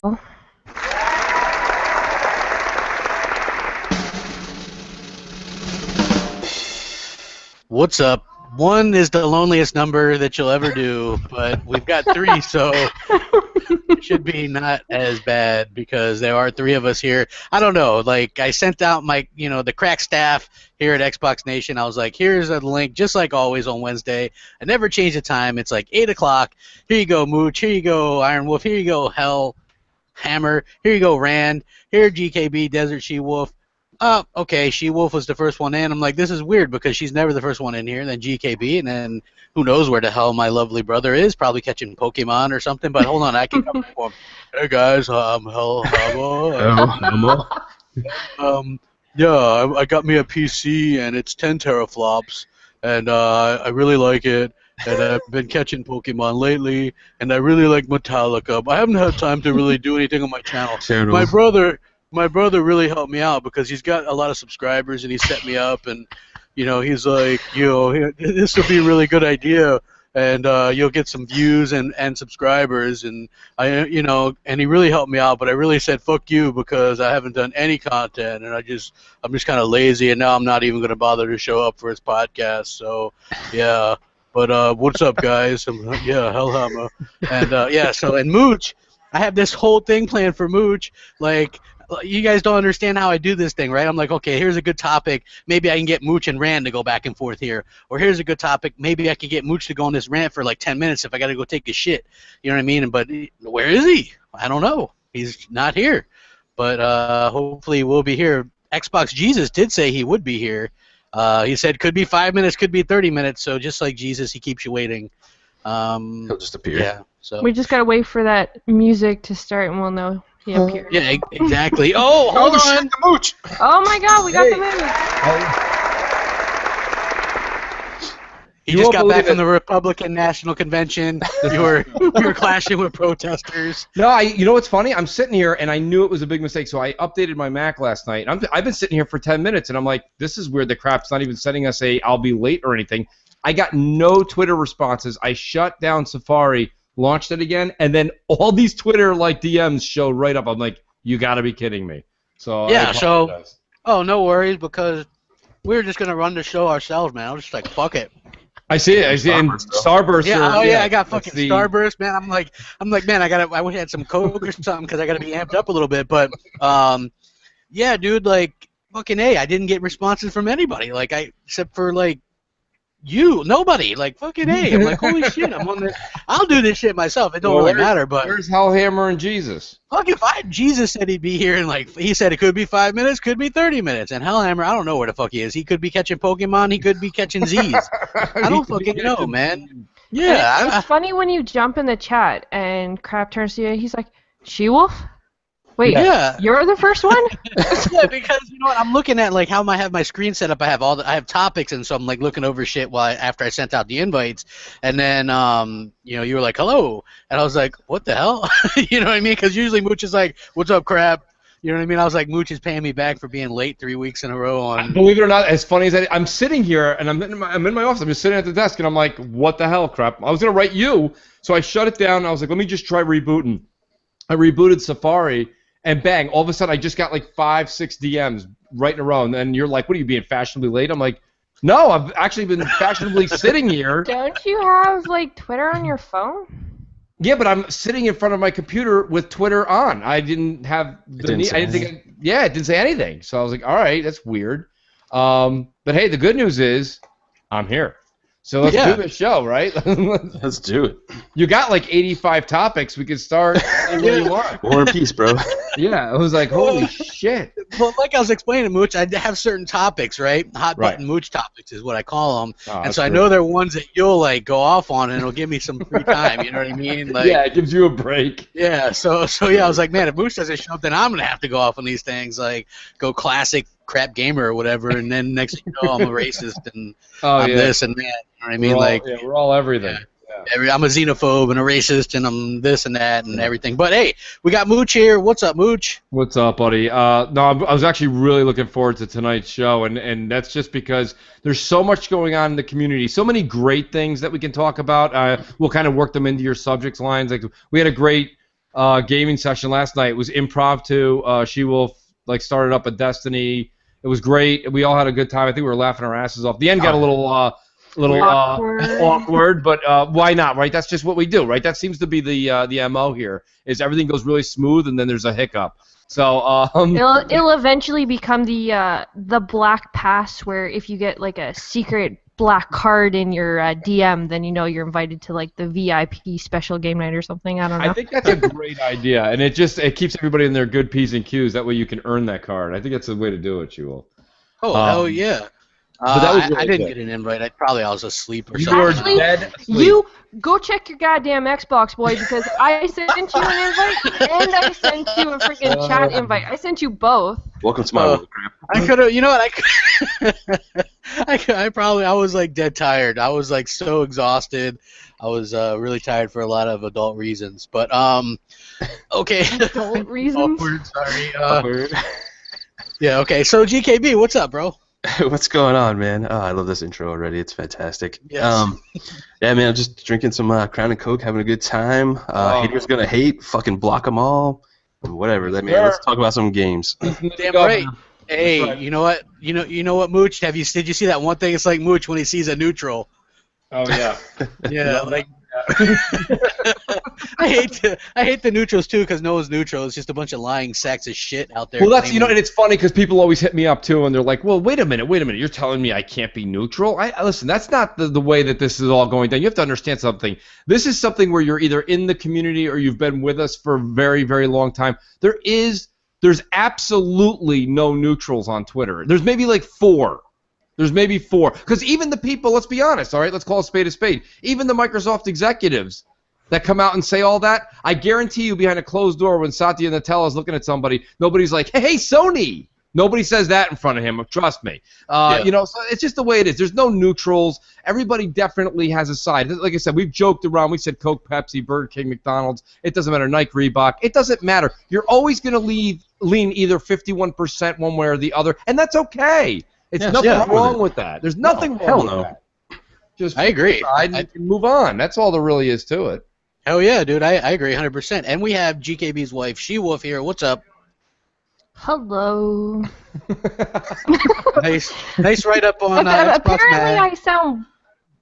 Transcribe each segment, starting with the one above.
What's up? One is the loneliest number that you'll ever do, but we've got three, so it should be not as bad because there are three of us here. I don't know, like I sent out my, the crack staff here at Xbox Nation. I was like, here's a link, just like always on Wednesday. I never change the time. It's like 8 o'clock. Here you go, Mooch. Here you go, Iron Wolf. Here you go, Hell Hammer. Here you go, Rand. Here, GKB, Desert She-Wolf. Oh, okay, She-Wolf was the first one in. I'm like, this is weird because she's never the first one in here. And then GKB, and then who knows where the hell my lovely brother is, probably catching Pokemon or something. But hold on, I can come for him. Hey, guys, I'm Hell Hammer. Yeah, I got me a PC, and it's 10 teraflops, and I really like it. And I've been catching Pokemon lately, and I really like Metallica. I haven't had time to really do anything on my channel. My brother really helped me out because he's got a lot of subscribers and he set me up, and he's like, this will be a really good idea, and you'll get some views and subscribers, and and he really helped me out. But I really said fuck you because I haven't done any content, and I'm just kind of lazy, and now I'm not even going to bother to show up for his podcast. So yeah, but what's up, guys? Yeah, Hellhammer, and and Mooch, I have this whole thing planned for Mooch, like. You guys don't understand how I do this thing, right? I'm like, okay, here's a good topic. Maybe I can get Mooch and Rand to go back and forth here. Or here's a good topic. Maybe I could get Mooch to go on this rant for like 10 minutes if I got to go take a shit. You know what I mean? But where is he? I don't know. He's not here. But hopefully we'll be here. Xbox Jesus did say he would be here. He said could be 5 minutes, could be 30 minutes. So just like Jesus, he keeps you waiting. He'll just appear. Yeah. So we just got to wait for that music to start and we'll know. Yeah, exactly. Oh, hold on. Shit, the Mooch. Oh my God, we got the Mooch. He just got back from the Republican National Convention. You were clashing with protesters. No, you know what's funny? I'm sitting here and I knew it was a big mistake, so I updated my Mac last night. I've been sitting here for 10 minutes and I'm like, this is weird. The crap's not even sending us I'll be late or anything. I got no Twitter responses. I shut down Safari. Launched it again, and then all these Twitter DMs showed right up. I'm like, you gotta be kidding me. So yeah, no worries because we're just gonna run the show ourselves, man. I was just like, fuck it. I see it. And Starburst. Yeah, I got fucking Starburst, man. I'm like, man, I wish I had some Coke or something because I gotta be amped up a little bit. But yeah, dude, like fucking I didn't get responses from anybody, except for nobody, fucking I'm like, holy shit, I'm on this. I'll do this shit myself. It don't really matter, but where's Hellhammer and Jesus? Fuck, Jesus said he'd be here, and he said it could be 5 minutes, could be 30 minutes, and Hellhammer, I don't know where the fuck he is. He could be catching Pokemon, he could be catching Z's. I don't fucking know, man. Yeah. It's funny when you jump in the chat and Crap turns to you, he's like, She-Wolf? Wait, you're the first one? Yeah, because you know what? I'm looking at how I have my screen set up. I have topics, and so I'm looking over shit after I sent out the invites, and then you were like, hello, and I was like, what the hell? You know what I mean? Because usually Mooch is like, what's up, Crap? You know what I mean? I was like, Mooch is paying me back for being late 3 weeks in a row on. Believe it or not, as funny as I'm sitting here and I'm in my office. I'm just sitting at the desk, and I'm like, what the hell, Crap? I was gonna write you, so I shut it down. And I was like, let me just try rebooting. I rebooted Safari. And bang, all of a sudden I just got 5, 6 DMs right in a row. And then you're like, what are you being fashionably late? I'm like, no, I've actually been fashionably sitting here. Don't you have Twitter on your phone? Yeah, but I'm sitting in front of my computer with Twitter on. I didn't have the need. I didn't think. It didn't say anything. So I was like, all right, that's weird. But hey, the good news is I'm here. So let's do this show, right? Let's do it. You got 85 topics. We could start anywhere you want. War and peace, bro. Yeah, I was like, holy shit. Well, like I was explaining, Mooch, I have certain topics, right? Hot button Mooch topics is what I call them. Oh, and so I know they're ones that you'll go off on, and it'll give me some free time. You know what I mean? Yeah, it gives you a break. Yeah. So yeah, I was like, man, if Mooch doesn't show up, then I'm gonna have to go off on these things, go classic crap gamer or whatever, and then next thing you know, I'm a racist and I'm this and that. You know what I mean? We're all everything. Yeah. I'm a xenophobe and a racist, and I'm this and that and everything. But hey, we got Mooch here. What's up, Mooch? What's up, buddy? I was actually really looking forward to tonight's show, and that's just because there's so much going on in the community, so many great things that we can talk about. We'll kind of work them into your subjects lines. We had a great gaming session last night. It was impromptu. She-Wolf started up a Destiny. It was great. We all had a good time. I think we were laughing our asses off. The end got a little awkward, but why not, right? That's just what we do, right? That seems to be the MO here, is everything goes really smooth and then there's a hiccup. So it'll eventually become the black pass, where if you get like a secret black card in your DM, then you know you're invited to like the VIP special game night or something. I don't know. I think that's a great idea, and it keeps everybody in their good P's and Q's. That way you can earn that card. I think that's the way to do it, Jewel. Oh, hell yeah. But that was really I didn't good. get an invite. I was asleep or You something. were Actually, dead asleep. You go check your goddamn Xbox, boy, because I sent you an invite and I sent you a freaking chat invite. I sent you both. Welcome to my world, crap. I could have, you know what? I was like dead tired. I was like so exhausted. I was really tired for a lot of adult reasons. But okay. Adult reasons. Awkward, sorry. Yeah. Okay. So GKB, what's up, bro? What's going on, man? Oh, I love this intro already. It's fantastic. Yes. Yeah, man, I'm just drinking some Crown and Coke, having a good time. Haters gonna hate. Fucking block them all. Whatever. Let's talk about some games. Damn right. Hey, right. You know what? You know what, Mooch? Did you see that one thing? It's like Mooch when he sees a neutral. Oh yeah. Yeah, like. I hate the neutrals too, because no one's neutral. It's just a bunch of lying sacks of shit out there. Well, that's and it's funny because people always hit me up too, and they're like, "Well, wait a minute. You're telling me I can't be neutral?" Listen, that's not the way that this is all going down. You have to understand something. This is something where you're either in the community or you've been with us for a very, very long time. There's absolutely no neutrals on Twitter. There's maybe like 4. There's maybe 4. Because even the people, let's be honest, all right, let's call a spade a spade. Even the Microsoft executives that come out and say all that, I guarantee you behind a closed door when Satya Nadella is looking at somebody, nobody's like, hey, Sony. Nobody says that in front of him, trust me. You know, so it's just the way it is. There's no neutrals. Everybody definitely has a side. Like I said, we've joked around. We said Coke, Pepsi, Burger King, McDonald's. It doesn't matter. Nike, Reebok. It doesn't matter. You're always going to lean either 51% one way or the other, and that's okay. It's nothing wrong with that. There's nothing wrong with that. Just I agree. And move on. That's all there really is to it. Hell yeah, dude. I agree 100%. And we have GKB's wife, She-Wolf, here. What's up? Hello. Nice write up on Xbox. Apparently I sound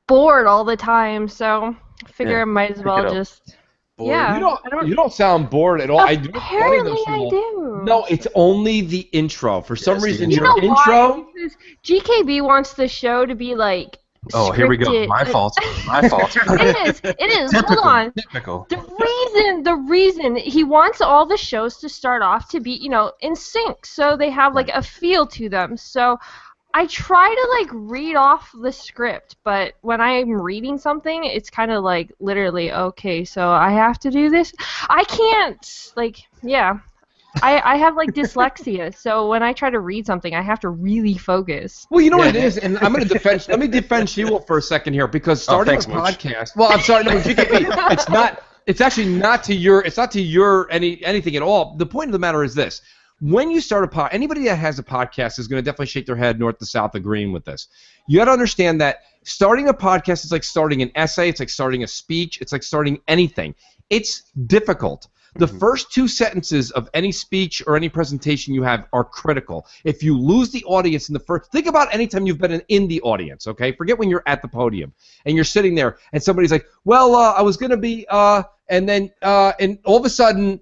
bored all the time, so I figure I might as well just... Bored. Yeah. You don't sound bored at all. Apparently I do. No, it's only the intro. For some reason, you your know intro... Why? GKB wants the show to be like... Oh, here we go. My fault. My fault. It is. Typical. Hold on. Typical. The reason he wants all the shows to start off to be, in sync, so they have like a feel to them. So I try to like read off the script, but when I'm reading something, it's kind of like literally, okay, so I have to do this. I can't I have like dyslexia, so when I try to read something, I have to really focus. Well, you know what it is, and I'm going to defend. Let me defend She-Wolf for a second here, because starting a podcast. Well, I'm sorry, no, GKB, it's not. It's actually not to your. It's not to your anything at all. The point of the matter is this: when you start a pod, anybody that has a podcast is going to definitely shake their head north to south, agreeing with this. You got to understand that starting a podcast is like starting an essay. It's like starting a speech. It's like starting anything. It's difficult. The first 2 sentences of any speech or any presentation you have are critical. If you lose the audience in the first... Think about any time you've been in the audience, okay? Forget when you're at the podium and you're sitting there and somebody's like, well, I was going to be... and then and all of a sudden...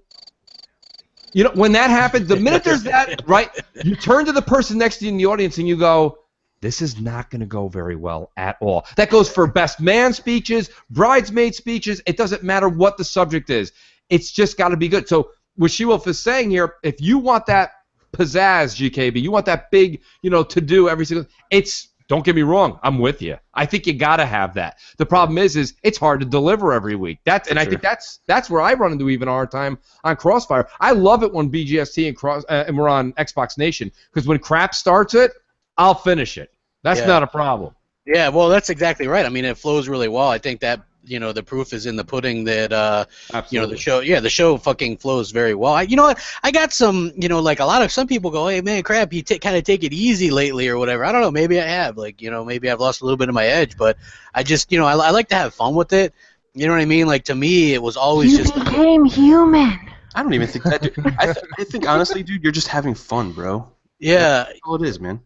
when that happens, the minute there's that, right, you turn to the person next to you in the audience and you go, this is not going to go very well at all. That goes for best man speeches, bridesmaid speeches. It doesn't matter what the subject is. It's just got to be good. So what She-Wolf is saying here, if you want that pizzazz, GKB, you want that big, to do every single... Don't get me wrong, I'm with you. I think you got to have that. The problem is it's hard to deliver every week. I think that's where I run into even a hard time on Crossfire. I love it when BGST and we're on Xbox Nation, because when Crap starts it, I'll finish it. That's not a problem. Yeah, well, that's exactly right. I mean, it flows really well. I think that the proof is in the pudding that the show fucking flows very well. I got some, like a lot of some people go, hey man, Crap, you kind of take it easy lately or whatever. I don't know, maybe I have, maybe I've lost a little bit of my edge, but I just, I like to have fun with it. You know what I mean? Like, to me, it was always You just... became human. I don't even think that, dude. I think, honestly, dude, you're just having fun, bro. Yeah. That's all it is, man.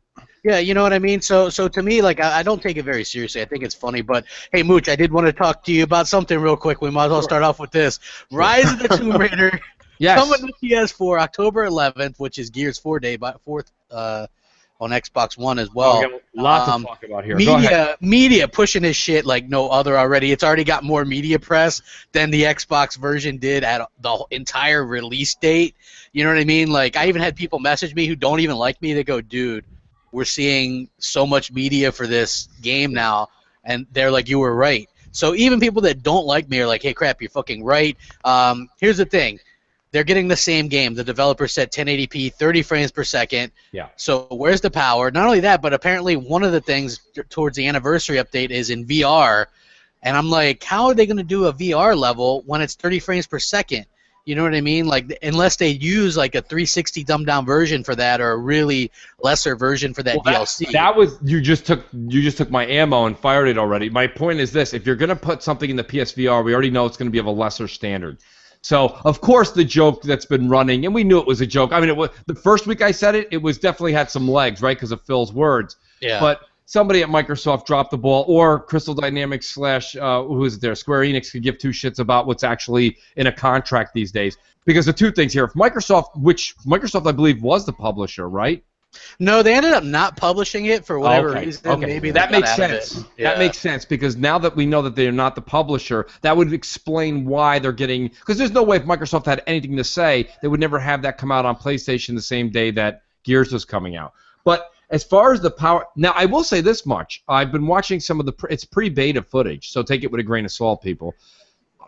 Yeah, you know what I mean? So to me, like, I don't take it very seriously. I think it's funny. But, hey, Mooch, I did want to talk to you about something real quick. We might as well start off with this. Rise of the Tomb Raider. Yes. Coming to PS4 October 11th, which is Gears 4 Day, 4th on Xbox One as well. Oh, we got lots to talk about here. Go ahead. Media pushing his shit like no other already. It's already got more media press than the Xbox version did at the entire release date. You know what I mean? Like, I even had people message me who don't even like me. They go, dude, we're seeing so much media for this game now. And they're like, you were right. So even people that don't like me are like, hey, crap, you're fucking right. Here's the thing. They're getting the same game. The developer said 1080p, 30 frames per second. Yeah. So where's the power? Not only that, but apparently one of the things towards the anniversary update is in VR. And I'm like, how are they going to do a VR level when it's 30 frames per second? You know what I mean? Like, unless they use like a 360 dumbed down version for that, or a really lesser version for that DLC. That was you just took my ammo and fired it already. My point is this: if you're going to put something in the PSVR, we already know it's going to be of a lesser standard. So, of course, the joke that's been running, and we knew it was a joke. I mean, it was the first week I said it was definitely had some legs, right, because of Phil's words. Yeah. But somebody at Microsoft dropped the ball, or Crystal Dynamics / who is it there? Square Enix could give two shits about what's actually in a contract these days. Because the two things here, if Microsoft, which Microsoft I believe was the publisher, right? No, they ended up not publishing it for whatever reason. Okay. Maybe that they makes got out of sense. it. Yeah. That makes sense, because now that we know that they're not the publisher, that would explain why they're getting. Because there's no way if Microsoft had anything to say, they would never have that come out on PlayStation the same day that Gears was coming out. But as far as the power, now I will say this much: I've been watching some of it's pre-beta footage, so take it with a grain of salt, people.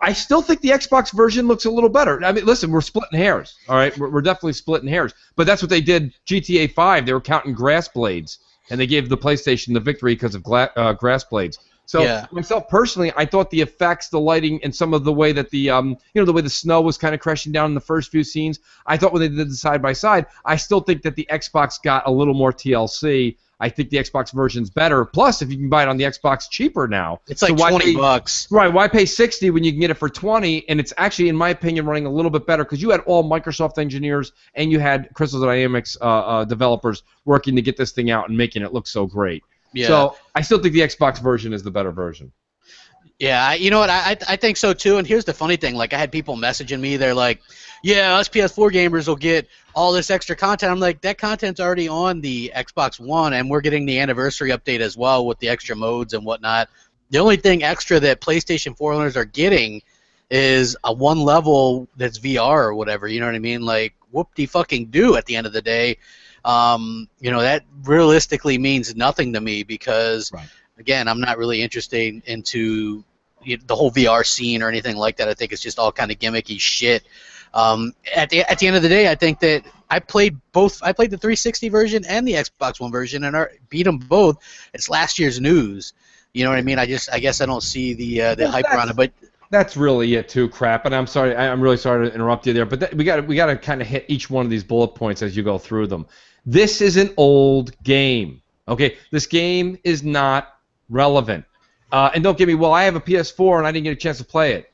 I still think the Xbox version looks a little better. I mean, listen, we're splitting hairs, all right? We're definitely splitting hairs. But that's what they did GTA 5. They were counting grass blades, and they gave the PlayStation the victory because of grass blades. So myself personally, I thought the effects, the lighting, and some of the way that the the way the snow was kind of crashing down in the first few scenes, I thought when they did the side by side, I still think that the Xbox got a little more TLC. I think the Xbox version's better. Plus, if you can buy it on the Xbox cheaper now, it's like $20. Right? Why pay $60 when you can get it for $20? And it's actually, in my opinion, running a little bit better because you had all Microsoft engineers and you had Crystal Dynamics developers working to get this thing out and making it look so great. Yeah. So I still think the Xbox version is the better version. Yeah, you know what? I think so too. And here's the funny thing: like, I had people messaging me. They're like, "Yeah, us PS4 gamers will get all this extra content." I'm like, that content's already on the Xbox One, and we're getting the anniversary update as well with the extra modes and whatnot. The only thing extra that PlayStation 4 owners are getting is a one level that's VR or whatever. You know what I mean? Like, whoop-de-fucking-do at the end of the day. That realistically means nothing to me because, again, I'm not really interested into the whole VR scene or anything like that. I think it's just all kind of gimmicky shit. At the end of the day, I think that I played both. I played the 360 version and the Xbox One version, and beat them both. It's last year's news. You know what I mean? I guess I don't see the hype around it, but. That's really it too, crap. And I'm sorry, I'm really sorry to interrupt you there, but we got to kind of hit each one of these bullet points as you go through them. This is an old game. Okay, this game is not relevant. And don't get me, well, I have a PS4 and I didn't get a chance to play it.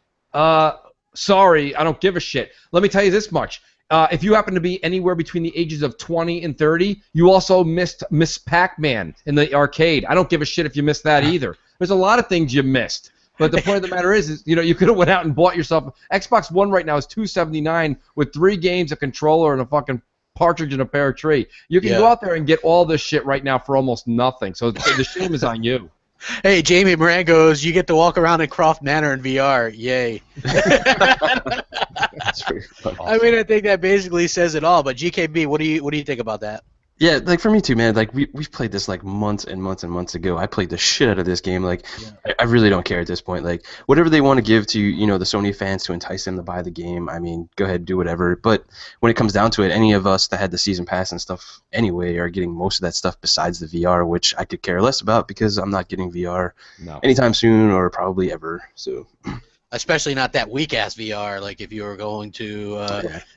Sorry, I don't give a shit. Let me tell you this much. If you happen to be anywhere between the ages of 20 and 30, you also missed Miss Pac-Man in the arcade. I don't give a shit if you missed that either. There's a lot of things you missed. But the point of the matter is you could have went out and bought yourself Xbox One right now is $279 with 3 games, a controller, and a fucking partridge in a pear tree. You can go out there and get all this shit right now for almost nothing. So the shame is on you. Hey, Jamie Moran goes, you get to walk around in Croft Manor in VR. Yay. That's pretty funny. I mean, I think that basically says it all. But GKB, what do you think about that? Yeah, like for me too, man. Like we've played this like months and months and months ago. I played the shit out of this game. Like I really don't care at this point. Like whatever they want to give to the Sony fans to entice them to buy the game. I mean, go ahead, do whatever. But when it comes down to it, any of us that had the season pass and stuff anyway are getting most of that stuff besides the VR, which I could care less about because I'm not getting VR anytime soon or probably ever. So. Especially not that weak-ass VR. Like, if you were going to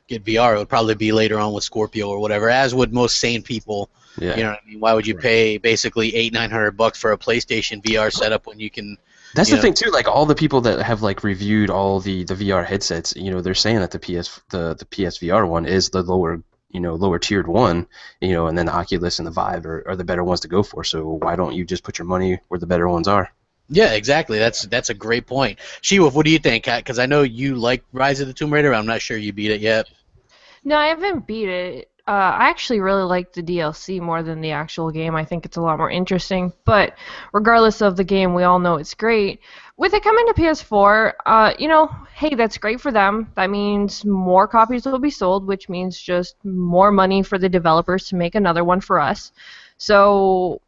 get VR, it would probably be later on with Scorpio or whatever, as would most sane people. Yeah. You know what I mean? Why would you pay basically $800-900 for a PlayStation VR setup when you can That's the thing too. Like all the people that have like reviewed all the VR headsets, they're saying that the PSVR one is the lower tiered one, and then the Oculus and the Vive are the better ones to go for. So why don't you just put your money where the better ones are? Yeah, exactly. That's a great point. She-Wolf, what do you think, Kat? Because I know you like Rise of the Tomb Raider. I'm not sure you beat it yet. No, I haven't beat it. I actually really like the DLC more than the actual game. I think it's a lot more interesting. But regardless of the game, we all know it's great. With it coming to PS4, hey, that's great for them. That means more copies will be sold, which means just more money for the developers to make another one for us. So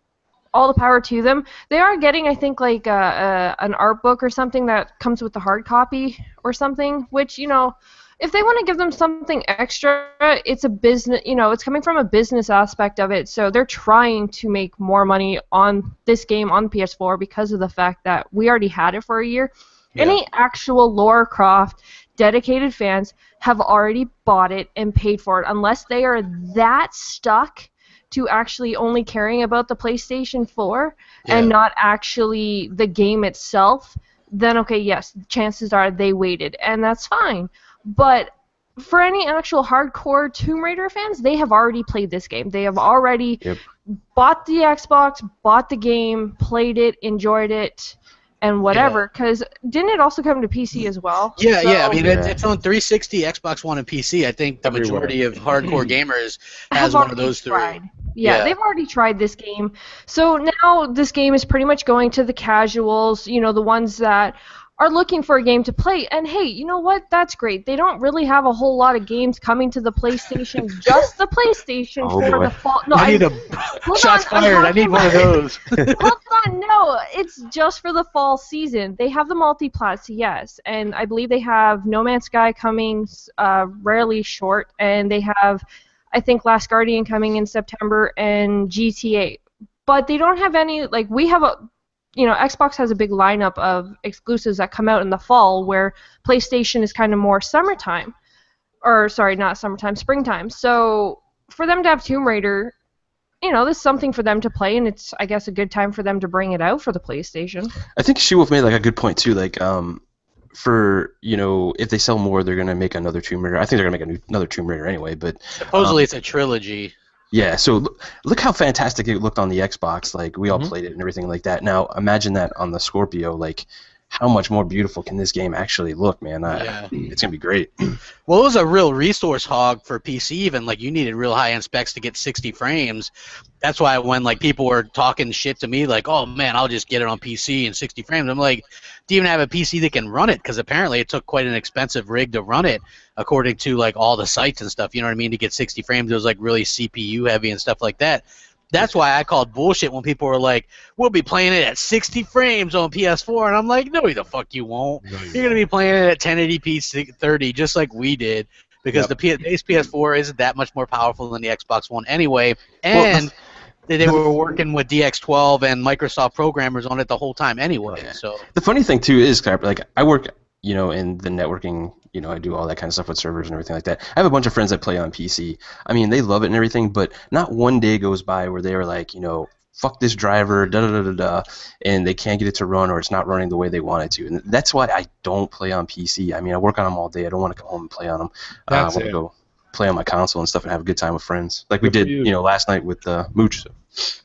all the power to them. They are getting, I think, like an art book or something that comes with the hard copy or something, which, if they want to give them something extra, it's a business, it's coming from a business aspect of it. So they're trying to make more money on this game on PS4 because of the fact that we already had it for a year. Yeah. Any actual Lara Croft dedicated fans have already bought it and paid for it, unless they are that stuck to actually only caring about the PlayStation 4 and not actually the game itself. Then, okay, yes, chances are they waited, and that's fine. But for any actual hardcore Tomb Raider fans, they have already played this game. They have already bought the Xbox, bought the game, played it, enjoyed it, and whatever. Because didn't it also come to PC as well? Yeah, I mean, it's on 360, Xbox One, and PC. I think the majority of hardcore gamers has one of those three. Yeah, they've already tried this game. So now this game is pretty much going to the casuals, the ones that are looking for a game to play. And hey, you know what? That's great. They don't really have a whole lot of games coming to the PlayStation, just the PlayStation for the fall. No, I need shots fired. I need one of those. Hold on, no. It's just for the fall season. They have the multi-plats, yes. And I believe they have No Man's Sky coming rarely short. And they have, I think, Last Guardian coming in September and GTA. But they don't have any, like, we have a... Xbox has a big lineup of exclusives that come out in the fall, where PlayStation is kind of more summertime. Or, sorry, not summertime, springtime. So, for them to have Tomb Raider, this is something for them to play, and it's, I guess, a good time for them to bring it out for the PlayStation. I think She-Wolf made, like, a good point, too. Like, for, if they sell more, they're going to make another Tomb Raider. I think they're going to make another Tomb Raider anyway, but... Supposedly it's a trilogy. Yeah, so look how fantastic it looked on the Xbox. Like, we all played it and everything like that. Now, imagine that on the Scorpio. Like, how much more beautiful can this game actually look, man? It's going to be great. Well, it was a real resource hog for PC even. Like, you needed real high-end specs to get 60 frames. That's why when, like, people were talking shit to me, like, oh, man, I'll just get it on PC in 60 frames. I'm like, do you even have a PC that can run it? Because apparently it took quite an expensive rig to run it, according to, like, all the sites and stuff. You know what I mean? To get 60 frames, it was, like, really CPU heavy and stuff like that. That's why I called bullshit when people were like, we'll be playing it at 60 frames on PS4. And I'm like, no, the fuck you won't. You're going to be playing it at 1080p 30, just like we did. Because the base PS4 isn't that much more powerful than the Xbox One anyway. And they were working with DX12 and Microsoft programmers on it the whole time anyway. So the funny thing, too, is, like, I work, in the networking, I do all that kind of stuff with servers and everything like that. I have a bunch of friends that play on PC. I mean, they love it and everything, but not one day goes by where they are like, fuck this driver, da-da-da-da-da, and they can't get it to run or it's not running the way they want it to. And that's why I don't play on PC. I mean, I work on them all day. I don't want to come home and play on them. I want to go play on my console and stuff and have a good time with friends. Like we did, last night with Mooch. So.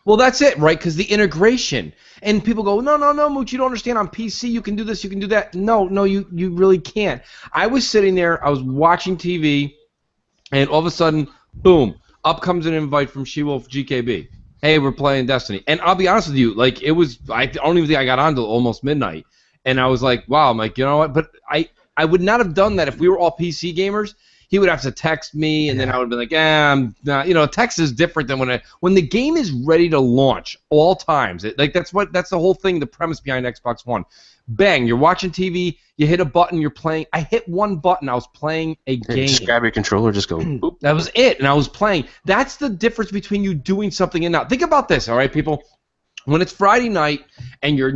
Well, that's it, right? Because the integration. And people go, no, Mooch, you don't understand. On PC, you can do this, you can do that. No, you really can't. I was sitting there, I was watching TV, and all of a sudden, boom, up comes an invite from She-Wolf GKB. Hey, we're playing Destiny. And I'll be honest with you, like, it was, I don't even think I got on till almost midnight. And I was like, wow, I'm like, you know what? But I would not have done that if we were all PC gamers. He would have to text me, and then I would be like, I'm not. Text is different than when the game is ready to launch. All times, that's the whole thing. The premise behind Xbox One. Bang! You're watching TV. You hit a button. You're playing. I hit one button. I was playing a game. Just grab your controller. Just go. Boop. That was it, and I was playing. That's the difference between you doing something and not. Think about this, all right, people. When it's Friday night and you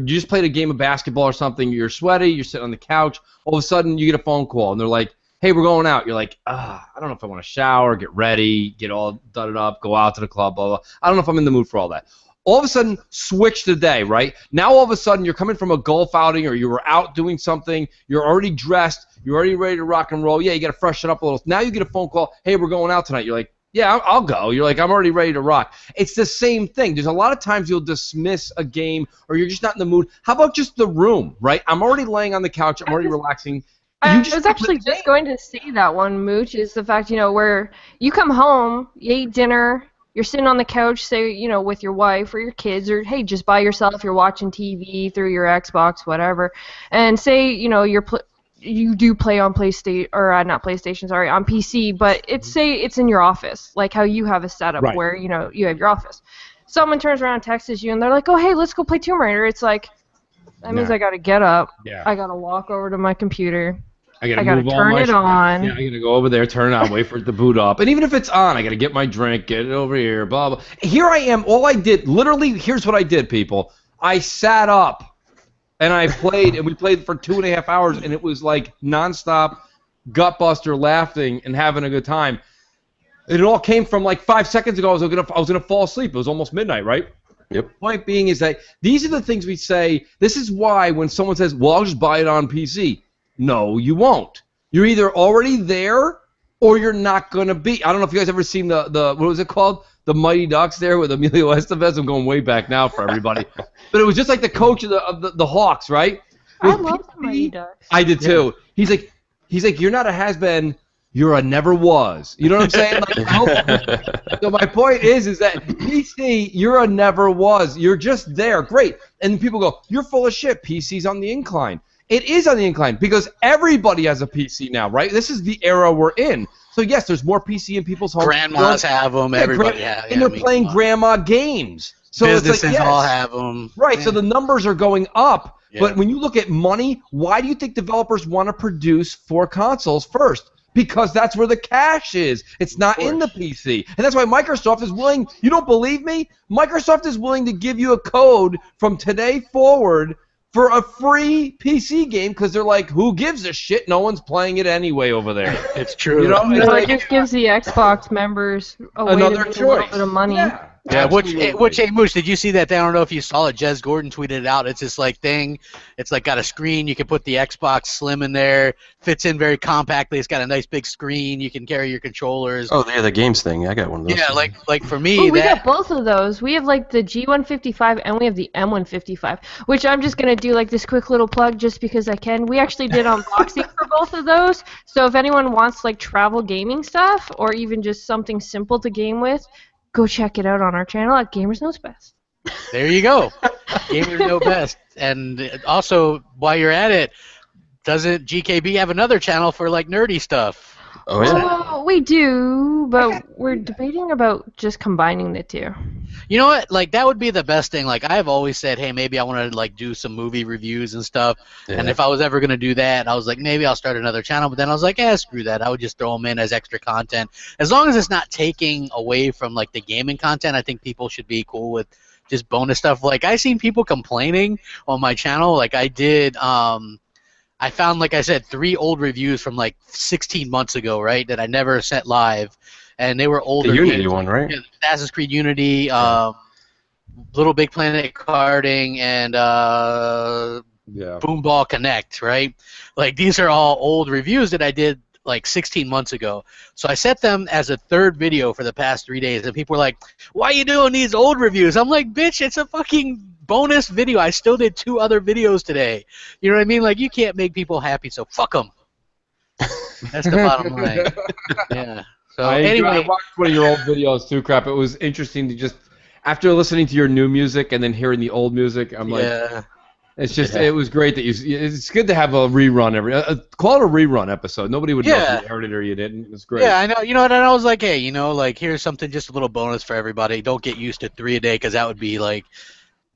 just played a game of basketball or something. You're sweaty. You're sitting on the couch. All of a sudden, you get a phone call, and they're like, hey, we're going out. You're like, I don't know if I want to shower, get ready, get all dudded up, go out to the club, blah, blah. I don't know if I'm in the mood for all that. All of a sudden, switch the day, right? Now all of a sudden, you're coming from a golf outing or you were out doing something. You're already dressed. You're already ready to rock and roll. Yeah, you got to freshen up a little. Now you get a phone call. Hey, we're going out tonight. You're like, yeah, I'll go. You're like, I'm already ready to rock. It's the same thing. There's a lot of times you'll dismiss a game or you're just not in the mood. How about just the room, right? I'm already laying on the couch. I'm already relaxing. I was actually just going to say that one, Mooch, is the fact, where you come home, you eat dinner, you're sitting on the couch, say, with your wife or your kids, or, hey, just by yourself, you're watching TV through your Xbox, whatever, and say, you do play on PlayStation, or not PlayStation, sorry, on PC, but say it's in your office, like how you have a setup where, you have your office. Someone turns around and texts you, and they're like, oh, hey, let's go play Tomb Raider. It's like, that means I got to get up. Yeah. I got to walk over to my computer. I got to turn it on. Yeah, I got to go over there, turn it on, wait for it to boot up. And even if it's on, I got to get my drink, get it over here, blah, blah. Here I am. All I did, literally, here's what I did, people. I sat up. And I played, and we played for 2.5 hours, and it was like nonstop, gutbuster, laughing and having a good time. It all came from like 5 seconds ago. I was gonna fall asleep. It was almost midnight, right? Yep. Point being is that these are the things we say. This is why when someone says, "Well, I'll just buy it on PC," no, you won't. You're either already there or you're not gonna be. I don't know if you guys ever seen the what was it called? The Mighty Ducks there with Emilio Estevez. I'm going way back now for everybody. But it was just like the coach of the Hawks, right? I love the Mighty Ducks. I did too. He's like, you're not a has-been, you're a never was. You know what I'm saying? Like, so my point is that PC, you're a never was. You're just there. Great. And people go, you're full of shit. PC's on the incline. It is on the incline because everybody has a PC now, right? This is the era we're in. So, yes, there's more PC in people's homes. Grandmas have them. Everybody has them. And they're playing grandma games. So businesses it's like, yes. all have them. Right, so the numbers are going up. Yeah. But when you look at money, why do you think developers want to produce for consoles first? Because that's where the cash is. It's not in the PC. And that's why Microsoft is willing, you don't believe me? Microsoft is willing to give you a code from today forward for a free PC game because they're like, who gives a shit? No one's playing it anyway over there. It's true. It just gives the Xbox members another choice. A little bit of money. Yeah. Yeah, which hey Moose, did you see that? I don't know if you saw it. Jez Gordon tweeted it out. It's this like thing. It's like got a screen. You can put the Xbox Slim in there. Fits in very compactly. It's got a nice big screen. You can carry your controllers. Oh, yeah, the games thing. I got one of those. Yeah, like for me, we got both of those. We have like the G155 and we have the M155. Which I'm just gonna do like this quick little plug just because I can. We actually did unboxing for both of those. So if anyone wants like travel gaming stuff or even just something simple to game with, go check it out on our channel at Gamers Knows Best. There you go. Gamers Know Best. And also, while you're at it, doesn't GKB have another channel for like nerdy stuff? Oh, yeah. Well, we do, but we're debating about just combining the two. You know what? Like, that would be the best thing. Like, I've always said, hey, maybe I want to, like, do some movie reviews and stuff. Yeah. And if I was ever going to do that, I was like, maybe I'll start another channel. But then I was like, screw that. I would just throw them in as extra content. As long as it's not taking away from, like, the gaming content, I think people should be cool with just bonus stuff. Like, I've seen people complaining on my channel. Like, I did, I found, like I said, 3 old reviews from, like, 16 months ago, right, that I never sent live. And they were older. The Unity games. one, right? Yeah, Assassin's Creed Unity, Little Big Planet Karting, and Boomball Connect, right? Like, these are all old reviews that I did, like, 16 months ago. So I set them as a third video for the past 3 days, and people were like, why are you doing these old reviews? I'm like, bitch, it's a fucking bonus video. I still did 2 other videos today. You know what I mean? Like, you can't make people happy, so fuck them. That's the bottom line. Yeah. So anyway, I watched one of your old videos too, Crap. It was interesting to just, after listening to your new music and then hearing the old music, I'm like, it's just, it was great that it's good to have a rerun call it a rerun episode. Nobody would know if you heard it or you didn't. It's great. Yeah, I know. You know what? And I was like, hey, like, here's something, just a little bonus for everybody. Don't get used to 3 a day because that would be like,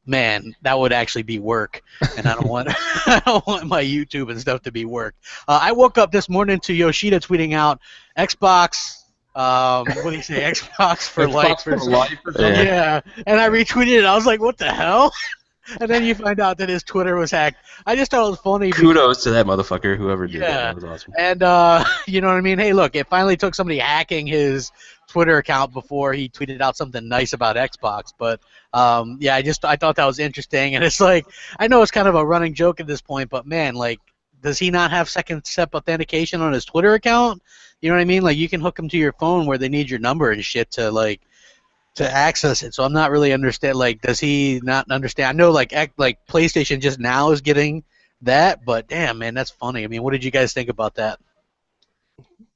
man, that would actually be work, and I don't want I don't want my YouTube and stuff to be work. I woke up this morning to Yoshida tweeting out Xbox. What do you say? Xbox for life. For life or something? Yeah, and I retweeted it. I was like, what the hell? And then you find out that his Twitter was hacked. I just thought it was funny. Kudos to that motherfucker, whoever did that. Yeah. That was awesome. And, you know what I mean? Hey, look, it finally took somebody hacking his Twitter account before he tweeted out something nice about Xbox. But, yeah, I thought that was interesting. And it's like, I know it's kind of a running joke at this point, but, man, like, does he not have second-step authentication on his Twitter account? You know what I mean? Like, you can hook him to your phone where they need your number and shit to, like, to access it. So I'm not really understand. Like, does he not understand? I know, like PlayStation just now is getting that, but damn, man, that's funny. I mean, what did you guys think about that?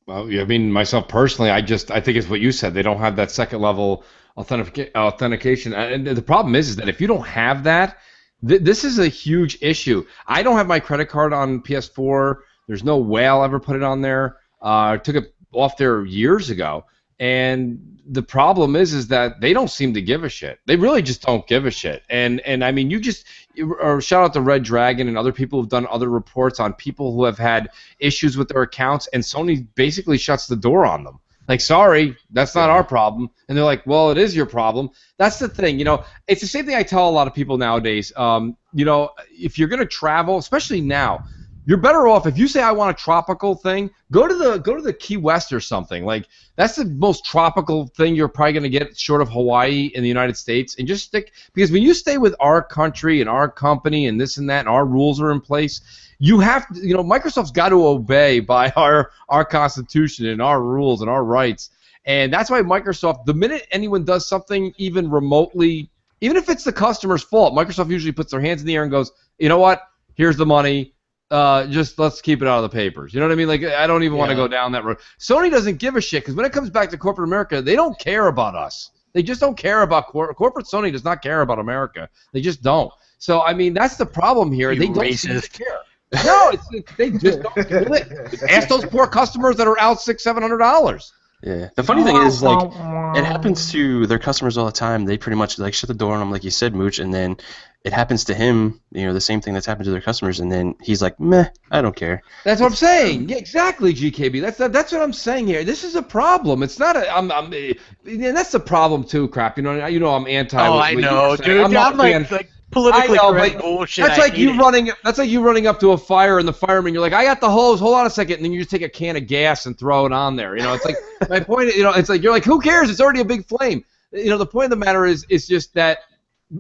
Well, yeah, I mean, myself personally, I think it's what you said. They don't have that second level authentication, and the problem is that if you don't have that, this is a huge issue. I don't have my credit card on PS4. There's no way I'll ever put it on there. I took it off there years ago, and the problem is that they don't seem to give a shit. They really just don't give a shit. And I mean, or shout out to Red Dragon and other people who've done other reports on people who have had issues with their accounts, and Sony basically shuts the door on them. Like, sorry, that's not our problem. And they're like, well, it is your problem. That's the thing, you know. It's the same thing I tell a lot of people nowadays. You know, if you're gonna travel, especially now, you're better off if you say I want a tropical thing. Go to the Key West or something. Like, that's the most tropical thing you're probably gonna get short of Hawaii in the United States. And just stick, because when you stay with our country and our company and this and that and our rules are in place, you have to, you know, Microsoft's got to obey by our Constitution and our rules and our rights. And that's why Microsoft, the minute anyone does something even remotely, even if it's the customer's fault, Microsoft usually puts their hands in the air and goes, you know what? Here's the money. Just let's keep it out of the papers. You know what I mean? Like, I don't even want to go down that road. Sony doesn't give a shit, because when it comes back to corporate America, they don't care about us. They just don't care about corporate Sony does not care about America. They just don't. So, I mean, that's the problem here. They don't seem to care. No, they just don't do it. Ask those poor customers that are out $600-700. Yeah. The funny thing is, like, it happens to their customers all the time. They pretty much, like, shut the door on them, like you said, Mooch, and then it happens to him, you know, the same thing that's happened to their customers, and then he's like, meh, I don't care. That's what I'm saying. Yeah, exactly, GKB. That's what I'm saying here. This is a problem. It's not a. And that's the problem too, crap. You know I'm anti. Oh, I know, dude. I'm like politically correct bullshit. That's like you running. That's like you running up to a fire and the fireman. You're like, I got the hose. Hold on a second, and then you just take a can of gas and throw it on there. You know, it's like my point. You know, it's like you're like, who cares? It's already a big flame. You know, the point of the matter is just that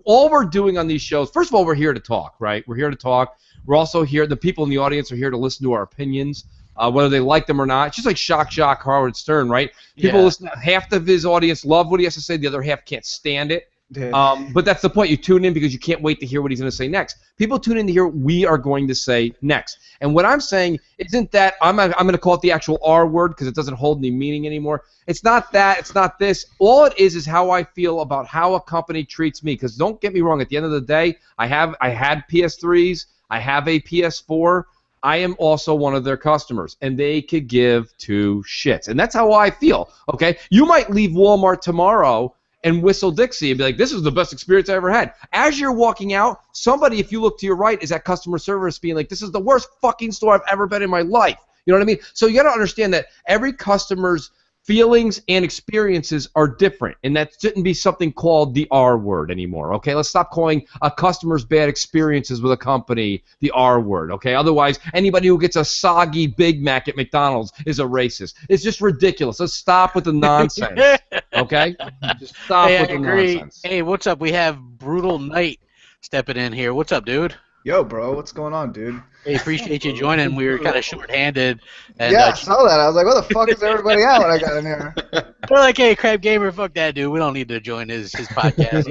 all we're doing on these shows. First of all, we're here to talk, right? We're here to talk. We're also here. The people in the audience are here to listen to our opinions, whether they like them or not. It's just like Shock Jock Howard Stern, right? People listen. Half of his audience love what he has to say. The other half can't stand it. But that's the point. You tune in because you can't wait to hear what he's going to say next. People tune in to hear what we are going to say next. And what I'm saying isn't that I'm going to call it the actual R word because it doesn't hold any meaning anymore. It's not that. It's not this. All it is how I feel about how a company treats me. Because don't get me wrong. At the end of the day, I had PS3s. I have a PS4. I am also one of their customers, and they could give two shits. And that's how I feel. Okay, you might leave Walmart tomorrow and whistle Dixie and be like, this is the best experience I ever had. As you're walking out, somebody, if you look to your right, is at customer service being like, this is the worst fucking store I've ever been in my life. You know what I mean? So you got to understand that every customer's feelings and experiences are different, and that shouldn't be something called the R word anymore, okay? Let's stop calling a customer's bad experiences with a company the R word, okay? Otherwise, anybody who gets a soggy Big Mac at McDonald's is a racist. It's just ridiculous. Let's stop with the nonsense, okay? Just stop with the nonsense. Hey, what's up? We have Brutal Knight stepping in here. What's up, dude? Yo, bro, what's going on, dude? Hey, appreciate you joining. We were kind of short-handed. And, yeah, I saw that. I was like, what the fuck is everybody at when I got in here? They're like, hey, Crapgamer, fuck that, dude. We don't need to join his podcast.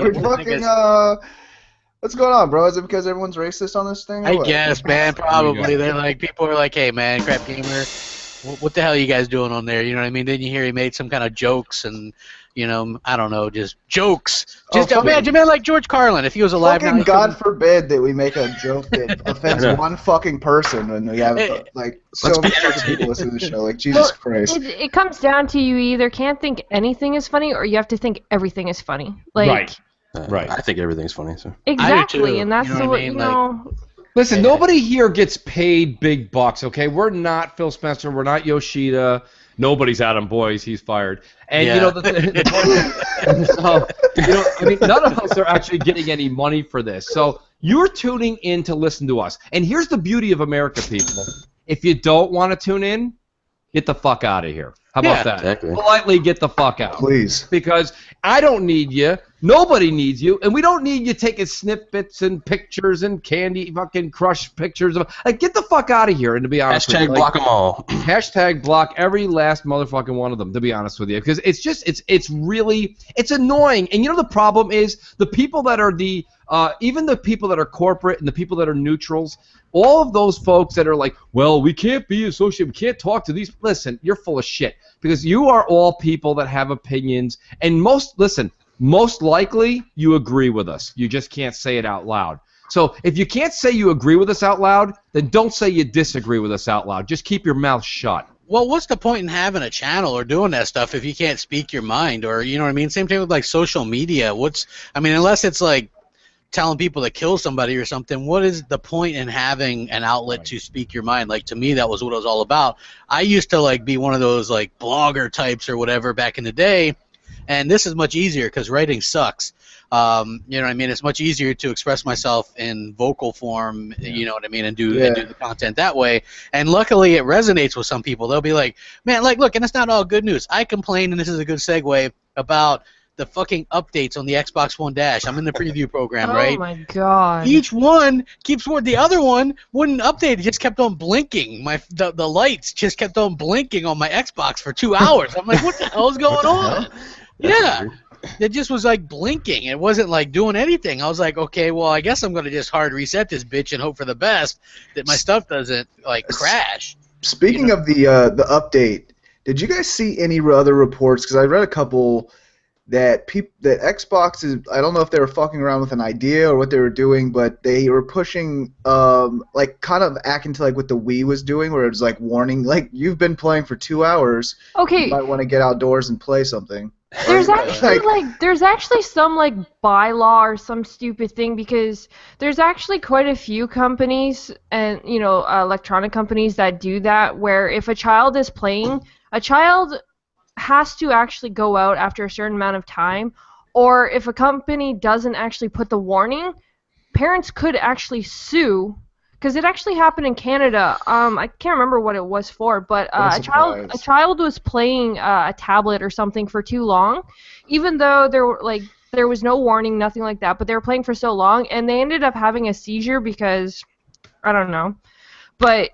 What's going on, bro? Is it because everyone's racist on this thing? I guess, man, probably. They're like, people are like, hey, man, Crapgamer, what the hell are you guys doing on there? You know what I mean? Didn't you hear he made some kind of jokes and, you know, I don't know, just jokes. Just imagine, man, like George Carlin, if he was alive now. God forbid that we make a joke that offends one fucking person when we have, like, so many people listen to the show. Like, Jesus Christ. It comes down to you either can't think anything is funny or you have to think everything is funny. Like, Right. I think everything's funny. So. Exactly, and that's what you know. Listen, nobody here gets paid big bucks, okay? We're not Phil Spencer. We're not Yoshida. Nobody's Adam Boyes. He's fired. And Yeah. you know, so you know, I mean, none of us are actually getting any money for this. So you're tuning in to listen to us. And here's the beauty of America, people. If you don't want to tune in, get the fuck out of here. How about that? Exactly. Politely get the fuck out. Please. Because I don't need you. Nobody needs you. And we don't need you taking snippets and pictures and Candy fucking Crush pictures. Like, get the fuck out of here. And to be honest with you, Hashtag block them all. hashtag block every last motherfucking one of them, to be honest with you. Because it's just, it's really, it's annoying. And you know the problem is the people that are the, even the people that are corporate and the people that are neutrals, all of those folks that are like, well, we can't be associated, we can't talk to these. Listen, you're full of shit. Because you are all people that have opinions. And most likely you agree with us. You just can't say it out loud. So if you can't say you agree with us out loud, then don't say you disagree with us out loud. Just keep your mouth shut. Well, what's the point in having a channel or doing that stuff if you can't speak your mind, or you know what I mean? Same thing with like social media. Unless it's like telling people to kill somebody or something, what is the point in having an outlet to speak your mind? Like, to me, that was what it was all about. I used to like be one of those like blogger types or whatever back in the day, and this is much easier because writing sucks. You know what I mean? It's much easier to express myself in vocal form, you know what I mean, and do the content that way. And luckily, it resonates with some people. They'll be like, man, like, look, and it's not all good news. I complained, and this is a good segue, about the fucking updates on the Xbox One Dash. I'm in the preview program, right? Oh my god. Each one keeps the other one wouldn't update. It just kept on blinking. The lights just kept on blinking on my Xbox for 2 hours. I'm like, what the hell is going on? Yeah. It just was like blinking. It wasn't like doing anything. I was like, okay, well, I guess I'm going to just hard reset this bitch and hope for the best that my stuff doesn't like crash. Speaking of the update, did you guys see any other reports? Because I read a couple that Xbox is, I don't know if they were fucking around with an idea or what they were doing, but they were pushing like kind of acting to like what the Wii was doing, where it was like warning, like, you've been playing for 2 hours. Okay. You might want to get outdoors and play something. There's actually some like bylaw or some stupid thing, because there's actually quite a few companies and electronic companies that do that, where if a child is playing, a child has to actually go out after a certain amount of time, or if a company doesn't actually put the warning, parents could actually sue. Because it actually happened in Canada. I can't remember what it was for, but a child was playing a tablet or something for too long, even though there was no warning, nothing like that. But they were playing for so long, and they ended up having a seizure because I don't know. But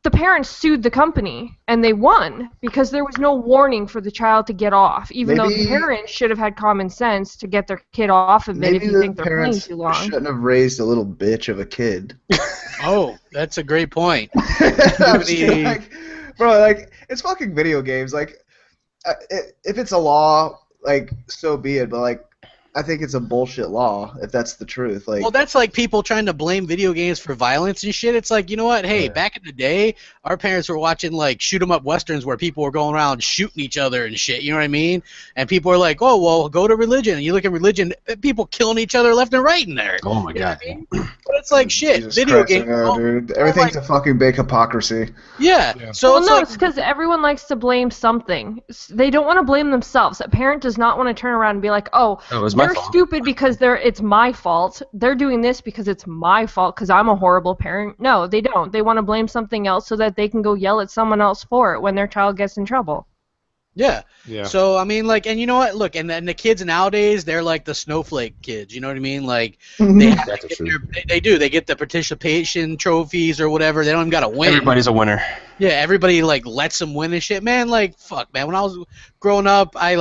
the parents sued the company, and they won because there was no warning for the child to get off, even though the parents should have had common sense to get their kid off of it if you think they're playing too long. Shouldn't have raised a little bitch of a kid. Oh, that's a great point. Like, bro, like, it's fucking video games. Like, if it's a law, like, so be it. But like, I think it's a bullshit law, if that's the truth. Like, well, that's like people trying to blame video games for violence and shit. It's like, you know what? Hey, back in the day, our parents were watching like shoot 'em up westerns where people were going around shooting each other and shit. You know what I mean? And people are like, oh, well, go to religion. And you look at religion, people killing each other left and right in there. Oh my god. I mean? But it's like shit. Jesus Video Christ, games. dude. Everything's a fucking big hypocrisy. Yeah. So Well, no, like, it's because everyone likes to blame something. They don't want to blame themselves. A parent does not want to turn around and be like, oh, it was my they're fault. stupid because it's my fault. They're doing this because it's my fault because I'm a horrible parent. No, they don't. They want to blame something else so that they can go yell at someone else for it when their child gets in trouble. Yeah. Yeah. So I mean, like, and you know what? Look, and the kids nowadays, they're like the snowflake kids. You know what I mean? Like, they have to get they get the participation trophies or whatever. They don't even gotta win. Everybody's a winner. Yeah, everybody like lets them win and shit. Man, like, fuck, man. When I was growing up, I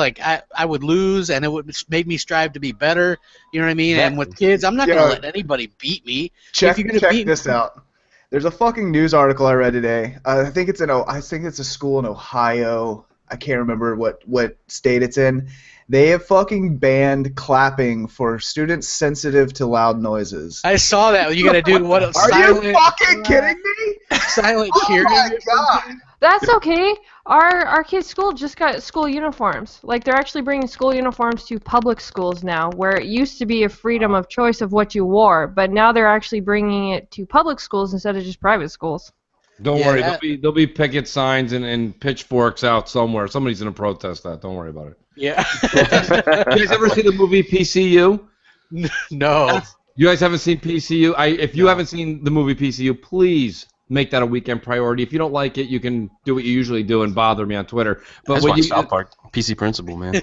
would lose, and it would make me strive to be better. You know what I mean? And with kids, I'm not gonna let anybody beat me. Check this out. There's a fucking news article I read today. I think it's a school in Ohio. I can't remember what state it's in. They have fucking banned clapping for students sensitive to loud noises. I saw that. You gotta do what? Are you fucking kidding me? Silent cheering. Oh my god. That's okay. Our kids' school just got school uniforms. Like, they're actually bringing school uniforms to public schools now, where it used to be a freedom of choice of what you wore, but now they're actually bringing it to public schools instead of just private schools. Don't Yeah, worry, that- there'll be picket signs and pitchforks out somewhere. Somebody's gonna protest that. Don't worry about it. Yeah. You guys ever see the movie PCU? No. You guys haven't seen PCU? If you haven't seen the movie PCU, please make that a weekend priority. If you don't like it, you can do what you usually do and bother me on Twitter. But That's when why you South Park, PC Principal, man.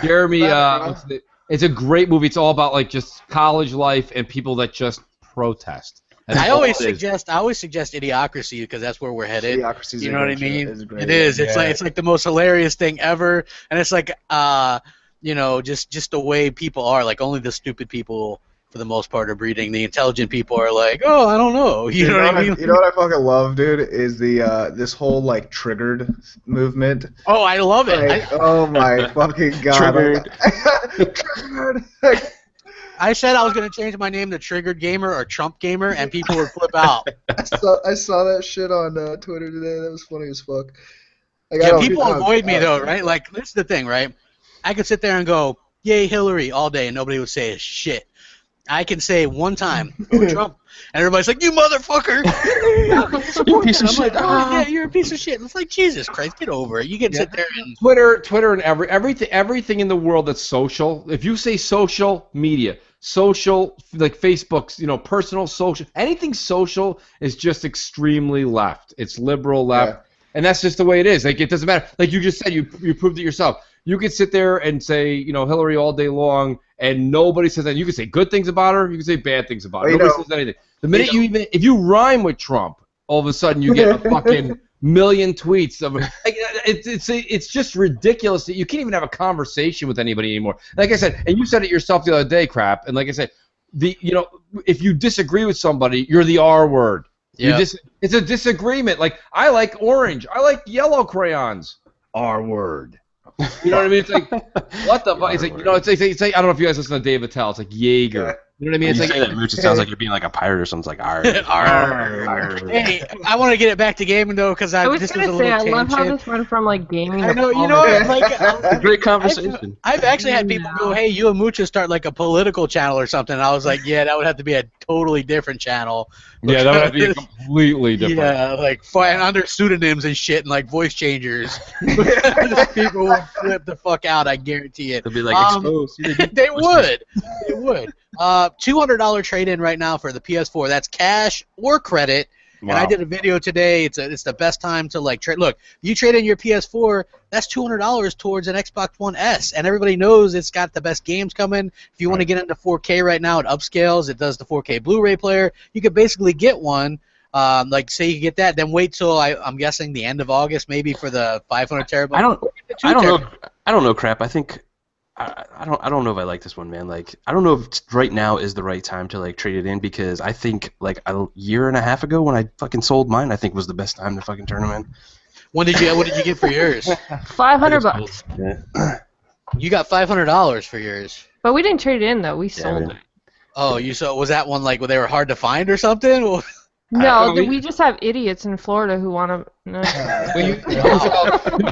Jeremy, it's a great movie. It's all about like just college life and people that just protest. That's I all always it is. suggest Idiocracy because that's where we're headed. Idiocracy's You a know what I great show. mean? It's great. It is. Yeah. It's like the most hilarious thing ever, and it's like just the way people are. Like only the stupid people, for the most part, are breeding. The intelligent people are like, oh, I don't know. You know what I mean? You know what I fucking love, dude? Is the this whole like triggered movement. Oh, I love it. Like, oh my fucking god! Triggered. Triggered. I said I was gonna change my name to Triggered Gamer or Trump Gamer, and people would flip out. I saw that shit on Twitter today. That was funny as fuck. Like, I Yeah, don't- people I don't- avoid me I though, don't- right? Like this is the thing, right? I could sit there and go, "Yay, Hillary" all day, and nobody would say a shit. I can say one time, "Oh, Trump," and everybody's like, "You motherfucker!" You piece of I'm shit. like, "Oh yeah, you're a piece of shit." It's like, Jesus Christ, get over it. You can sit there and Twitter, and everything in the world that's social. If you say social media, social like Facebook's, personal social, anything social is just extremely left. It's liberal left, and that's just the way it is. Like it doesn't matter. Like you just said, you proved it yourself. You could sit there and say, Hillary all day long, and nobody says that. You can say good things about her. You can say bad things about her. Well, Nobody says anything. The minute if you rhyme with Trump, all of a sudden you get a fucking million tweets of like, it's just ridiculous that you can't even have a conversation with anybody anymore. Like I said, and you said it yourself the other day, Crap. And like I said, if you disagree with somebody, you're the R word. Yeah. It's a disagreement. Like I like orange. I like yellow crayons. R word. You know what I mean? It's like what the fuck? It's like it's like I don't know if you guys listen to Dave Attell. It's like Jaeger. You know what I mean? When It's you say like that, Mooch, it sounds like you're being like a pirate or something. It's like, arr. Hey, I want to get it back to gaming though, because I was this gonna was a say, I little love how tangent. this went from like gaming. I to know, you know what? politics. Like, Great conversation. I've actually had people go, "Hey, you and Mooch should start like a political channel or something." And I was like, "Yeah, that would have to be a totally different channel." yeah, that would have to be completely different. Yeah, like under pseudonyms and shit and like voice changers. People would flip the fuck out. I guarantee it. They'll be like, exposed. They would. They would. $200 trade-in right now for the PS4. That's cash or credit. Wow. And I did a video today. It's the best time to like trade. Look, you trade in your PS4. That's $200 towards an Xbox One S, and everybody knows it's got the best games coming. If you want to get into 4K right now, it upscales. It does the 4K Blu-ray player. You could basically get one. Like say you get that, then wait till I'm guessing the end of August maybe for the 500 terabyte. I don't know, Crap. I think I don't know if I like this one, man. Like I don't know if right now is the right time to like trade it in because I think like a year and a half ago when I fucking sold mine, I think was the best time to fucking turn them in. What did you get for yours? $500. Yeah. You got $500 for yours. But we didn't trade it in though. We sold man. it. Oh, was that one like where they were hard to find or something? Or- No, we- we just have idiots in Florida who want to. No.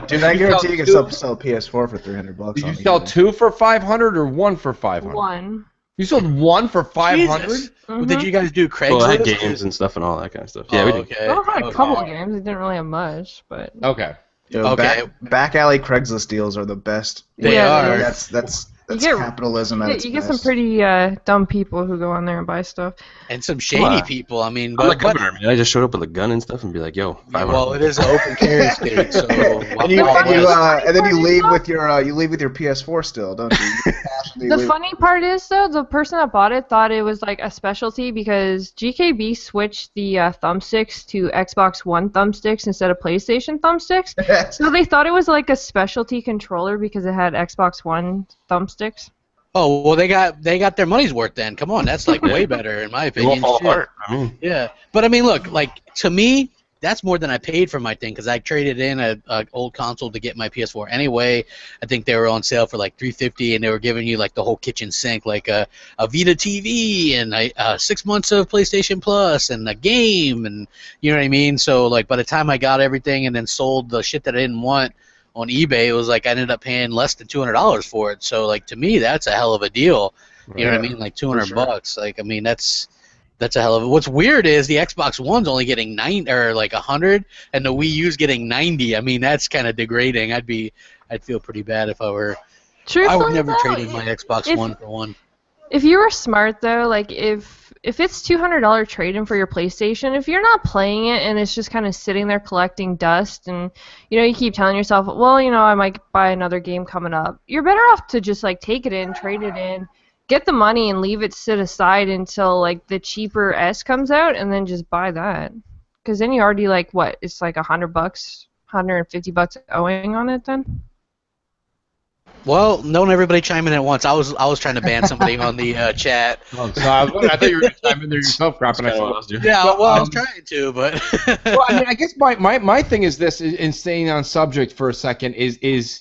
Dude, I guarantee you can sell a PS4 for $300. Did you on sell eBay. 2 for 500 or 1 for 500? One. You sold 1 for 500? Jesus. Mhm. Did you guys do Craigslist? Well, I had games and stuff and all that kind of stuff. Yeah, Oh, we did. okay. Well, I had a Okay. couple of games. We didn't really have much, but. Okay. Yo, Okay. Back alley Craigslist deals are the best. They Yeah, are. That's You get- capitalism at its You get some best. pretty dumb people who go on there and buy stuff. And some shady Come on. people. I mean, I'm the but governor, man. I just showed up with a gun and stuff and be like, yo, 500. well, it is an open carry state, so. And then you leave with your PS4 still, don't you? You cash and you The leave. funny part is, though, the person that bought it thought it was like a specialty because GKB switched the thumbsticks to Xbox One thumbsticks instead of PlayStation thumbsticks. So they thought it was like a specialty controller because it had Xbox One thumbsticks. Oh well, they got their money's worth then. Come on, that's like way better in my It opinion. won't fall Shit. apart. I mean, Yeah, but I mean, look, like to me, that's more than I paid for my thing because I traded in a old console to get my PS4 anyway. I think they were on sale for like $350, and they were giving you like the whole kitchen sink, like a Vita TV and 6 months of PlayStation Plus and a game, and you know what I mean. So like by the time I got everything and then sold the shit that I didn't want on eBay, it was like I ended up paying less than $200 for it. So like to me, that's a hell of a deal. You know what I mean? Like $200 bucks. Like I mean, that's That's a hell of it. What's weird is the Xbox One's only getting 100, and the Wii U's getting 90. I mean, that's kind of degrading. I'd feel pretty bad if I were. I would never trade in my Xbox One for one. If you were smart though, like if it's $200 trade-in for your PlayStation, if you're not playing it and it's just kind of sitting there collecting dust, and you keep telling yourself, well, I might buy another game coming up, you're better off to just like take it in, trade it in, get the money and leave it sit aside until like the cheaper S comes out, and then just buy that. Because then you already it's like $100, $150 owing on it then. Well, don't everybody chime in at once. I was trying to ban somebody on the chat. Oh, so I thought you were going to chime in there yourself, Crap, and I said, yeah, well, I was trying to, but. Well, I mean, I guess my thing is this, in staying on subject for a second, is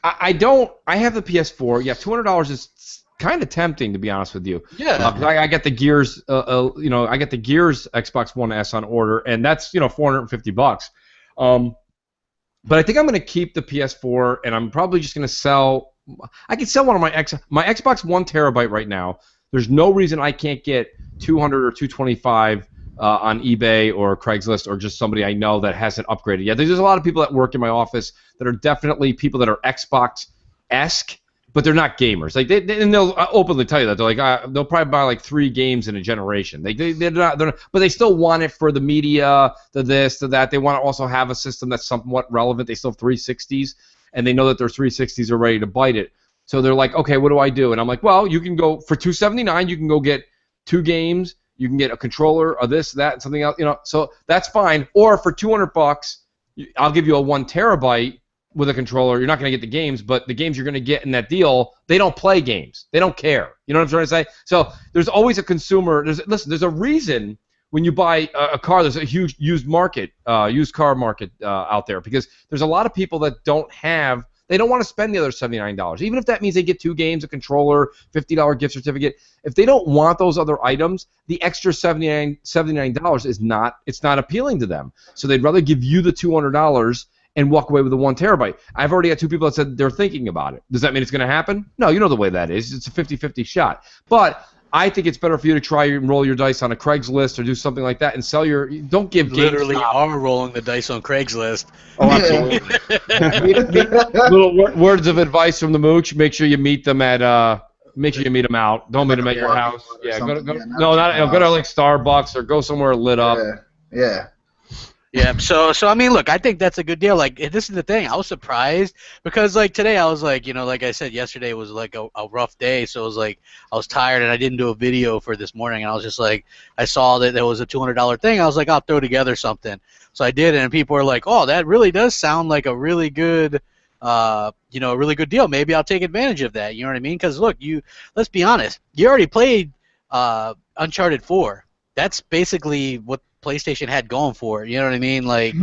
I have the PS4. Yeah, $200 is kind of tempting, to be honest with you. Yeah. I get the Gears, I get the Gears Xbox One S on order, and that's $450. But I think I'm going to keep the PS4, and I'm probably just going to sell. I can sell one of my Xbox 1 terabyte right now. There's no reason I can't get 200 or 225 on eBay or Craigslist or just somebody I know that hasn't upgraded yet. There's a lot of people that work in my office that are definitely people that are Xbox-esque, but they're not gamers. Like and they'll openly tell you that they're like they'll probably buy like 3 games in a generation. They're not, but they still want it for the media, the this, the that. They want to also have a system that's somewhat relevant. They still have 360s, and they know that their 360s are ready to bite it. So they're like, okay, what do I do? And I'm like, well, you can go for $279. You can go get 2 games. You can get a controller, or this, that, and something else. So that's fine. Or for $200, I'll give you a 1 terabyte. With a controller, you're not going to get the games, but the games you're going to get in that deal, they don't play games. They don't care. You know what I'm trying to say? So there's always a consumer. There's a reason when you buy a car, there's a huge used car market out there, because there's a lot of people that they don't want to spend the other $79, even if that means they get 2 games, a controller, $50 gift certificate. If they don't want those other items, the extra $79 is not appealing to them. So they'd rather give you the $200 and walk away with a 1 terabyte. I've already got 2 people that said they're thinking about it. Does that mean it's going to happen? No, you know the way that is. It's a 50-50 shot. But I think it's better for you to try and roll your dice on a Craigslist or do something like that and sell your. Don't give literally are rolling the dice on Craigslist. Oh, absolutely. Little words of advice from the Mooch. Make sure you meet them at. Make sure you meet them out. Don't meet them at your house. Yeah, go to like Starbucks or go somewhere lit up. Yeah. Yeah, so I mean, look, I think that's a good deal. Like, this is the thing. I was surprised because, like, today I was like, like I said, yesterday was like a rough day, so it was like I was tired and I didn't do a video for this morning, and I was just like, I saw that there was a $200 thing. I was like, I'll throw together something. So I did, and people were like, oh, that really does sound like a really good, a really good deal. Maybe I'll take advantage of that. You know what I mean? Because look, let's be honest, you already played Uncharted 4. That's basically what PlayStation had going for it. You know what I mean? Like,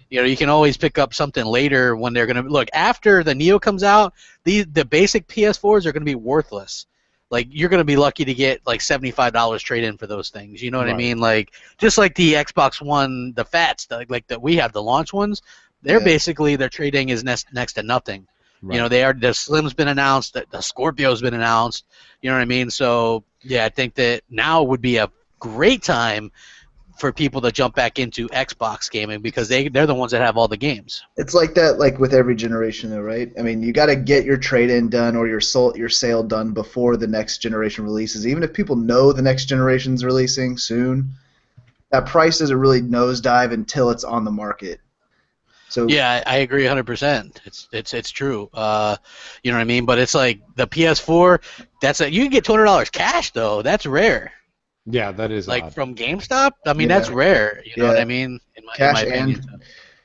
you can always pick up something later when they're gonna look after the Neo comes out. The basic PS4s are gonna be worthless. Like, you're gonna be lucky to get like $75 trade in for those things. You know what I mean? Like, just like the Xbox One, the Fats, like that we have, the launch ones. They're basically, their trading is next to nothing. Right. The Slim's been announced, the Scorpio's been announced. You know what I mean? So yeah, I think that now would be a great time for people to jump back into Xbox gaming because they're the ones that have all the games. It's like that, like with every generation, though, right? I mean, you got to get your trade-in done or your sale done before the next generation releases. Even if people know the next generation's releasing soon, that price doesn't really nosedive until it's on the market. So yeah, I agree 100%. It's true. You know what I mean? But it's like the PS4. You can get $200 cash though. That's rare. Yeah, that is like odd. From GameStop. I mean, that's rare. You know what I mean? Cash in my opinion.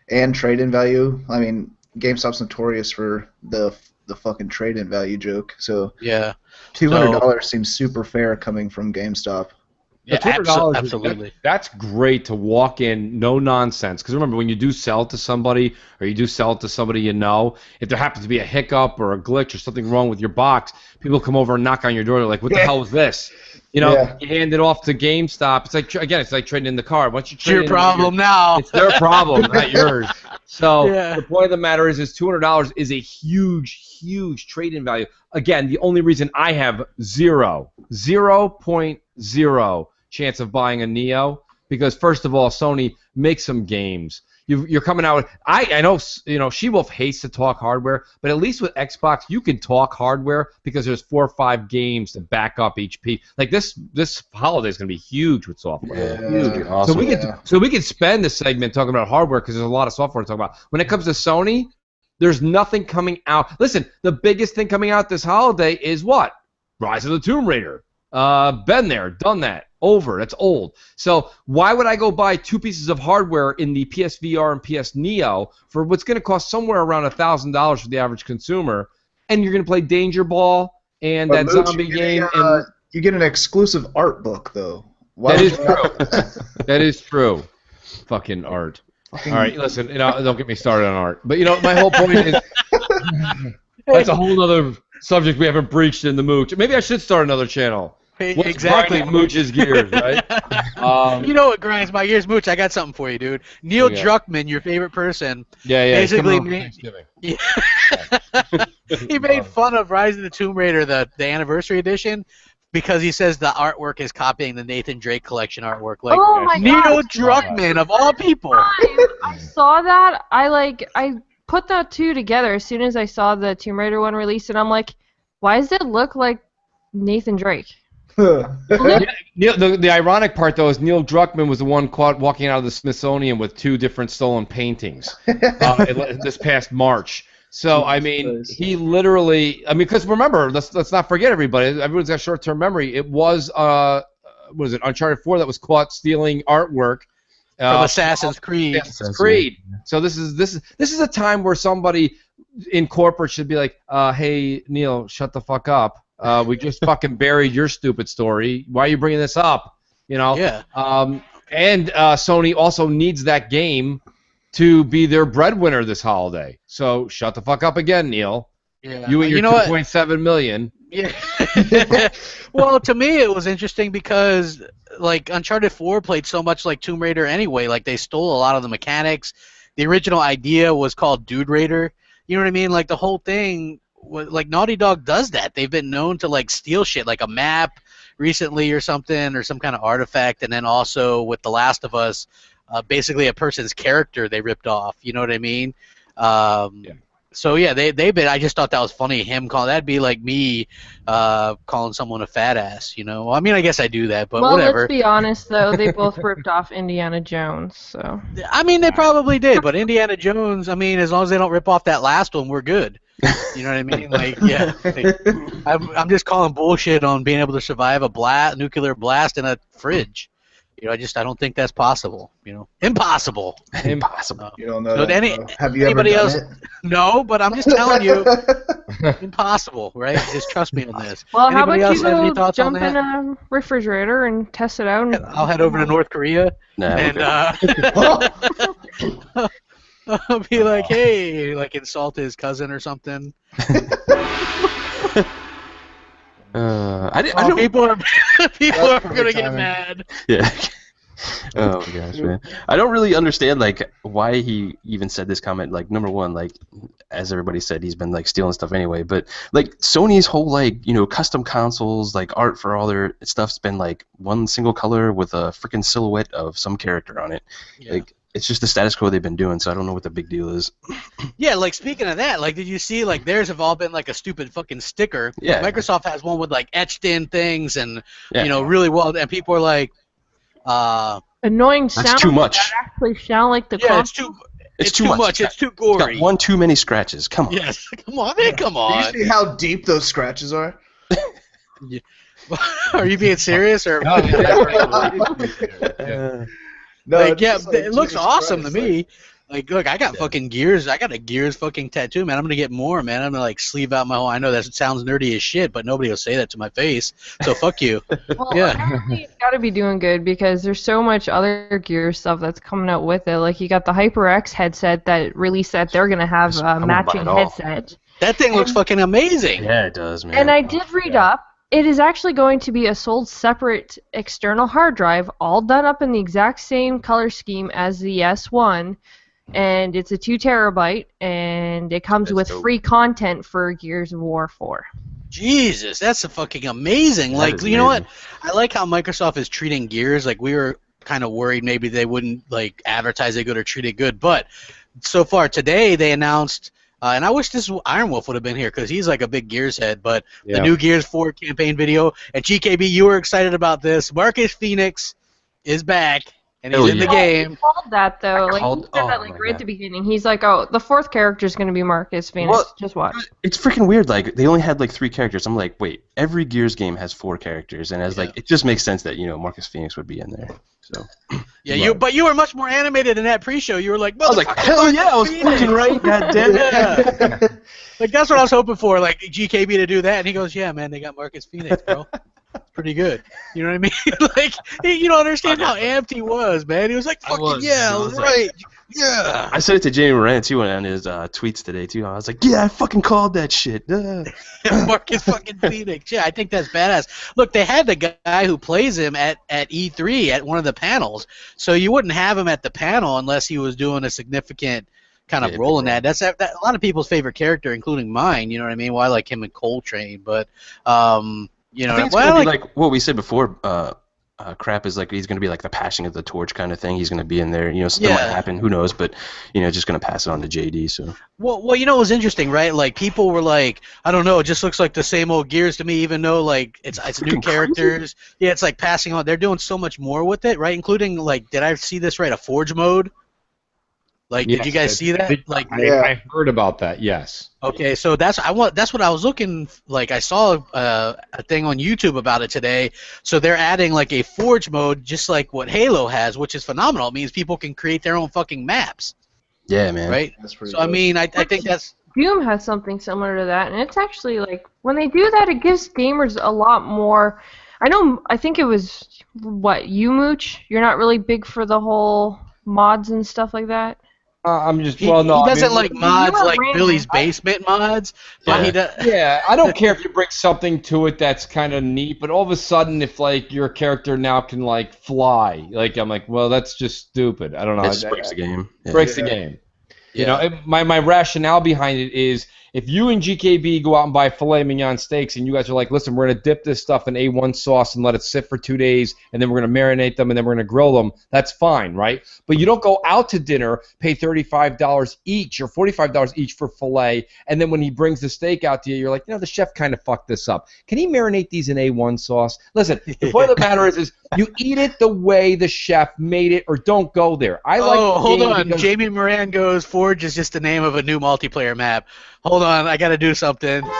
And trade-in value. I mean, GameStop's notorious for the fucking trade-in value joke. So yeah, $200 seems super fair coming from GameStop. Yeah, absolutely. That's great to walk in, no nonsense. Because remember, when you do sell it to somebody, or you do sell it to somebody you know, if there happens to be a hiccup or a glitch or something wrong with your box, people come over and knock on your door. They're like, "What the hell is this?" You hand it off to GameStop. It's like it's like trading in the car. Once you trade it's your problem now. It's their problem, not yours. So the point of the matter is $200 is a huge trade-in value. Again, the only reason I have 0.0 chance of buying a Neo because first of all, Sony makes some games. You're coming out with, I know, She-Wolf hates to talk hardware, but at least with Xbox you can talk hardware because there's 4 or 5 games to back up each piece. Like this holiday is going to be huge with software. Yeah. Huge. Awesome. So we could spend this segment talking about hardware because there's a lot of software to talk about. When it comes to Sony, there's nothing coming out. Listen, the biggest thing coming out this holiday is what? Rise of the Tomb Raider. Been there, done that. Over. That's old. So why would I go buy 2 pieces of hardware in the PSVR and PS Neo for what's going to cost somewhere around $1,000 for the average consumer, and you're going to play Danger Ball and that zombie game? And you get an exclusive art book, though. Why that would is you true. That is true. Fucking art. All right, listen. Don't get me started on art. But my whole point is that's a whole other subject we haven't breached in the mooch. Maybe I should start another channel. What's Exactly. grinding Mooch's gears, right? You know what grinds my gears, Mooch? I got something for you, dude. Neil Druckmann, your favorite person. Yeah. Basically, Thanksgiving. he made fun of Rise of the Tomb Raider, the anniversary edition, because he says the artwork is copying the Nathan Drake collection artwork. Like Oh my Neil God. Druckmann, of all people. I saw that. I put the two together as soon as I saw the Tomb Raider one released, and I'm like, why does it look like Nathan Drake? The ironic part, though, is Neil Druckmann was the one caught walking out of the Smithsonian with 2 different stolen paintings this past March. So, I mean, he literally, because remember, let's not forget, everybody, everyone's got short-term memory. It was, Uncharted 4 that was caught stealing artwork From Assassin's Creed. Assassin's Creed. So this is a time where somebody in corporate should be like, hey, Neil, shut the fuck up. We just fucking buried your stupid story. Why are you bringing this up? Yeah. And Sony also needs that game to be their breadwinner this holiday. So shut the fuck up again, Neil. Yeah. You and your $2.7 million. Yeah. Well, to me, it was interesting because like Uncharted 4 played so much like Tomb Raider anyway. Like they stole a lot of the mechanics. The original idea was called Dude Raider. You know what I mean? Like the whole thing. Like Naughty Dog does that. They've been known to like steal shit, like a map recently or something, or some kind of artifact, and then also with The Last of Us, basically a person's character they ripped off. You know what I mean? So yeah, they've been. I just thought that was funny. That'd be like me calling someone a fat ass. I mean, I guess I do that, but whatever. Let's be honest though. They both ripped off Indiana Jones. So. I mean, they probably did, but Indiana Jones. I mean, as long as they don't rip off that last one, we're good. You know what I mean? Like, yeah. I'm just calling bullshit on being able to survive a nuclear blast in a fridge. I don't think that's possible. Impossible. Impossible. You don't know So that, have you anybody ever else? done No, but I'm just telling you, impossible, right? Just trust me on this. Well, how Anybody about else you have any go thoughts on jump in that? a refrigerator and test it out? I'll head over to North Korea and I'll be like, hey, like insult his cousin or something. People are gonna get mad. Yeah. Oh my gosh, man. I don't really understand like why he even said this comment. Like, number one, like as everybody said, he's been like stealing stuff anyway. But like Sony's whole like custom consoles, like art for all their stuff's been like one single color with a freaking silhouette of some character on it. Yeah. Like it's just the status quo they've been doing. So I don't know what the big deal is. Yeah, like speaking of that, like did you see like theirs have all been like a stupid fucking sticker? Yeah. Microsoft has one with like etched in things and really well, and people are like. Annoying sound. That's too much. That actually sound like the. Yeah, console. it's too much. It's too It's got gory. one too many scratches. Come on. Yes, come on, man, come on. Do you see how deep those scratches are? Are you being serious or? No, Like, yeah, it's like, it looks Jesus awesome Christ, to me. Like, look, I got fucking Gears. I got a Gears fucking tattoo, man. I'm gonna get more, man. I'm gonna like sleeve out my whole. I know that sounds nerdy as shit, but nobody will say that to my face. So fuck you. Well, Yeah. apparently it's got to be doing good because there's so much other Gear stuff that's coming out with it. Like you got the HyperX headset that released that they're gonna have Just a come matching by it all. headset. That thing looks fucking amazing. Yeah, it does, man. And I did read up. It is actually going to be a sold separate external hard drive, all done up in the exact same color scheme as the S1, and it's a 2 terabyte, and it comes That's with dope. free content for Gears of War 4. Jesus, that's fucking amazing. That Like, is you know what? amazing. I like how Microsoft is treating Gears. Like, we were kind of worried maybe they wouldn't like advertise it good or treat it good, but so far today they announced, and I wish this Iron Wolf would have been here because he's like a big Gears head. But the new Gears 4 campaign video, and GKB, you were excited about this. Marcus Phoenix is back. And he's in the game. He called that though. Like called- he said that oh like my right at God. the beginning. He's like, "Oh, the fourth character is going to be Marcus Phoenix. Well, Just watch." It's freaking weird. Like they only had like 3 characters. I'm like, wait, every Gears game has 4 characters, and as like it just makes sense that Marcus Phoenix would be in there. So. Yeah, but you were much more animated in that pre-show. You were like, I was like, hell yeah, I was fucking right. God damn it. Yeah. Like that's what I was hoping for, like GKB to do that, and he goes, "Yeah, man, they got Marcus Phoenix, bro. It's pretty good." You know what I mean? Like you don't understand how amped he was, man. He was like, "Fucking yeah, right, yeah." I said it to Jamie Moran too on his tweets today too. I was like, yeah, I fucking called that shit. Marcus fucking Phoenix. Yeah, I think that's badass. Look, they had the guy who plays him at E3 at one of the panels, so you wouldn't have him at the panel unless he was doing a significant kind of role in that. That's a lot of people's favorite character, including mine. You know what I mean? Well, I like him in Coltrane, but you know, I think it's gonna be like what we said before. Crap is like he's gonna be like the passing of the torch kind of thing. He's gonna be in there. Something might happen. Who knows? But just gonna pass it on to JD. So. Well, it was interesting, right? Like people were like, I don't know, it just looks like the same old Gears to me, even though like it's new characters. Crazy. Yeah, it's like passing on. They're doing so much more with it, right? Including like, did I see this right? A Forge mode. Like, did you guys see that? I heard about that. Yes. Okay, so that's what I was looking. Like, I saw a thing on YouTube about it today. So they're adding like a Forge mode, just like what Halo has, which is phenomenal. It means people can create their own fucking maps. Yeah, man. Right. That's pretty So cool. I mean, I think that's. Doom has something similar to that, and it's actually like when they do that, it gives gamers a lot more. I think it was you Mooch. You're not really big for the whole mods and stuff like that. I'm just He doesn't like mods you are like random. Billy's Basement mods, but he does. Yeah, I don't care if you bring something to it that's kind of neat, but all of a sudden, if like your character now can like fly, like I'm like, well, that's just stupid. I don't know. It just breaks the game. Yeah. Breaks the game. You know, my rationale behind it is if you and GKB go out and buy filet mignon steaks and you guys are like, listen, we're going to dip this stuff in A1 sauce and let it sit for 2 days, and then we're going to marinate them, and then we're going to grill them, that's fine, right? But you don't go out to dinner, pay $35 each or $45 each for filet, and then when he brings the steak out to you, you're like, the chef kind of fucked this up. Can he marinate these in A1 sauce? Listen, the point of the matter is you eat it the way the chef made it, or don't go there. Hold on. Jamie Moran goes, Forge is just the name of a new multiplayer map. Hold on, I gotta do something. Sorry,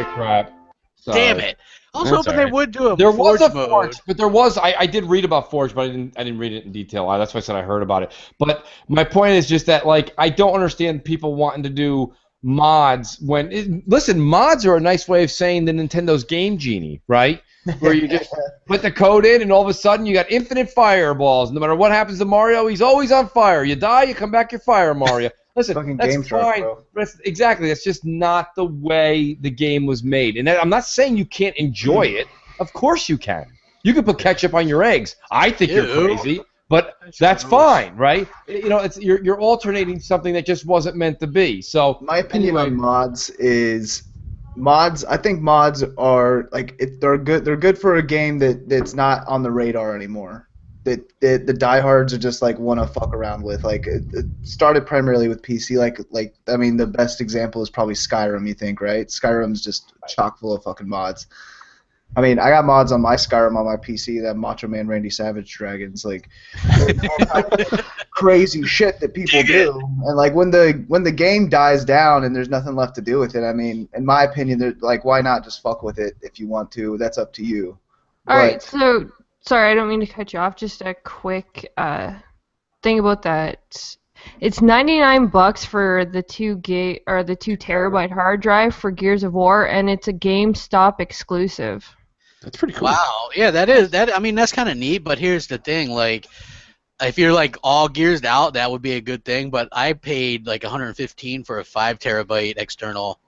crap. Sorry. Damn it! I was hoping they would do There Forge was a mode. Forge, but there was. I did read about Forge, but I didn't read it in detail. That's why I said I heard about it. But my point is just that like I don't understand people wanting to do mods when listen, mods are a nice way of saying the Nintendo's Game Genie, right? Where you just put the code in, and all of a sudden you got infinite fireballs. No matter what happens to Mario, he's always on fire. You die, you come back, you're fire, Mario. Listen, Fucking that's game truck, fine. bro. Exactly, that's just not the way the game was made. And I'm not saying you can't enjoy it. Of course you can. You can put ketchup on your eggs. I think you're crazy, but that's fine, right? You're alternating something that just wasn't meant to be. So my opinion on mods is mods. I think mods are like they're good. They're good for a game that's not on the radar anymore. That the diehards are just like want to fuck around with. Like it started primarily with PC. Like I mean, the best example is probably Skyrim. You think, right? Skyrim's just chock full of fucking mods. I mean, I got mods on my Skyrim on my PC that Macho Man Randy Savage dragons, like crazy shit that people do. And like when the game dies down and there's nothing left to do with it, I mean, in my opinion, like why not just fuck with it if you want to? That's up to you. All right, so sorry, I don't mean to cut you off. Just a quick thing about that. It's $99 for the 2 terabyte hard drive for Gears of War, and it's a GameStop exclusive. That's pretty cool. Wow, yeah, that is that. I mean, that's kind of neat. But here's the thing, like, if you're like all gearsed out, that would be a good thing. But I paid like $115 for a 5 terabyte external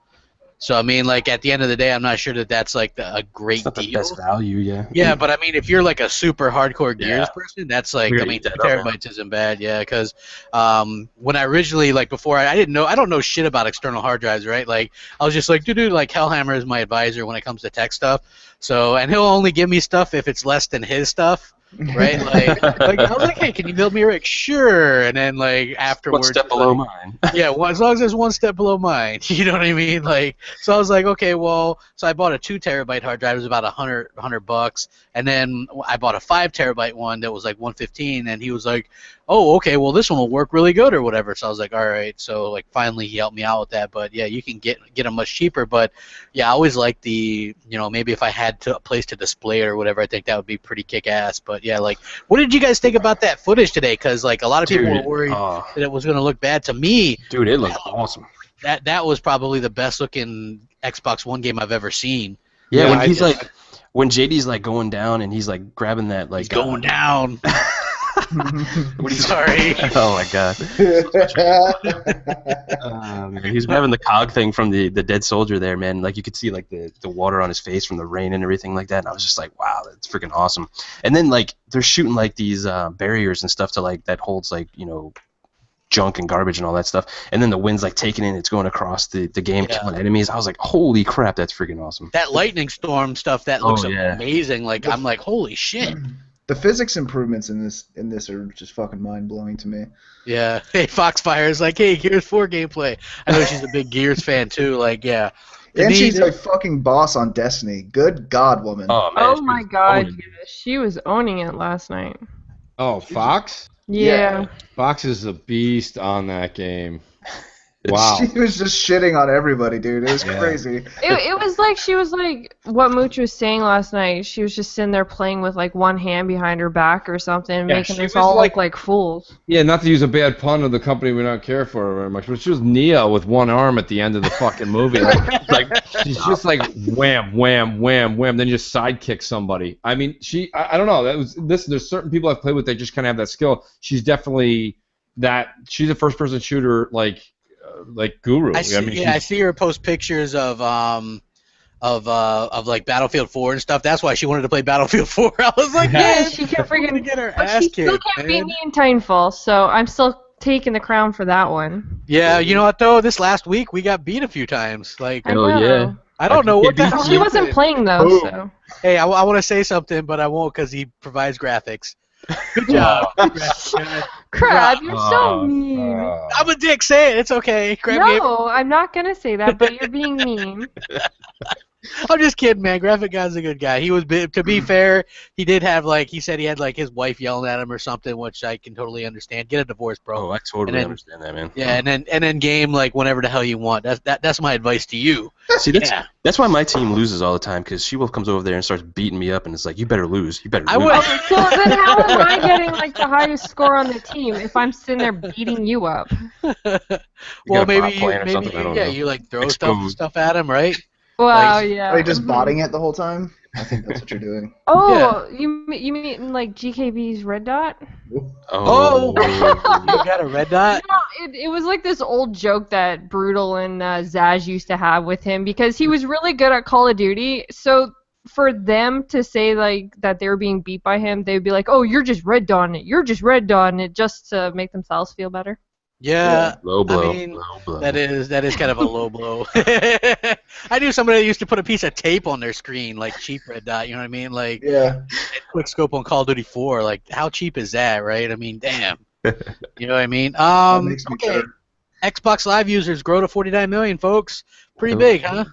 So I mean, like at the end of the day, I'm not sure that that's like a great It's not the deal. best value, yeah. Yeah, but I mean, if you're like a super hardcore Gears person, that's like, We're I gonna mean, eat 2 that up, terabytes isn't bad, yeah. Because when I originally, like before, I didn't know, I don't know shit about external hard drives, right? Like I was just like, dude, like Hellhammer is my advisor when it comes to tech stuff. So, and he'll only give me stuff if it's less than his stuff. Right, like I was like, hey, can you build me a rig? Sure, and then like afterwards, One step below mine. yeah, well, as long as there's one step below mine, you know what I mean? Like, so I was like, okay, well, so I bought a 2 terabyte hard drive, it was about $100, and then I bought a 5 terabyte one that was like $115, and he was like, oh, okay, well, this one will work really good or whatever. So I was like, all right. So like finally he helped me out with that. But yeah, you can get them much cheaper. But yeah, I always like the, you know, maybe if I had a place to display it or whatever, I think that would be pretty kick ass. But yeah, like, what did you guys think about that footage today? Because like a lot of people were worried that it was going to look bad. To me, dude, it looked awesome. That was probably the best looking Xbox One game I've ever seen. Yeah, when he's like, when JD's like going down and he's like grabbing that like. He's going down. Sorry. Oh my god. Man, he's grabbing the cog thing from the dead soldier there, man. Like you could see like the water on his face from the rain and everything like that. And I was just like, wow, that's freaking awesome. And then like they're shooting like these barriers and stuff to like that holds like, you know, junk and garbage and all that stuff. And then the wind's like taking it, it's going across the game, killing enemies. I was like, holy crap, that's freaking awesome. That lightning storm stuff, that looks amazing. Like I'm like, holy shit. The physics improvements in this are just fucking mind blowing to me. Yeah. Hey, Foxfire's like, hey, Gears 4 gameplay. I know she's a big Gears fan too. Like, yeah. And she's a fucking boss on Destiny. Good God, woman. Oh, man, my God, yeah, she was owning it last night. Oh, Fox? Yeah. Fox is a beast on that game. Wow. She was just shitting on everybody, dude. It was crazy. It was like she was like what Mooch was saying last night. She was just sitting there playing with like one hand behind her back or something, making us all look like fools. Yeah, not to use a bad pun of the company we don't care for very much, but she was Neo with one arm at the end of the fucking movie. Like she's just like wham, wham, wham, wham, then just sidekick somebody. I mean, I don't know. There's certain people I've played with that just kind of have that skill. She's definitely that. She's a first-person shooter like guru. I see her post pictures of like Battlefield 4 and stuff. That's why she wanted to play Battlefield 4. I was like, yeah, she can't freaking get her ass kicked. She still can't beat me in Titanfall, so I'm still taking the crown for that one. Yeah, you know what though? This last week we got beat a few times. Like, I know. I don't know what the hell. She wasn't playing though. So. Hey, I want to say something, but I won't because he provides graphics. Good job. Crap, you're so mean. I'm a dick, say it. It's okay. No, I'm not going to say that, but you're being mean. I'm just kidding, man. Graphic Guy's a good guy. He was, to be fair, he did have he said he had his wife yelling at him or something, which I can totally understand. Get a divorce, bro. Oh, I totally understand that, man. Yeah, and then game whenever the hell you want. That's my advice to you. See, that's why my team loses all the time because she comes over there and starts beating me up, and it's like, you better lose. You better lose. Okay, so then how am I getting the highest score on the team if I'm sitting there beating you up? Well, maybe you throw stuff at him, right? Wow, yeah. Are you just botting it the whole time? I think that's what you're doing. Oh, yeah. you mean like GKB's Red Dot? Oh, you got a Red Dot? No, it was like this old joke that Brutal and Zaz used to have with him because he was really good at Call of Duty. So for them to say that they were being beat by him, they'd be like, "Oh, you're just Red Dotting it. You're just Red Dotting it," just to make themselves feel better. Yeah, low blow. I mean, low blow. That is kind of a low blow. I knew somebody that used to put a piece of tape on their screen, like cheap Red Dot. You know what I mean? Like, quick scope on Call of Duty 4. Like, how cheap is that, right? I mean, damn. You know what I mean? Okay. Xbox Live users grow to 49 million, folks. Pretty big, huh?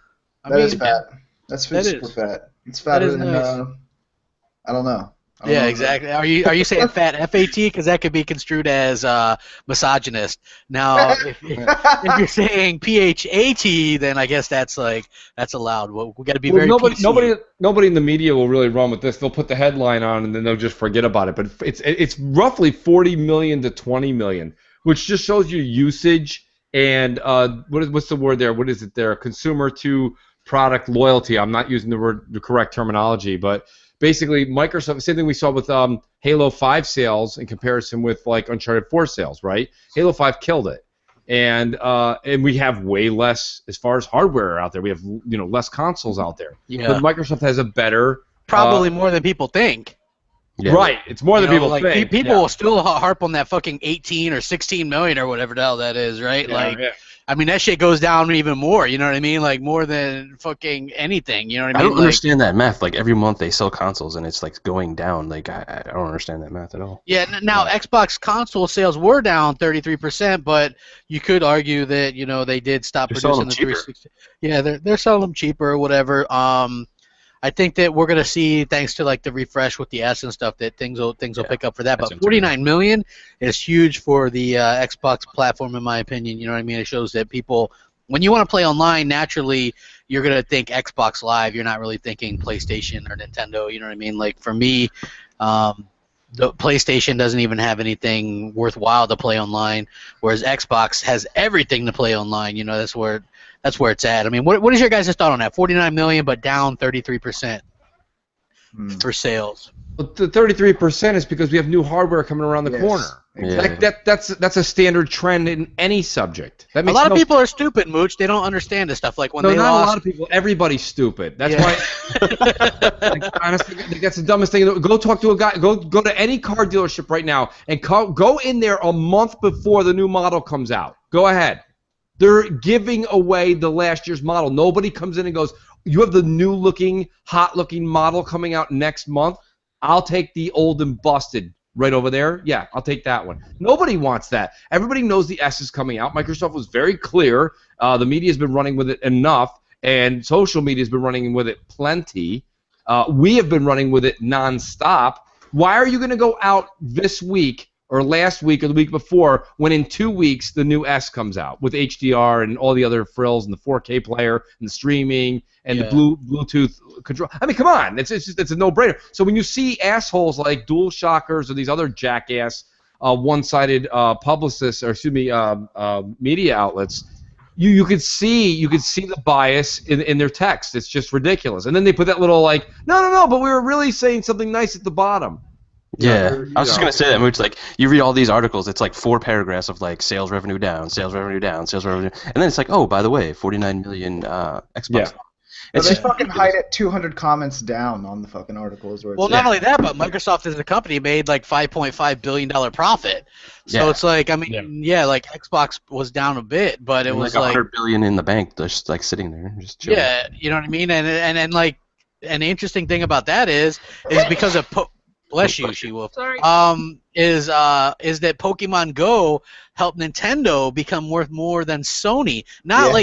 That is fat. That's super fat. It's fatter than I don't know. Yeah, exactly. Are you saying fat FAT? Because that could be construed as misogynist. Now, if you're saying PHAT, then I guess that's allowed. We got to be very. Nobody in the media will really run with this. They'll put the headline on and then they'll just forget about it. But it's roughly 40 million to 20 million, which just shows you usage and what's the word there? What is it there? Consumer to product loyalty. I'm not using the correct terminology, but. Basically, Microsoft, same thing we saw with Halo 5 sales in comparison with Uncharted 4 sales, right? Halo 5 killed it. and we have way less as far as hardware out there. We have less consoles out there. Yeah. But Microsoft has a better. Probably more than people think. Yeah. Right, it's more than people think. People will still harp on that fucking 18 or 16 million or whatever the hell that is, right? I mean, that shit goes down even more, you know what I mean? Like, more than fucking anything, you know what I mean? I don't understand that math. Like, every month they sell consoles, and it's, like, going down. Like, I don't understand that math at all. Yeah, now, Xbox console sales were down 33%, but you could argue that, they did stop producing the 360. Yeah, they're selling them cheaper or whatever. I think that we're gonna see, thanks to like the refresh with the S and stuff, that things will pick up for that. But 49 million is huge for the Xbox platform, in my opinion. You know what I mean? It shows that people, when you want to play online, naturally you're gonna think Xbox Live. You're not really thinking PlayStation or Nintendo. You know what I mean? Like for me, the PlayStation doesn't even have anything worthwhile to play online, whereas Xbox has everything to play online. That's where it's at. I mean, what is your guys' thought on that? 49 million, but down 33% for sales. Well, the 33% is because we have new hardware coming around the corner. Exactly. That's a standard trend in any subject. That makes a lot of people are stupid, Mooch. They don't understand this stuff. Like when they not lost. A lot of people. Everybody's stupid. That's why. Honestly, that's the dumbest thing. Go talk to a guy. Go to any car dealership right now and go in there a month before the new model comes out. Go ahead. They're giving away the last year's model. Nobody comes in and goes, you have the new-looking, hot-looking model coming out next month. I'll take the old and busted right over there. Yeah, I'll take that one. Nobody wants that. Everybody knows the S is coming out. Microsoft was very clear. The media's been running with it enough, and social media's been running with it plenty. We have been running with it nonstop. Why are you going to go out this week or last week or the week before, when in 2 weeks the new S comes out with HDR and all the other frills and the 4K player and the streaming and the Bluetooth control? I mean, come on, it's a no-brainer. So when you see assholes like DualShockers or these other jackass one-sided publicists, or excuse me, media outlets, you could see the bias in their text. It's just ridiculous. And then they put that little like, no, but we were really saying something nice at the bottom. Yeah, I was just gonna say that. It's like you read all these articles. It's like 4 paragraphs of like sales revenue down, sales revenue down, sales revenue, and then it's like, oh, by the way, 49 million Xbox. Yeah. It's just fucking hide it 200 comments down on the fucking articles. Well, not only that, but Microsoft as a company made like $5.5 billion profit. So it's like, I mean, like Xbox was down a bit, but it was like $100 billion in the bank, just like sitting there, just chilling. Yeah, you know what I mean. And like, an interesting thing about that is because of bless you, She-Wolf. Sorry. Is that Pokemon Go helped Nintendo become worth more than Sony? Not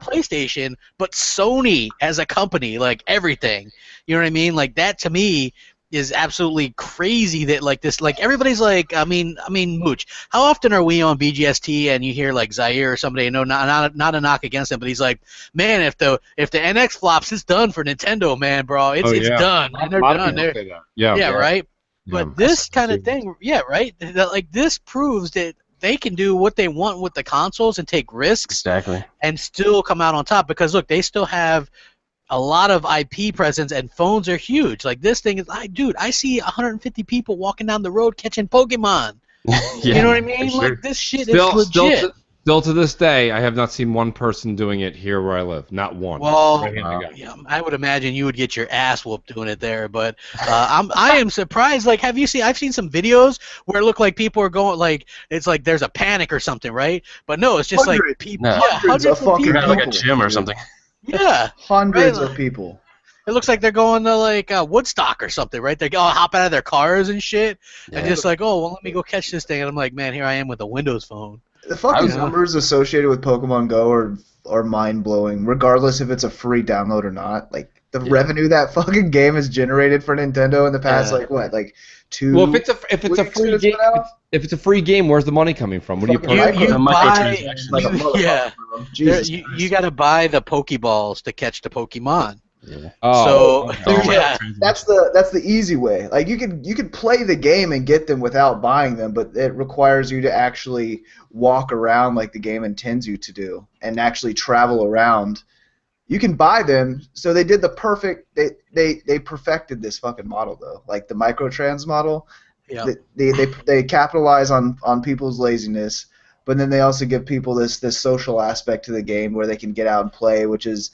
PlayStation, but Sony as a company, like everything. You know what I mean? Like that to me is absolutely crazy that like this, like everybody's like, I mean, Mooch, how often are we on BGST and you hear like Zaire or somebody, not a knock against him, but he's like, man, if the NX flops, it's done for Nintendo, man, bro. It's done. And they're done. Yeah, right? But this kind of thing, right? Like this proves that they can do what they want with the consoles and take risks and still come out on top. Because look, they still have a lot of IP presence and phones are huge. Like this thing is, I see 150 people walking down the road catching Pokemon. You know what I mean? Sure. Like this shit is legit. Still to this day, I have not seen one person doing it here where I live. Not one. Well, I would imagine you would get your ass whooped doing it there. But I am surprised. Like, have you seen? I've seen some videos where it look like people are going like it's like there's a panic or something, right? But no, it's just like people. Yeah, hundreds of fucking people. Like a gym or something. Yeah, hundreds of people. It looks like they're going to like Woodstock or something, right? They're all hopping out of their cars and shit, and just like, oh, well, let me go catch this thing. And I'm like, man, here I am with a Windows phone. The fucking numbers associated with Pokemon Go are mind-blowing, regardless if it's a free download or not. Like, the revenue that fucking game has generated for Nintendo in the past, like 2 Well, if it's a free game, if it's a free game, where's the money coming from? What do you put? You got to buy the Pokeballs to catch the Pokemon. Yeah. That's the easy way. Like you could play the game and get them without buying them, but it requires you to actually walk around like the game intends you to do and actually travel around. You can buy them, so they did the perfect. They perfected this fucking model though, like the microtrans model. Yeah. They capitalize on people's laziness, but then they also give people this social aspect to the game where they can get out and play, which is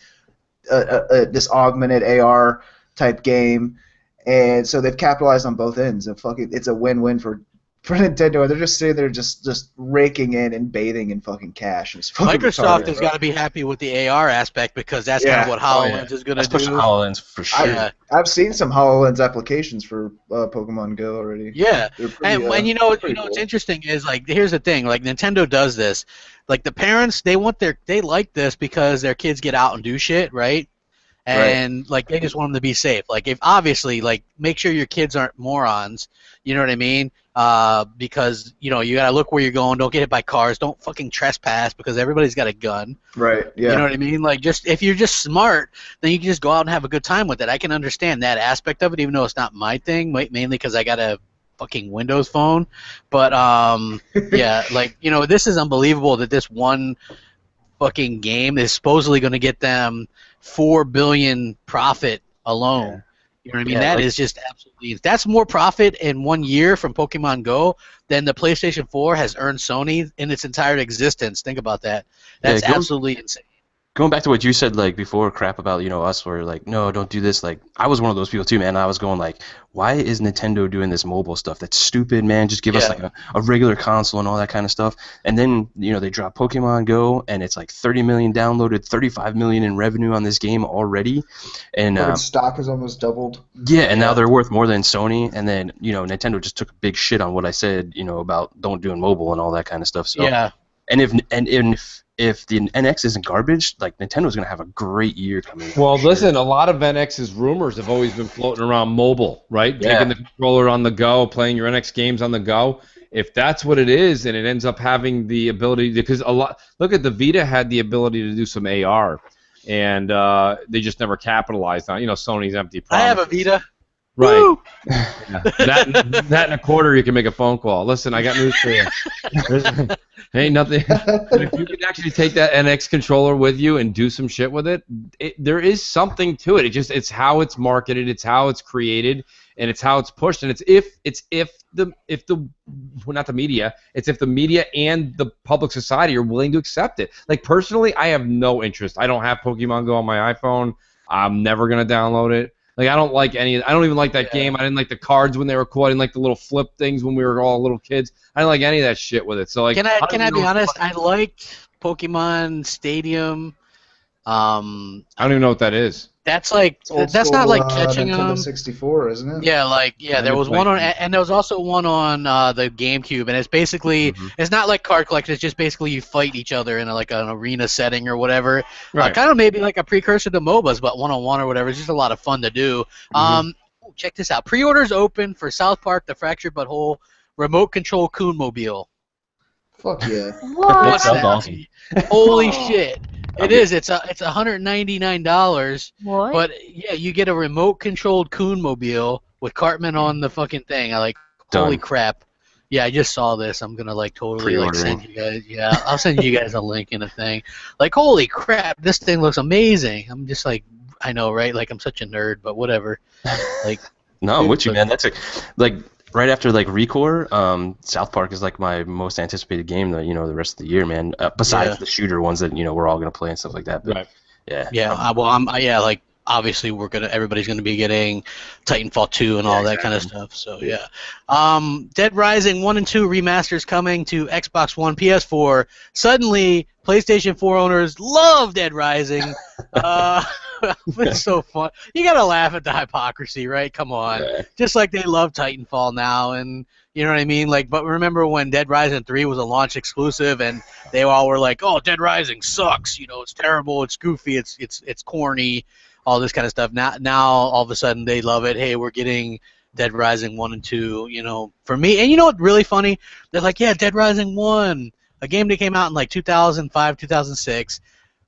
this augmented AR type game, and so they've capitalized on both ends. It's a win-win for Nintendo. They're just sitting there just raking in and bathing in fucking cash. It's fucking Microsoft retarded, has bro. got to be happy with the AR aspect because that's kind of what HoloLens is going to That's pushing do. HoloLens for sure. Yeah. I've seen some HoloLens applications for Pokemon Go already. Yeah, They're pretty, and you know pretty what's cool. interesting is like here's the thing, like Nintendo does this, like the parents they like this because their kids get out and do shit, right? And like they just want them to be safe. Like if obviously like make sure your kids aren't morons, you know what I mean? Because you know you gotta look where you're going. Don't get hit by cars. Don't fucking trespass because everybody's got a gun. Right. Yeah. You know what I mean? Like just if you're just smart, then you can just go out and have a good time with it. I can understand that aspect of it, even though it's not my thing, mainly because I got a fucking Windows phone. But yeah, like you know, this is unbelievable that this one fucking game is supposedly going to get them $4 billion profit alone. Yeah. You know what I mean? Yeah, That like- is just absolutely. That's more profit in 1 year from Pokemon Go than the PlayStation 4 has earned Sony in its entire existence. Think about that. That's Yeah, absolutely insane. Going back to what you said like before, crap about us where like no, don't do this. Like I was one of those people too, man. I was going like, why is Nintendo doing this mobile stuff? That's stupid, man. Just give us like a regular console and all that kind of stuff. And then they drop Pokemon Go and it's like 30 million downloaded, 35 million in revenue on this game already, and stock has almost doubled. yeah, and now they're worth more than Sony. And then Nintendo just took a big shit on what I said, about don't doing mobile and all that kind of stuff. So Yeah. and if the NX isn't garbage, like Nintendo's gonna have a great year coming. Well, for sure. listen, a lot of NX's rumors have always been floating around mobile, right? Yeah. Taking the controller on the go, playing your NX games on the go. If that's what it is, and it ends up having the ability, because look at the Vita had the ability to do some AR, and they just never capitalized on. Sony's empty I have a promises. Vita. Right. Woo! Yeah. That in a quarter, you can make a phone call. Listen, I got news for you. Ain't nothing. If you can actually take that NX controller with you and do some shit with it, there is something to it. It's how it's marketed, it's how it's created, and it's how it's pushed. And it's if the media and the public society are willing to accept it. Like personally, I have no interest. I don't have Pokemon Go on my iPhone. I'm never gonna download it. Like I don't like any. I don't even like that game. I didn't like the cards when they were cool. I didn't like the little flip things when we were all little kids. I didn't like any of that shit with it. So like, Can I don't be know- honest? I liked Pokemon Stadium. I don't even know what that is. That's like Old that's school, not like catching Nintendo them. 64, isn't it? Yeah, there was one on, and there was also one on the GameCube, and it's basically it's not like card collection. It's just basically you fight each other in like an arena setting or whatever. Right. Kind of maybe like a precursor to MOBAs, but one-on-one or whatever. It's just a lot of fun to do. Check this out. Pre-orders open for South Park: The Fractured But Whole remote control Coonmobile. Fuck yeah. What? What's sounds that? awesome. Holy shit! It is. It's $199. What? But yeah, you get a remote-controlled Coonmobile with Cartman on the fucking thing. Holy Done. crap! Yeah, I just saw this. I'm gonna totally Pre-ordering. send you guys. Yeah, I'll send you guys a link in a thing. Holy crap! This thing looks amazing. I'm just I know, right? I'm such a nerd, but whatever. No, I'm with you, man. That's right after Recore, South Park is my most anticipated game the rest of the year, man. Besides the shooter ones that we're all gonna play and stuff like that. But, Right. Yeah. Yeah. Obviously everybody's gonna be getting Titanfall 2 and all that kind of stuff. So yeah. Dead Rising 1 and 2 remasters coming to Xbox One, PS4. Suddenly, PlayStation 4 owners love Dead Rising. It's so fun. You gotta laugh at the hypocrisy, right? Come on. Yeah. Just like they love Titanfall now, and you know what I mean? But remember when Dead Rising 3 was a launch exclusive, and they all were like, "Oh, Dead Rising sucks. It's terrible. It's goofy. It's corny. All this kind of stuff." Now all of a sudden they love it. Hey, we're getting Dead Rising 1 and 2. For me, and you know what's really funny? They're like, "Yeah, Dead Rising 1, a game that came out in 2005, 2006,"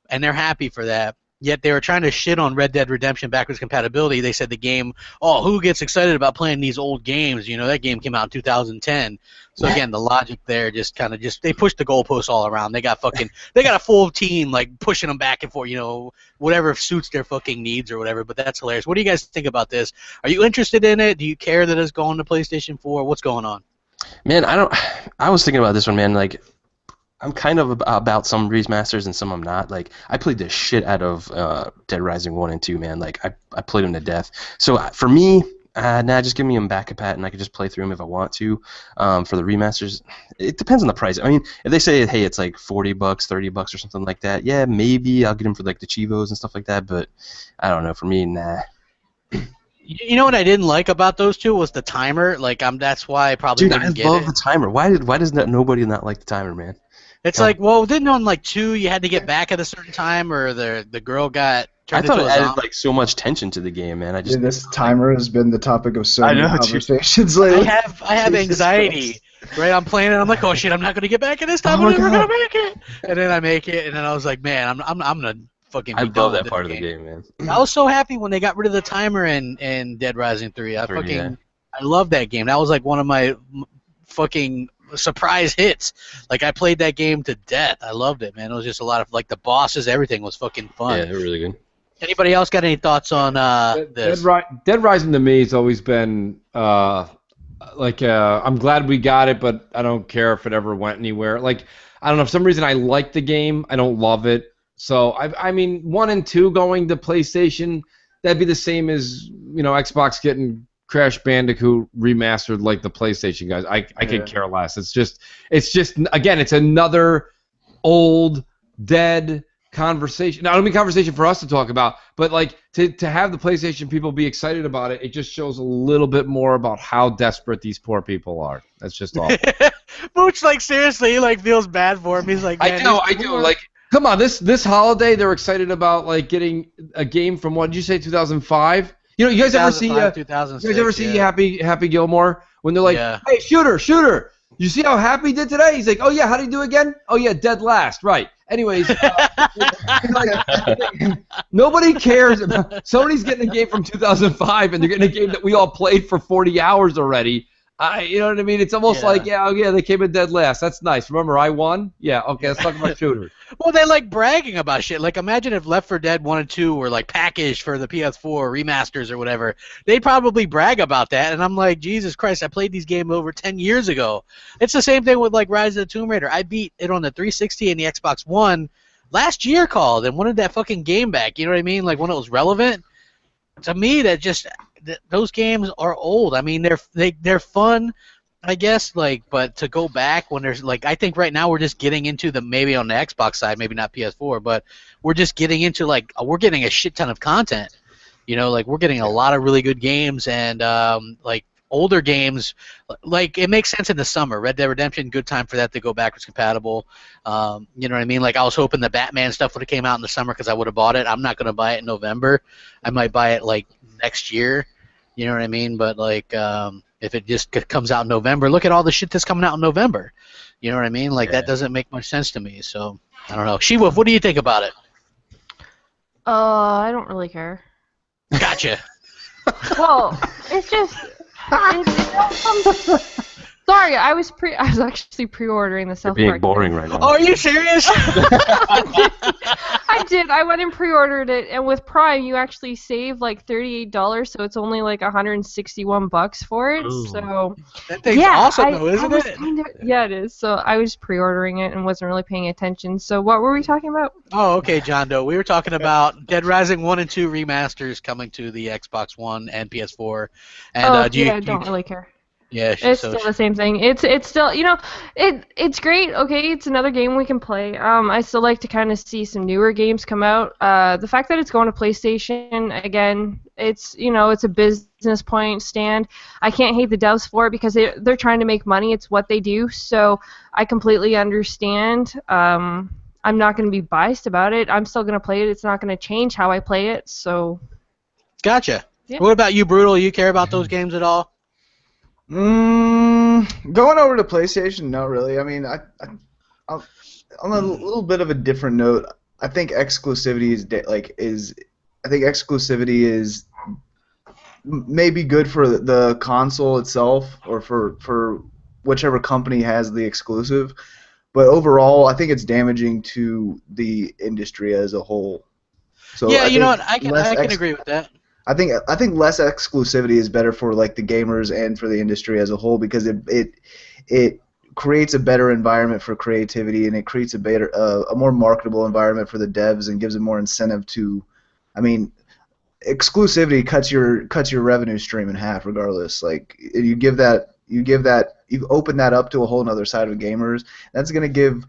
and they're happy for that. Yet they were trying to shit on Red Dead Redemption backwards compatibility. They said the game, who gets excited about playing these old games? That game came out in 2010. So again, the logic there just they pushed the goalposts all around. They got a full team pushing them back and forth, whatever suits their fucking needs or whatever. But that's hilarious. What do you guys think about this? Are you interested in it? Do you care that it's going to PlayStation 4? What's going on? Man, I was thinking about this one, man. I'm kind of about some remasters and some I'm not. Like, I played the shit out of Dead Rising 1 and 2, man. Like, I played them to death. So for me, just give me them back a pat, and I can just play through them if I want to. For the remasters, it depends on the price. I mean, if they say, hey, it's like $40, $30 or something like that, yeah, maybe I'll get them for like the Chivos and stuff like that. But I don't know. For me, nah. You know what I didn't like about those two was the timer. Like, that's why I probably Dude, wouldn't get love it. the timer. Why does nobody not like the timer, man? It's like, well, didn't on like 2 you had to get back at a certain time, or the girl got I turned thought into it a added zombie? like so much tension to the game, man. I just Dude, this timer has been the topic of so I many know, dude. conversations I lately. have Jesus anxiety. Christ. Right, I'm playing it. I'm like, oh shit, I'm not gonna get back at this time. Oh I'm my never God. gonna make it. And then I make it, and then I was like, man, I'm gonna fucking. I be done love with that this part of game. the game, man. I was so happy when they got rid of the timer in Dead Rising 3. I love that game. That was like one of my fucking surprise hits. Like, I played that game to death. I loved it, man. It was just a lot of, like, the bosses, everything was fucking fun. Yeah, they're really good. Anybody else got any thoughts on this? Dead Rising to me has always been I'm glad we got it, but I don't care if it ever went anywhere. Like, I don't know, for some reason I like the game. I don't love it. So I mean, 1 and 2 going to PlayStation, that'd be the same as, you know, Xbox getting Crash Bandicoot remastered like the PlayStation guys. I could care less. It's just again, it's another old dead conversation. Not only conversation for us to talk about, but like to have the PlayStation people be excited about it, it just shows a little bit more about how desperate these poor people are. That's just all. Mooch, like, seriously, he like feels bad for him. He's like, man, I do. Like, come on, this holiday they're excited about like getting a game from, what did you say, 2005? You know, you guys ever see 2006, Happy Gilmore when they're like, Yeah. hey, shooter, you see how Happy did today? He's like, oh yeah, how did he do again? Oh yeah, dead last, right. Anyways, nobody cares. Sony's getting a game from 2005, and they're getting a game that we all played for 40 hours already. You know what I mean? It's almost like, they came in dead last. That's nice. Remember, I won? Yeah, okay, let's talk about shooters. Well, they like bragging about shit. Like, imagine if Left 4 Dead 1 and 2 were like packaged for the PS4 remasters or whatever. They'd probably brag about that. And I'm like, Jesus Christ, I played these games over 10 years ago. It's the same thing with like Rise of the Tomb Raider. I beat it on the 360 and the Xbox One last year, called, and wanted that fucking game back. You know what I mean? Like, when it was relevant. To me, that just those games are old. I mean, they're fun, I guess, like, but to go back when there's like, I think right now we're just getting into maybe on the Xbox side, maybe not PS4, but we're just getting into like, we're getting a shit ton of content. You know, like, we're getting a lot of really good games, and like older games, like, it makes sense in the summer. Red Dead Redemption, good time for that to go backwards compatible. You know what I mean? Like, I was hoping the Batman stuff would have came out in the summer because I would have bought it. I'm not going to buy it in November. I might buy it like next year. You know what I mean? But like, if it just comes out in November, look at all the shit that's coming out in November. You know what I mean? Like, that doesn't make much sense to me. So I don't know. She-Wolf, what do you think about it? I don't really care. Gotcha. Well, it's just. Sorry, I was actually pre-ordering the South You're being Park. boring right now. Oh, are you serious? I did. I went and pre-ordered it, and with Prime, you actually save like $38, so it's only like $161 for it. Ooh. So That thing's awesome, though, isn't it? Yeah, it is. So I was pre-ordering it and wasn't really paying attention. So what were we talking about? Oh, okay, John Doe. We were talking about Dead Rising 1 and 2 remasters coming to the Xbox One and PS4. And I don't really care. Yeah, It's still the same thing. It's still, you know, it's great. Okay, it's another game we can play. I still like to kind of see some newer games come out. The fact that it's going to PlayStation again, it's, you know, it's a business point stand. I can't hate the devs for it because they're trying to make money. It's what they do. So I completely understand. I'm not going to be biased about it. I'm still going to play it. It's not going to change how I play it. So. Gotcha. Yeah. What about you, Brutal? You care about those games at all? Going over to PlayStation, no, really. I mean, on a little bit of a different note, I think exclusivity is maybe good for the console itself or for whichever company has the exclusive, but overall, I think it's damaging to the industry as a whole. So yeah, you know what? I can agree with that. I think less exclusivity is better for like the gamers and for the industry as a whole because it creates a better environment for creativity, and it creates a more marketable environment for the devs, and gives them more incentive to. I mean, exclusivity cuts your revenue stream in half, regardless. Like you open that up to a whole other side of gamers. That's going to give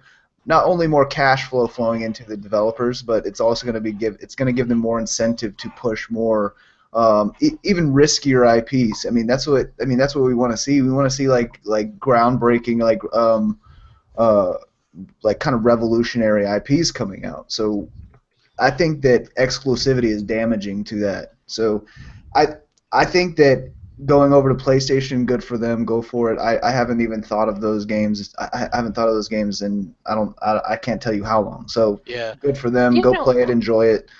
not only more cash flow flowing into the developers, but it's also going to give them more incentive to push more. Even riskier IPs. I mean, that's what we want to see. We want to see like groundbreaking, like kind of revolutionary IPs coming out. So I think that exclusivity is damaging to that. So I think that going over to PlayStation, good for them. Go for it. I haven't even thought of those games. I haven't thought of those games, and I can't tell you how long. So Yeah. Good for them. Go play it. Enjoy it.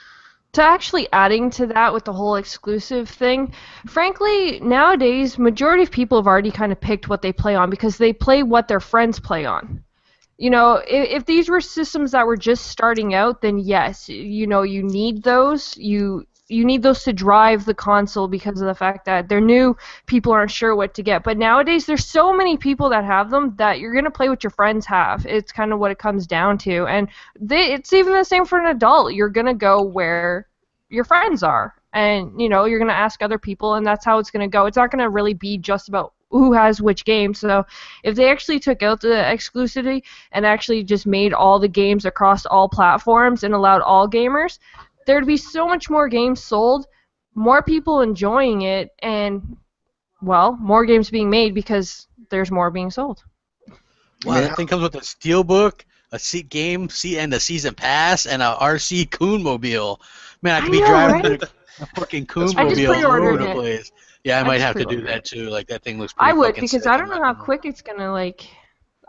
To actually adding to that with the whole exclusive thing, frankly, nowadays, majority of people have already kind of picked what they play on because they play what their friends play on. You know, if these were systems that were just starting out, then yes, you know, you need those. You need those to drive the console because of the fact that they're new, people aren't sure what to get. But nowadays, there's so many people that have them that you're going to play what your friends have. It's kind of what it comes down to. And it's even the same for an adult. You're going to go where your friends are. And, you know, you're going to ask other people, and that's how it's going to go. It's not going to really be just about who has which game. So if they actually took out the exclusivity and actually just made all the games across all platforms and allowed all gamers, there'd be so much more games sold, more people enjoying it, and, well, more games being made because there's more being sold. Wow, that thing comes with a steelbook, a and a season pass, and a RC Coonmobile. Man, I could be driving a fucking Coonmobile all over the place. Yeah, I might have to do that too. Like that thing looks pretty I would, fucking because sick. I don't know how quick it's gonna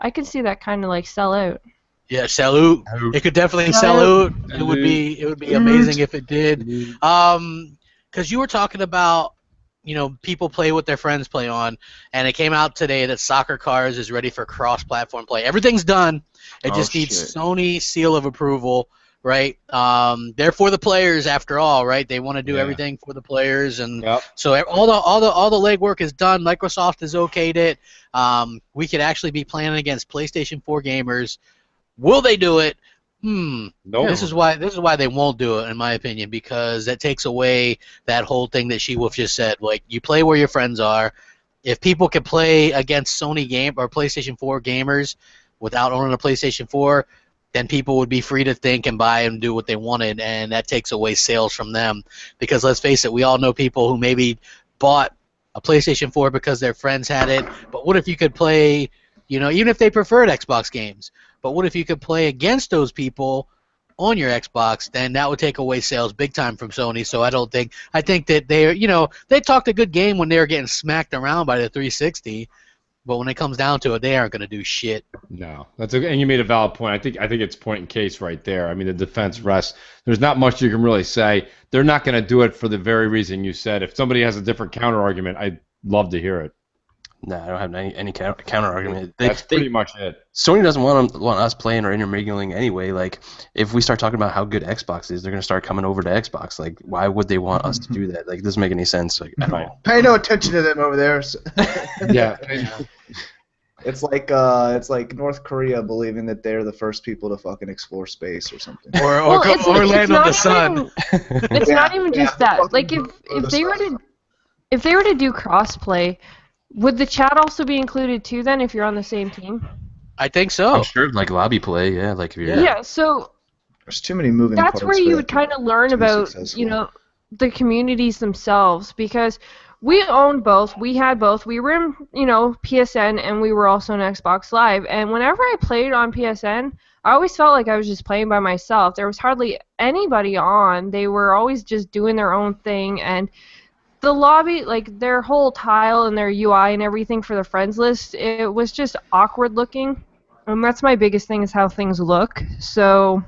I could see that kind of sell out. Yeah, sell out. It could definitely sell out. It would be amazing if it did. Because you were talking about, you know, people play what their friends play on, and it came out today that Soccer Cars is ready for cross-platform play. Everything's done. It just needs Sony seal of approval, right? They're for the players after all, right? They want to do everything for the players, and so all the legwork is done. Microsoft has okayed it. We could actually be playing against PlayStation 4 gamers. Will they do it? No. This is why they won't do it, in my opinion, because that takes away that whole thing that She-Wolf just said. Like, you play where your friends are. If people can play against Sony or PlayStation 4 gamers without owning a PlayStation 4, then people would be free to think and buy and do what they wanted, and that takes away sales from them. Because let's face it, we all know people who maybe bought a PlayStation 4 because their friends had it, but what if you could play, you know, even if they preferred Xbox games, but what if you could play against those people on your Xbox? Then that would take away sales big time from Sony. So I think that they talked a good game when they were getting smacked around by the 360, but when it comes down to it, they aren't going to do shit. No, and you made a valid point. I think it's point in case right there. I mean, the defense rests. There's not much you can really say. They're not going to do it for the very reason you said. If somebody has a different counter argument, I'd love to hear it. No, I don't have any counter argument. That's pretty much it. Sony doesn't want us playing or intermingling anyway. Like, if we start talking about how good Xbox is, they're going to start coming over to Xbox. Like, why would they want us to do that? Like, it doesn't make any sense at all. Pay no attention to them over there. Yeah. It's like North Korea believing that they're the first people to fucking explore space or something. Or land on the sun. It's not even just that. Like, if they were to do crossplay, would the chat also be included too then if you're on the same team? I think so. I'm sure, like lobby play, yeah. Like if you're yeah, so there's too many moving parts. That's where you would kind of learn about, you know, the communities themselves, because we owned both. We had both. We were in, you know, PSN, and we were also in Xbox Live. And whenever I played on PSN, I always felt like I was just playing by myself. There was hardly anybody on. They were always just doing their own thing, and the lobby, like their whole tile and their UI and everything for the friends list, it was just awkward looking. And that's my biggest thing, is how things look. So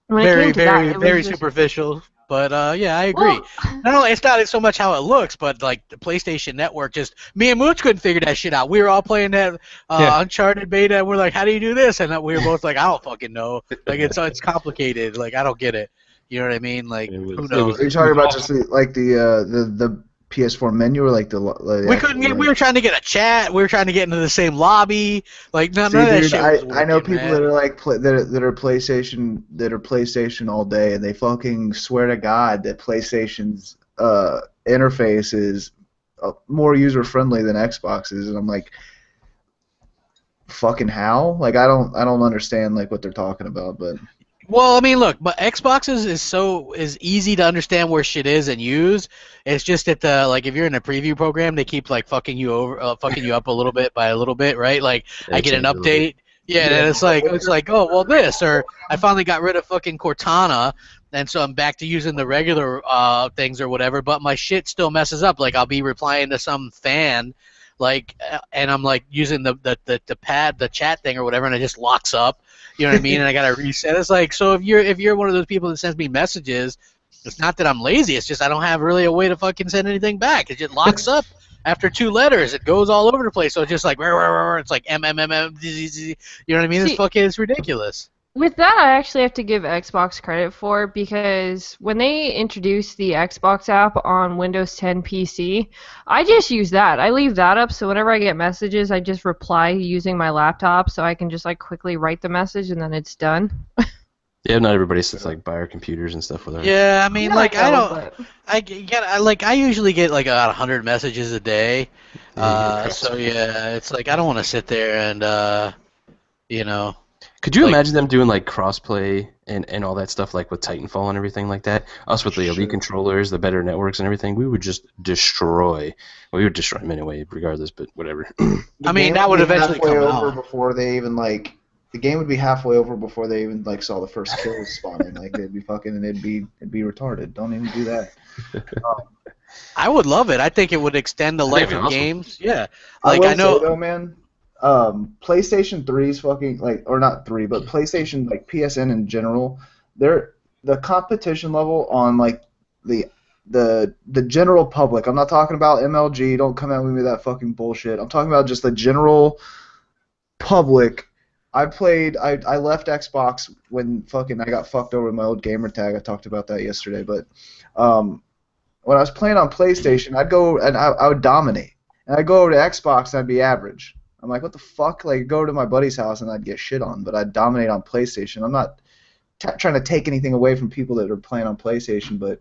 when it came to that, very superficial. But yeah, I agree. Well, it's not so much how it looks, but like the PlayStation Network, just me and Mooch couldn't figure that shit out. We were all playing that Uncharted beta, and we're like, "How do you do this?" And we were both like, "I don't fucking know." Like it's complicated. Like I don't get it. You know what I mean? Like who knows? Are you talking about just like the PS4 menu or like the We couldn't get. We were trying to get a chat. We were trying to get into the same lobby. Like none of that dude, shit was working, I know people man. that are like that are PlayStation all day, and they fucking swear to God that PlayStation's interface is more user friendly than Xbox's, and I'm like, fucking how? Like I don't understand like what they're talking about, but. Well, I mean, look, but Xbox is easy to understand where shit is and use. It's just that like if you're in a preview program, they keep like fucking you up a little bit by a little bit, right? Like I get an update, yeah, and it's like oh well this, or I finally got rid of fucking Cortana, and so I'm back to using the regular things or whatever, but my shit still messes up. Like I'll be replying to some fan, like, and I'm like using the pad, the chat thing or whatever, and it just locks up. You know what I mean? And I gotta reset. It's like, so if you're one of those people that sends me messages, it's not that I'm lazy. It's just I don't have really a way to fucking send anything back. It just locks up after 2 letters. It goes all over the place. So it's just like it's like MMMM. You know what I mean? It's ridiculous. With that, I actually have to give Xbox credit for, because when they introduced the Xbox app on Windows 10 PC, I just use that. I leave that up, so whenever I get messages, I just reply using my laptop, so I can just like quickly write the message and then it's done. Yeah, not everybody sits like by our computers and stuff with our. Yeah, I mean, Yeah, like I know, I usually get like about 100 messages a day. Yeah, So yeah, it's like I don't want to sit there and you know. Could you like, imagine them doing like crossplay and all that stuff, like with Titanfall and everything like that? Us with the Elite controllers, the better networks and everything, we would just destroy. Well, we would destroy them anyway, regardless. But whatever. I mean, that would eventually come out. Before they even like the game would be halfway over before they even like saw the first kills spawning. Like they'd be fucking and it'd be retarded. Don't even do that. I would love it. I think it would extend the life of games. Yeah, like I know. Say, though, man. PlayStation 3's fucking like, or not 3, but PlayStation like PSN in general, the competition level on like the general public. I'm not talking about MLG. Don't come at me with that fucking bullshit. I'm talking about just the general public. I left Xbox when fucking I got fucked over with my old gamer tag. I talked about that yesterday, but when I was playing on PlayStation, I'd go and I would dominate, and I'd go over to Xbox and I'd be average. I'm like, what the fuck? Like, go to my buddy's house and I'd get shit on, but I'd dominate on PlayStation. I'm not trying to take anything away from people that are playing on PlayStation, but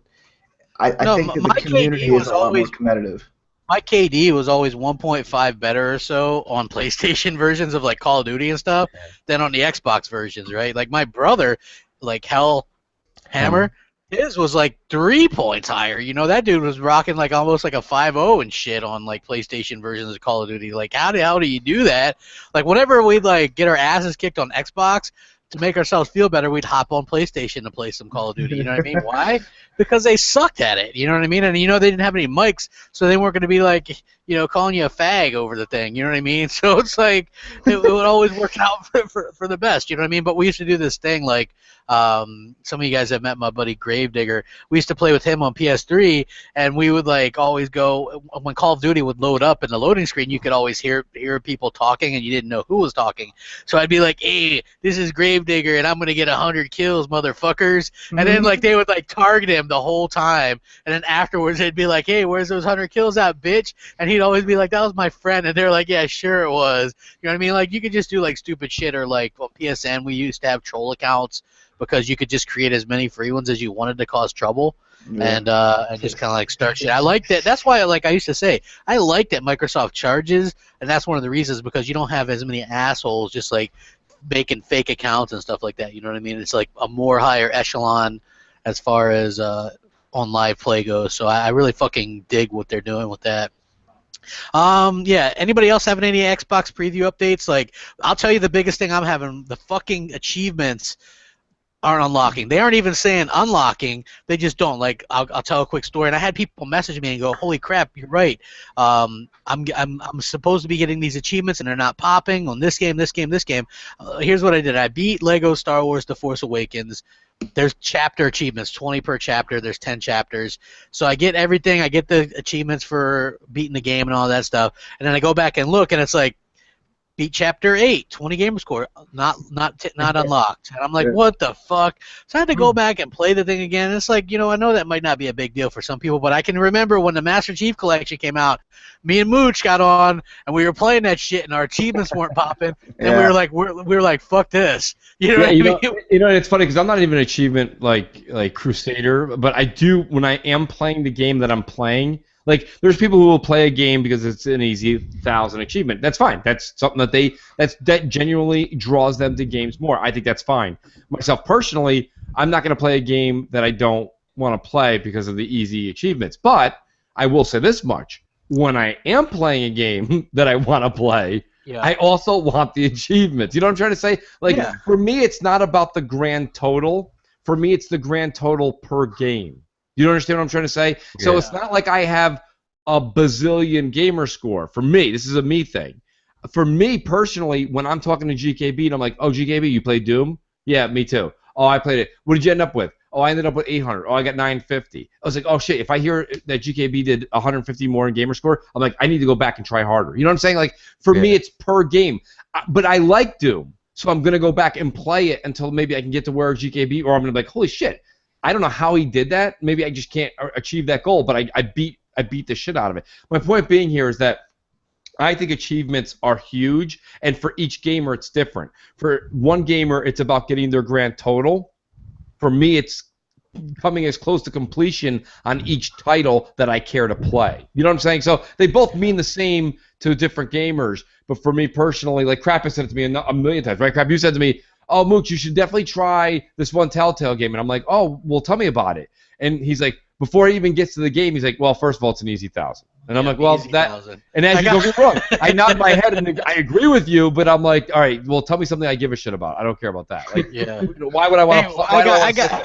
I think that the community is a lot more competitive. My KD was always 1.5 better or so on PlayStation versions of like Call of Duty and stuff than on the Xbox versions, right? Like my brother, like Hammer, his was like 3 points higher. You know, that dude was rocking like almost like a 5.0 and shit on like PlayStation versions of Call of Duty. Like, how do you do that? Like, whenever we'd like get our asses kicked on Xbox to make ourselves feel better, we'd hop on PlayStation to play some Call of Duty. You know what I mean? Why? Because they sucked at it. You know what I mean? And you know they didn't have any mics, so they weren't going to be like, you know, calling you a fag over the thing. You know what I mean? So it's like it would always work out for the best. You know what I mean? But we used to do this thing like. Some of you guys have met my buddy Gravedigger. We used to play with him on PS3, and we would like always go when Call of Duty would load up in the loading screen. You could always hear people talking, and you didn't know who was talking. So I'd be like, "Hey, this is Gravedigger, and I'm gonna get 100 kills, motherfuckers!" And then like they would like target him the whole time, and then afterwards they'd be like, "Hey, where's those 100 kills at, bitch?" And he'd always be like, "That was my friend," and they're like, "Yeah, sure it was." You know what I mean? Like you could just do like stupid shit, or like on PSN we used to have troll accounts. Because you could just create as many free ones as you wanted to cause trouble, and just kind of like start shit. I like that. That's why, like I used to say, I like that Microsoft charges, and that's one of the reasons because you don't have as many assholes just like making fake accounts and stuff like that. You know what I mean? It's like a more higher echelon as far as on live play goes. So I really fucking dig what they're doing with that. Yeah. Anybody else having any Xbox preview updates? Like, I'll tell you the biggest thing I'm having: the fucking achievements aren't unlocking. They aren't even saying unlocking. They just don't. Like, I'll tell a quick story. And I had people message me and go, "Holy crap, you're right. I'm supposed to be getting these achievements and they're not popping on this game. Here's what I did. I beat Lego Star Wars: The Force Awakens. There's chapter achievements, 20 per chapter. There's 10 chapters. So I get everything. I get the achievements for beating the game and all that stuff. And then I go back and look, and it's like beat chapter 8, 20 gamer score, not unlocked. And I'm like, what the fuck? So I had to go back and play the thing again. It's like, I know that might not be a big deal for some people, but I can remember when the Master Chief Collection came out, me and Mooch got on, and we were playing that shit, and our achievements weren't popping, and we were like, fuck this. You know what I mean? It's funny because I'm not even an achievement like crusader, but I do when I am playing the game that I'm playing. Like, there's people who will play a game because it's an easy 1,000 achievement. That's fine. That's something that genuinely draws them to games more. I think that's fine. Myself personally, I'm not going to play a game that I don't want to play because of the easy achievements. But I will say this much: when I am playing a game that I want to play, I also want the achievements. You know what I'm trying to say? Like, for me, it's not about the grand total. For me, it's the grand total per game. You understand what I'm trying to say? Yeah. So it's not like I have a bazillion gamer score. For me, this is a me thing. For me personally, when I'm talking to GKB and I'm like, oh, GKB, you played Doom? Yeah, me too. Oh, I played it. What did you end up with? Oh, I ended up with 800. Oh, I got 950. I was like, oh, shit, if I hear that GKB did 150 more in gamer score, I'm like, I need to go back and try harder. You know what I'm saying? Like, for me, it's per game. But I like Doom, so I'm going to go back and play it until maybe I can get to where GKB, or I'm going to be like, holy shit. I don't know how he did that. Maybe I just can't achieve that goal, but I beat the shit out of it. My point being here is that I think achievements are huge, and for each gamer it's different. For one gamer, it's about getting their grand total. For me, it's coming as close to completion on each title that I care to play. You know what I'm saying? So they both mean the same to different gamers, but for me personally, like Crap has said it to me a million times, right? Crap, you said to me, oh, Mooch, you should definitely try this one Telltale game. And I'm like, oh, well, tell me about it. And he's like, before he even gets to the game, he's like, well, first of all, it's an easy 1,000. And I'm like, well, that. 1,000. And as you don't get wrong, I nod my head and I agree with you, but I'm like, all right, well, tell me something I give a shit about. I don't care about that. Like, why would I want to?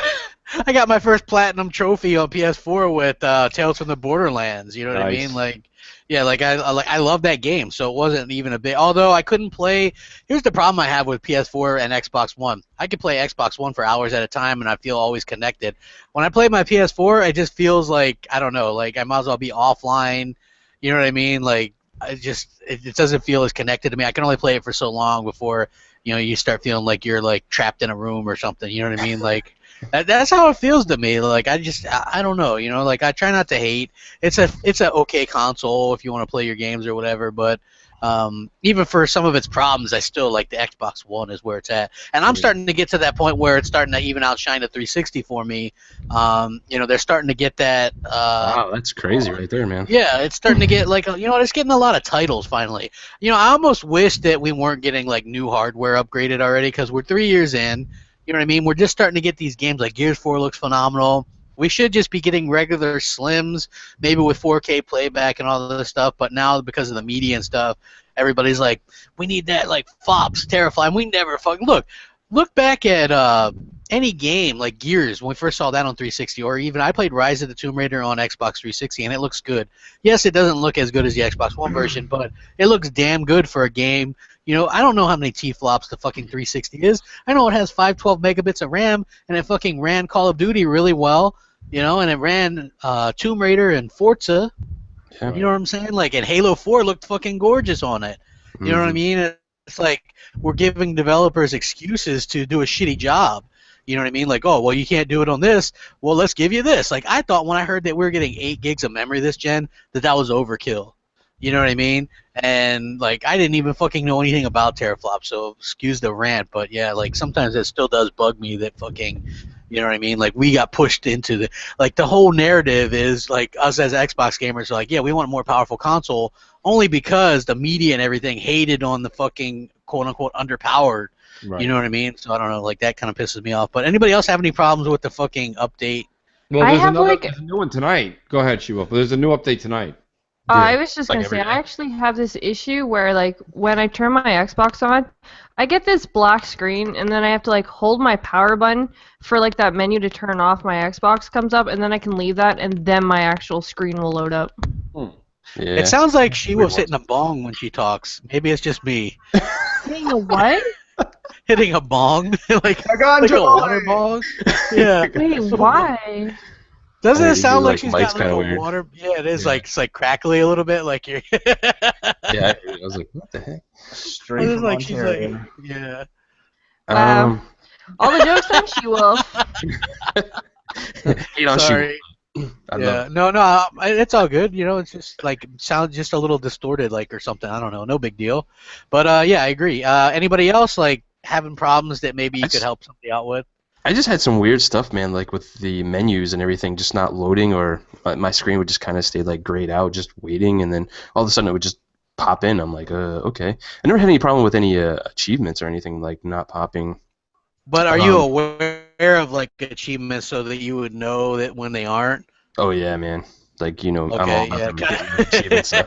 I got my first platinum trophy on PS4 with Tales from the Borderlands. You know what I mean? Like. Yeah, I love that game, so it wasn't even a bit. Although I couldn't play. Here's the problem I have with PS4 and Xbox One. I could play Xbox One for hours at a time, and I feel always connected. When I play my PS4, it just feels like I don't know, like I might as well be offline. You know what I mean? Like it doesn't feel as connected to me. I can only play it for so long before you start feeling like you're like trapped in a room or something. You know what I mean? Like. That's how it feels to me. Like I don't know, like I try not to hate. It's a okay console if you want to play your games or whatever, but even for some of its problems, I still like the Xbox One is where it's at. And I'm starting to get to that point where it's starting to even outshine the 360 for me. They're starting to get that wow, that's crazy right there, man. Yeah, it's starting to get like it's getting a lot of titles finally. I almost wish that we weren't getting like new hardware upgraded already because we're 3 years in. You know what I mean? We're just starting to get these games like Gears 4 looks phenomenal. We should just be getting regular slims, maybe with 4K playback and all of this stuff. But now because of the media and stuff, everybody's like, we need that like FOPS, Terafly. We never fucking look back at any game like Gears when we first saw that on 360, or even I played Rise of the Tomb Raider on Xbox 360, and it looks good. Yes, it doesn't look as good as the Xbox One version, but it looks damn good for a game. I don't know how many T-flops the fucking 360 is. I know it has 512 megabits of RAM, and it fucking ran Call of Duty really well, and it ran Tomb Raider and Forza. Yeah. You know what I'm saying? Like, and Halo 4 looked fucking gorgeous on it. You know what I mean? It's like we're giving developers excuses to do a shitty job. You know what I mean? Like, oh, well, you can't do it on this. Well, let's give you this. Like, I thought when I heard that we were getting 8 gigs of memory this gen, that was overkill. You know what I mean? And, like, I didn't even fucking know anything about teraflops, so excuse the rant. But, yeah, like, sometimes it still does bug me that fucking, you know what I mean? Like, we got pushed into the whole narrative is, like, us as Xbox gamers are like, yeah, we want a more powerful console only because the media and everything hated on the fucking, quote-unquote, underpowered. Right. You know what I mean? So, I don't know, like, that kind of pisses me off. But anybody else have any problems with the fucking update? Well, there's a new one tonight. Go ahead, Shiva. There's a new update tonight. I was just going to say, I actually have this issue where, like, when I turn my Xbox on, I get this black screen, and then I have to, like, hold my power button for, like, that menu to turn off my Xbox comes up, and then I can leave that, and then my actual screen will load up. Yeah. It sounds like she was hitting a bong when she talks. Maybe it's just me. Hitting a what? Hitting a bong? like a water bong? Yeah. Wait, why? Doesn't Yeah, it sound your, like she's mic's got like kinda a weird. water? Yeah, it is Yeah. like it's like crackly a little bit, like you're. Yeah, I was like, what the heck? Straight It's from like she's like, Ontario. yeah. Wow. All the jokes on She-Wolf. Hate on Sorry. I Yeah, love it. no, it's all good. You know, it's just like sounds just a little distorted, like or something. I don't know, no big deal. But yeah, I agree. Anybody else like having problems that maybe you could help somebody out with? I just had some weird stuff, man, like with the menus and everything just not loading, or my screen would just kind of stay like grayed out, just waiting, and then all of a sudden it would just pop in. I'm like, okay. I never had any problem with any achievements or anything like not popping. But are you aware of like achievements so that you would know that when they aren't? Oh yeah, man. Like, you know, I'm Okay, all about yeah. them getting achievements, so.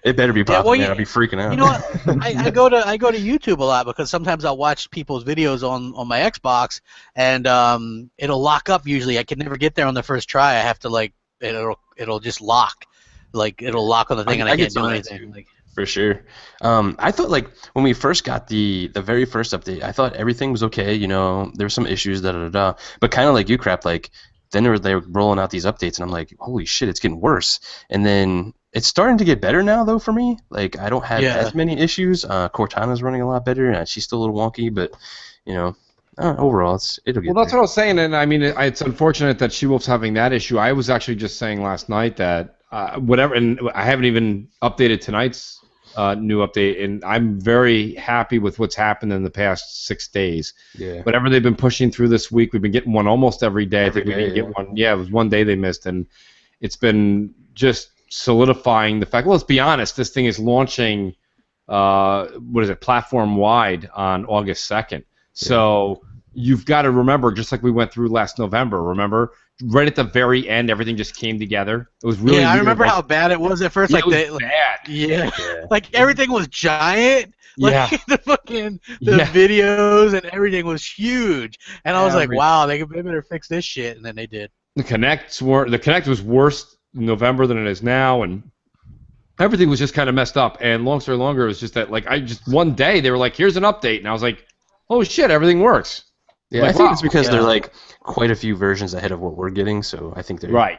It better be popping, well, man. I'll be freaking out. You know what? I go to YouTube a lot because sometimes I'll watch people's videos on my Xbox, and it'll lock up usually. I can never get there on the first try. I have to like it'll just lock, like it'll lock on the thing, and I can't do anything. Like, for sure. I thought like when we first got the very first update, I thought everything was okay. You know, there were some issues, but kind of like you, Crap, like then they were rolling out these updates, and I'm like, holy shit, it's getting worse. And then it's starting to get better now, though, for me. Like, I don't have as many issues. Cortana's running a lot better, and she's still a little wonky, but, you know, overall, it'll get Well, that's there. what I was saying, and I mean, it's unfortunate that She-Wolf's having that issue. I was actually just saying last night that whatever, and I haven't even updated tonight's new update, and I'm very happy with what's happened in the past 6 days. Yeah. Whatever they've been pushing through this week, we've been getting one almost every day. I think we didn't get one. Yeah, it was one day they missed, and it's been just solidifying the fact. Well, let's be honest. This thing is launching. What is it? Platform wide on August 2nd. So you've got to remember, just like we went through last November. Remember, right at the very end, everything just came together. It was really. Yeah, I weird. remember how bad it was at first. Yeah, Like it was bad. Yeah, like everything was giant. Like Yeah. the videos and everything was huge, and I was like, wow, they better fix this shit, and then they did. The Connect was worse in November than it is now, and everything was just kind of messed up. And long story longer, it was just that like one day they were like, here's an update, and I was like, oh shit, everything works. Yeah, Like, I think wow. it's because they're like quite a few versions ahead of what we're getting, so I think they're Right.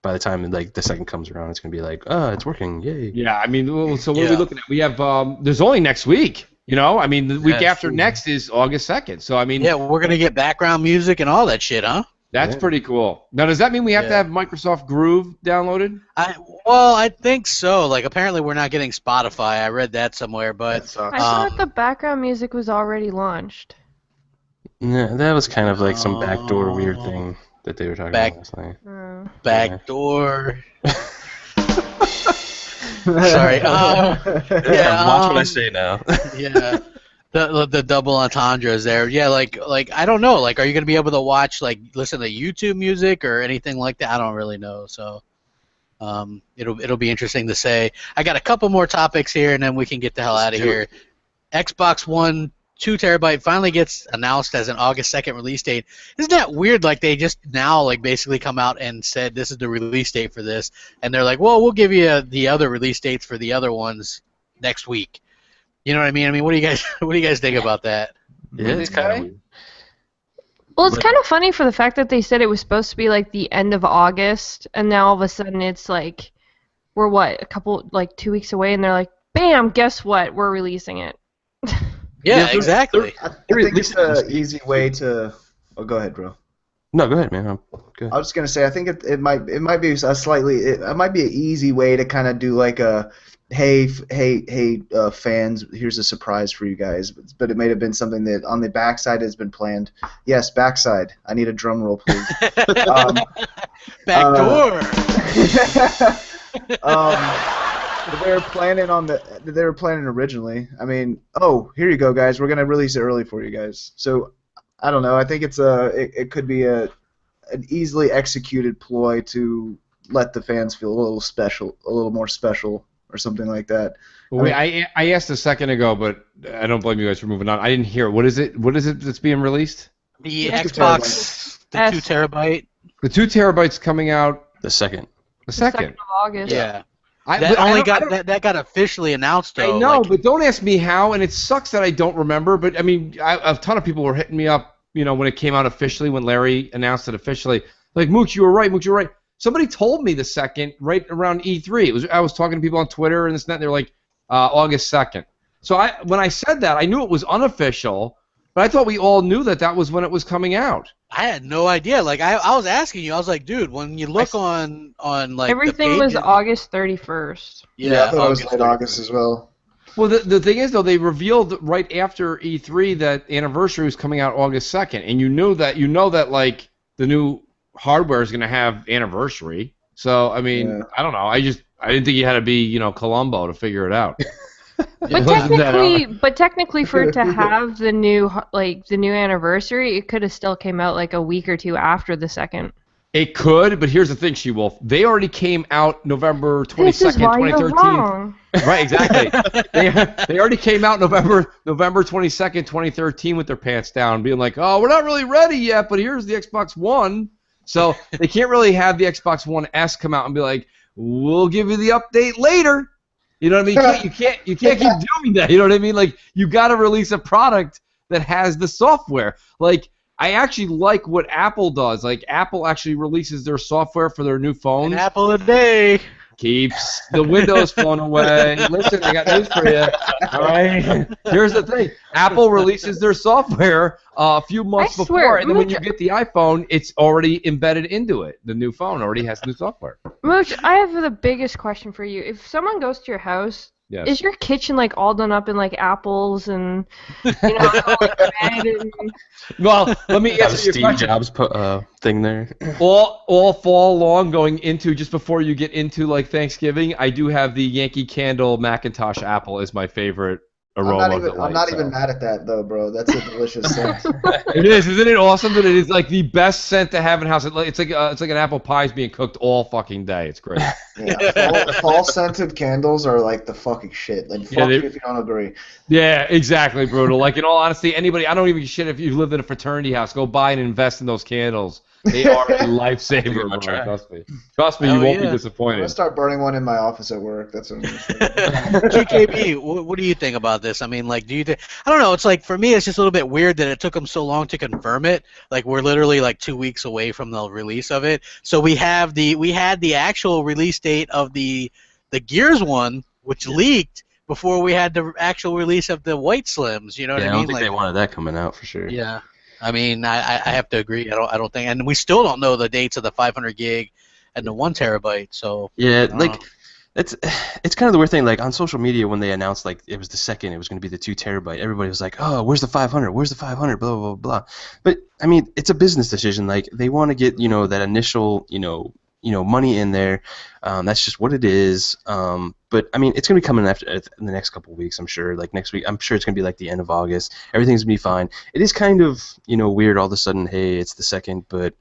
by the time like the second comes around, it's gonna be like, it's working, yay. Yeah, I mean, so what are we looking at? We have there's only next week. You know, I mean, the week after next is August 2nd. So I mean, yeah, we're gonna get background music and all that shit, huh? That's pretty cool. Now, does that mean we have to have Microsoft Groove downloaded? Well, I think so. Like, apparently we're not getting Spotify. I read that somewhere, but I thought the background music was already launched. No, that was kind of like some backdoor weird thing that they were talking about last night. Backdoor. Sorry. Watch what I say now. Yeah. The double entendres there. Yeah, like I don't know. Like, are you gonna be able to watch, like, listen to YouTube music or anything like that? I don't really know. So, it'll be interesting to say. I got a couple more topics here, and then we can get the hell out of here. Xbox One 2 terabyte finally gets announced as an August 2nd release date. Isn't that weird? Like, they just now like basically come out and said this is the release date for this, and they're like, well, we'll give you the other release dates for the other ones next week. You know what I mean? I mean, what do you guys think about that? Yeah, it's kind of weird. Well, it's kind of funny for the fact that they said it was supposed to be like the end of August, and now all of a sudden it's like we're 2 weeks away, and they're like, bam, guess what? We're releasing it. Yeah, exactly. I think it's an easy way to. Oh, go ahead, bro. No, go ahead, man. I was just gonna say, I think it might be a slightly. It might be an easy way to kind of do like a. Hey, fans, here's a surprise for you guys. But it may have been something that on the backside has been planned. Yes, backside. I need a drum roll, please. Backdoor. They were planning originally. I mean, here you go, guys. We're gonna release it early for you guys. So, I don't know. I think it could be an easily executed ploy to let the fans feel a little more special. Or something like that. Well, I asked a second ago, but I don't blame you guys for moving on. I didn't hear it. What is it? What is it that's being released? The Xbox, the 2 terabyte. The 2 terabytes coming out the second. The 2nd of August. Yeah. That got officially announced though. I know, but don't ask me how, and it sucks that I don't remember. But I mean, a ton of people were hitting me up, when it came out officially, when Larry announced it officially. Like, Mooch, you were right. Mooch, you were right. Somebody told me the 2nd, right around E3. I was talking to people on Twitter and this and that, and they're like, August 2nd. So when I said that, I knew it was unofficial, but I thought we all knew that was when it was coming out. I had no idea. Like I was asking you, I was like, dude, when you look on like everything was August 31st. Yeah, I thought it was late August as well. Well, the thing is, though, they revealed right after E3 that Anniversary was coming out August 2nd, and you know that like the new hardware is going to have Anniversary. So I mean, I don't know. I didn't think you had to be Columbo to figure it out. But technically, for it to have the new Anniversary, it could have still came out like a week or two after the 2nd. It could, but here's the thing, She-Wolf. They already came out November 22nd, this is why 2013. You're wrong. Right, exactly. they already came out November 22nd, 2013 with their pants down, being like, oh, we're not really ready yet, but here's the Xbox One. So they can't really have the Xbox One S come out and be like, we'll give you the update later. You know what I mean? You can't keep doing that. You know what I mean? Like, you got to release a product that has the software. Like, I actually like what Apple does. Like, Apple actually releases their software for their new phones. An apple a day keeps the Windows Phone away. Listen, I got news for you. All right. Here's the thing: Apple releases their software a few months before, and then when you get the iPhone, it's already embedded into it. The new phone already has new software. Mooch, I have the biggest question for you. If someone goes to your house, is your kitchen like all done up in like apples and like red and... Well, let me answer your Steve Jobs thing there. All fall long, going into just before you get into like Thanksgiving, I do have the Yankee Candle Macintosh apple as my favorite aroma. I'm not even mad at that though, bro. That's a delicious scent. It is, isn't it awesome that it is like the best scent to have in house? It's like an apple pie is being cooked all fucking day. It's great. Yeah, fall scented candles are like the fucking shit. Like fuck you if you don't agree. Yeah, exactly, brutal. Like in all honesty, anybody, I don't even shit if you live in a fraternity house, go buy and invest in those candles. They are a lifesaver, bro. Trust me, you won't be disappointed. I'm gonna start burning one in my office at work. That's what I'm GKB, what do you think about this? I mean, like, do you think? I don't know. It's like for me, it's just a little bit weird that it took them so long to confirm it. Like we're literally like 2 weeks away from the release of it. So we had the actual release date of the Gears one, which leaked before we had the actual release of the White Slims. You know what I mean? I don't think they wanted that coming out for sure. Yeah. I mean, I have to agree. I don't think, and we still don't know the dates of the 500 gig and the 1 terabyte. So yeah, like it's kind of the weird thing. Like on social media, when they announced like it was the 2nd, it was going to be the 2 terabyte. Everybody was like, "Oh, where's the 500? Where's the 500?" Blah blah blah. But I mean, it's a business decision. Like they want to get that initial money in there. That's just what it is. But I mean, it's gonna be coming in the next couple of weeks. I'm sure. Like next week, I'm sure it's gonna be like the end of August. Everything's gonna be fine. It is kind of weird all of a sudden. Hey, it's the 2nd, but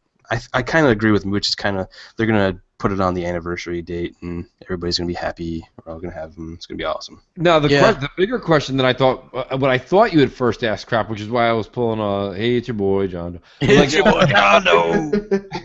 I kind of agree with Mooch. It's kind of they're gonna put it on the anniversary date, and everybody's gonna be happy. We're all gonna have them. It's gonna be awesome. Now the bigger question that I thought, what I thought you had first asked, Crap, which is why I was pulling hey, it's your boy John. It's your boy John.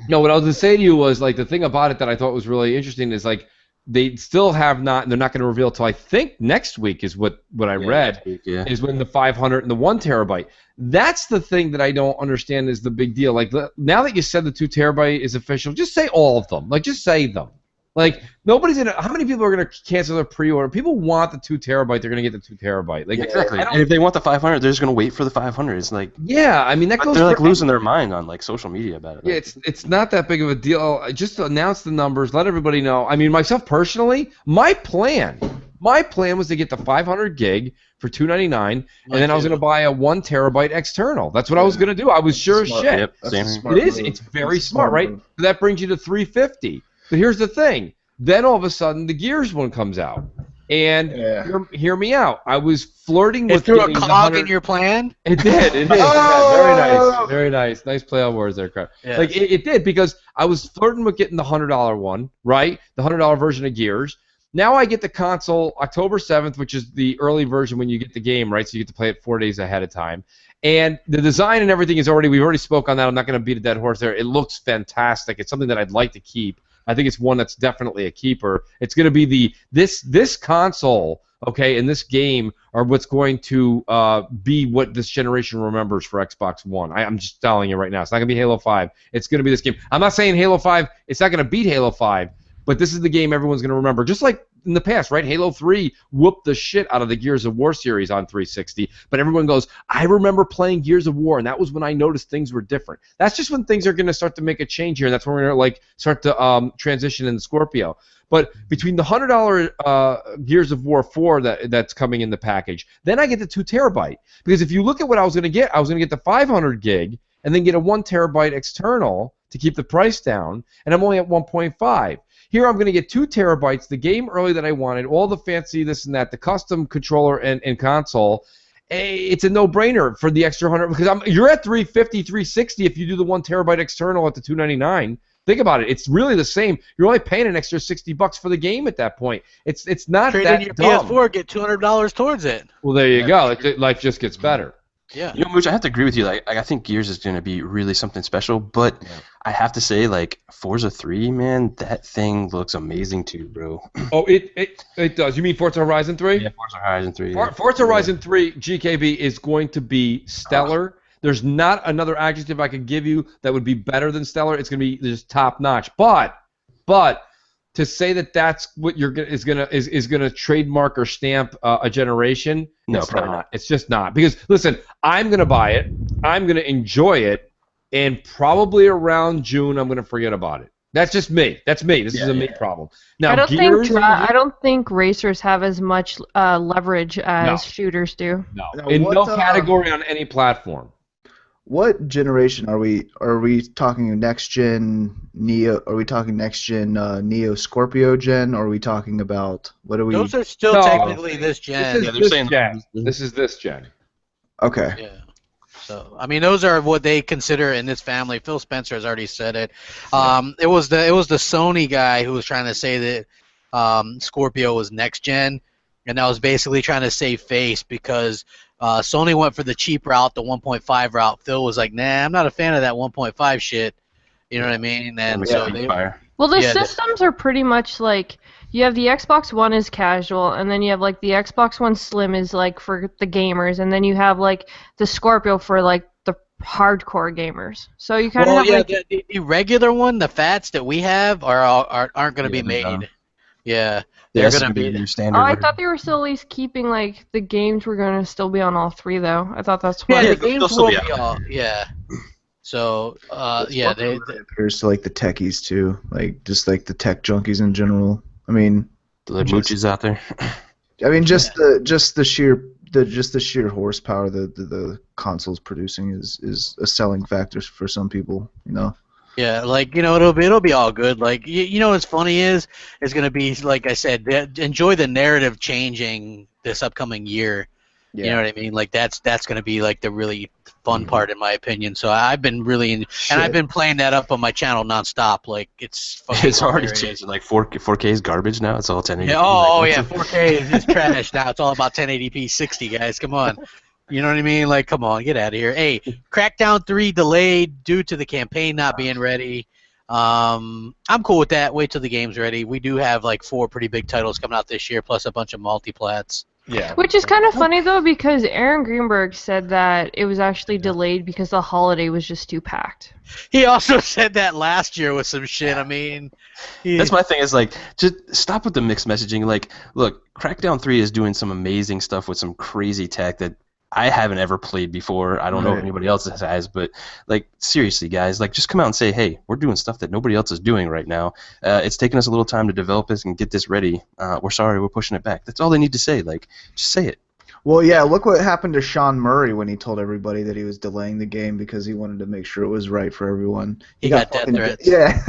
No, what I was gonna say to you was like the thing about it that I thought was really interesting is like they still have not. They're not going to reveal till I think next week is what I read is when the 500 and the 1 terabyte. That's the thing that I don't understand is the big deal. Like now that you said the 2 terabyte is official, just say all of them. Like just say them. Like nobody's gonna. How many people are gonna cancel their pre-order? People want the 2 terabyte. They're gonna get the 2 terabyte. Like exactly. And if they want the 500, they're just gonna wait for the 500. It's like I mean that goes. They're like losing their mind on like social media about it. Yeah, it's not that big of a deal. Just announce the numbers, let everybody know. I mean, myself personally, my plan was to get the 500 gig for $299, and then I was gonna buy a 1 terabyte external. That's what I was gonna do. I was sure as shit. Yep, same. It is. It's very smart, right? So that brings you to $350. But here's the thing. Then all of a sudden, the Gears one comes out. And hear me out. I was flirting with... It threw a cog in your plan? It did. It did. Yeah, very nice. Very nice. Nice play on words there, Crap. Yes. Like, it did because I was flirting with getting the $100 one, right? The $100 version of Gears. Now I get the console October 7th, which is the early version when you get the game, right? So you get to play it 4 days ahead of time. And the design and everything is we've already spoke on that. I'm not going to beat a dead horse there. It looks fantastic. It's something that I'd like to keep. I think it's one that's definitely a keeper. It's going to be this console okay, in this game are what's going to be what this generation remembers for Xbox One. I'm just telling you right now. It's not going to be Halo 5. It's going to be this game. I'm not saying Halo 5, it's not going to beat Halo 5, but this is the game everyone's going to remember. Just like in the past, right? Halo 3 whooped the shit out of the Gears of War series on 360, but everyone goes, I remember playing Gears of War, and that was when I noticed things were different. That's just when things are going to start to make a change here, and that's when we're going to like start to transition in Scorpio. But between the $100 Gears of War 4 that's coming in the package, then I get the 2 terabyte. Because if you look at what I was going to get, I was going to get the 500 gig and then get a 1 terabyte external to keep the price down, and I'm only at 1.5. Here I'm going to get 2 terabytes, the game early that I wanted, all the fancy this and that, the custom controller and console. It's a no-brainer for the extra 100 because you're at 350, 360 if you do the 1 terabyte external at the $299. Think about it. It's really the same. You're only paying an extra $60 for the game at that point. It's not Trade that in your dumb. PS4, get $200 towards it. Well, there you go. Life just gets better. Yeah. You know, Mooch, I have to agree with you. Like, I think Gears is going to be really something special, but I have to say, like, Forza 3, man, that thing looks amazing too, bro. Oh, it does. You mean Forza Horizon 3? Yeah, Forza Horizon 3. Yeah. Forza Horizon 3 GKB is going to be stellar. There's not another adjective I could give you that would be better than stellar. It's going to be just top notch. But to say that that's what is gonna trademark or stamp a generation, no, it's probably not. It's just not. Because listen, I'm gonna buy it. I'm gonna enjoy it, and probably around June I'm gonna forget about it. That's just me. That's me. This is a me problem. Now, I don't think racers have as much leverage as shooters do. No, Now, in no category on any platform. What generation are we? Are we talking next gen Neo? Are we talking next gen Neo Scorpio gen? Or are we talking about what are we? Those are still technically this gen. This is this gen. Okay. Yeah. So I mean, those are what they consider in this family. Phil Spencer has already said it. It was the Sony guy who was trying to say that Scorpio was next gen, and that was basically trying to save face because Sony went for the cheap route, the 1.5 route. Phil was like, nah, I'm not a fan of that 1.5 shit. You know what I mean? And so the systems are pretty much like you have the Xbox One is casual, and then you have like the Xbox One Slim is like for the gamers, and then you have like the Scorpio for like the hardcore gamers. So you kind of have the regular one, the fats that we have aren't going to be made. Yeah. They're going to be your standard. Oh, I thought they were still at least keeping like the games were going to still be on all 3 though. I thought that's why. Yeah, the games will be all. Yeah. So they appears to like the techies too, like just like the tech junkies in general. I mean, the moochies out there. I mean, just the sheer horsepower the console's producing is a selling factor for some people, you know. Yeah, like, you know, it'll be all good. Like, you know what's funny is it's going to be, like I said, enjoy the narrative changing this upcoming year. Yeah. You know what I mean? Like, that's going to be, like, the really fun part, in my opinion. So I've been really, and I've been playing that up on my channel nonstop. Like, it's already changing. Like, 4K is garbage now. It's all 1080p. Yeah, 4K is trash now. It's all about 1080p 60, guys. Come on. You know what I mean? Like, come on, get out of here. Hey, Crackdown 3 delayed due to the campaign not being ready. I'm cool with that. Wait till the game's ready. We do have, like, 4 pretty big titles coming out this year, plus a bunch of multiplats. Yeah. Which is kind of funny, though, because Aaron Greenberg said that it was actually delayed because the holiday was just too packed. He also said that last year with some shit. I mean... That's my thing is, like, just stop with the mixed messaging. Like, look, Crackdown 3 is doing some amazing stuff with some crazy tech that I haven't ever played before. I don't know if anybody else has, but, like, seriously, guys, like, just come out and say, hey, we're doing stuff that nobody else is doing right now. It's taken us a little time to develop this and get this ready. We're sorry, we're pushing it back. That's all they need to say. Like, just say it. Well, yeah, look what happened to Sean Murray when he told everybody that he was delaying the game because he wanted to make sure it was right for everyone. He got death threats. Yeah.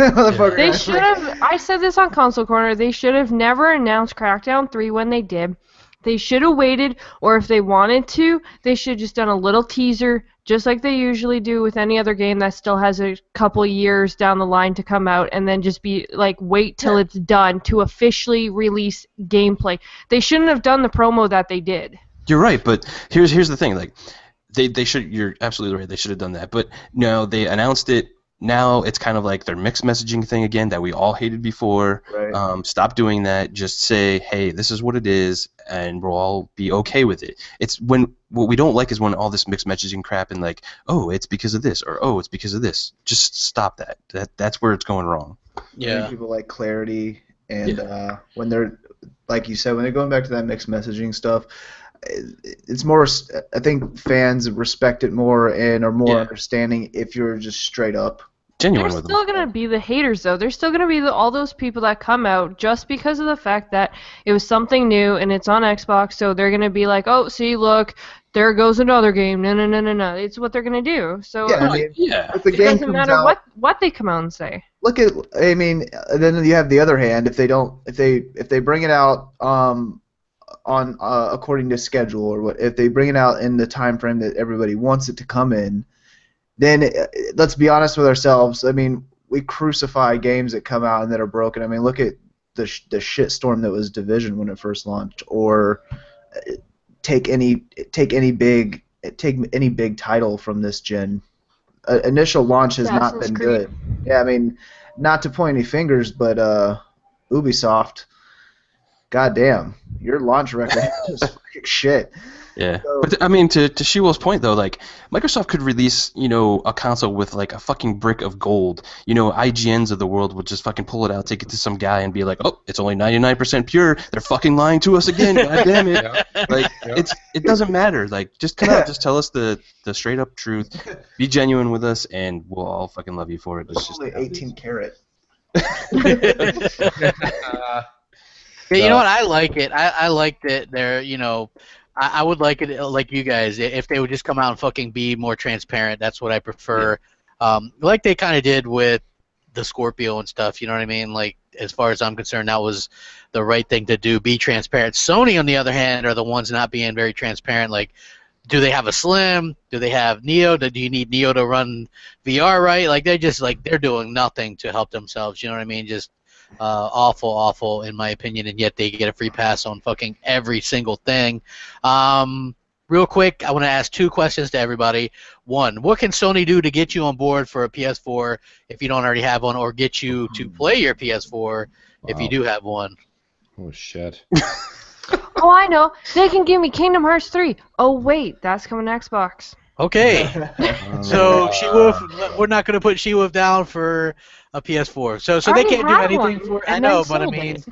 They should have, I said this on Console Corner, they should have never announced Crackdown 3 when they did. They should have waited, or if they wanted to, they should have just done a little teaser, just like they usually do with any other game that still has a couple years down the line to come out, and then just be like, wait till it's done to officially release gameplay. They shouldn't have done the promo that they did. You're right, but here's the thing. Like, they should. You're absolutely right. They should have done that. But no, they announced it now it's kind of like their mixed messaging thing again that we all hated before. Right. Stop doing that. Just say, hey, this is what it is, and we'll all be okay with it. It's when what we don't like is when all this mixed messaging crap and like, oh, it's because of this, or oh, it's because of this. Just stop that. That's where it's going wrong. Yeah. People like clarity, and when they're, like you said, when they're going back to that mixed messaging stuff, it's more. I think fans respect it more and are more understanding if you're just straight up. Genuine There's with still them. going to be the haters, though. There's still going to be all those people that come out just because of the fact that it was something new and it's on Xbox, so they're going to be like, oh, see, look, there goes another game. No, no, no, no, no. It's what they're going to do. So Yeah, I mean, if the it game doesn't comes matter out, what they come out and say. look at. I mean, then you have the other hand. If they bring it out on according to schedule, or what, if they bring it out in the time frame that everybody wants it to come in, then let's be honest with ourselves. I mean, we crucify games that come out and that are broken. I mean, look at the shitstorm that was Division when it first launched, or take any big title from this gen. Initial launch has not been good. Yeah, I mean, not to point any fingers, but Ubisoft, goddamn, your launch record is fucking shit. Yeah, So, but I mean, to Shewell's point though, like Microsoft could release, a console with like a fucking brick of gold. IGNs of the world would just fucking pull it out, take it to some guy, and be like, "Oh, it's only 99% pure. They're fucking lying to us again. God damn it!" Like it doesn't matter. Like just come out, just tell us the straight up truth. Be genuine with us, and we'll all fucking love you for it. It's just only 18 karat. Yeah, you know what? I like it. I like that they're, I would like it like you guys if they would just come out and fucking be more transparent. That's what I prefer. Like they kind of did with the Scorpio and stuff. You know what I mean? Like as far as I'm concerned, that was the right thing to do. Be transparent. Sony, on the other hand, are the ones not being very transparent. Like, do they have a Slim? Do they have Neo? Do you need Neo to run VR right? Like they're doing nothing to help themselves. You know what I mean? Just awful in my opinion, and yet they get a free pass on fucking every single thing. Real quick, I want to ask two questions to everybody. One, what can Sony do to get you on board for a PS4 if you don't already have one, or get you to play your PS4 if you do have one? Oh shit. Oh, I know. They can give me Kingdom Hearts 3. Oh, wait, that's coming to Xbox. Okay. So She-Wolf, we're not going to put She-Wolf down for a PS4. So they can't do anything for it. I know, but I mean,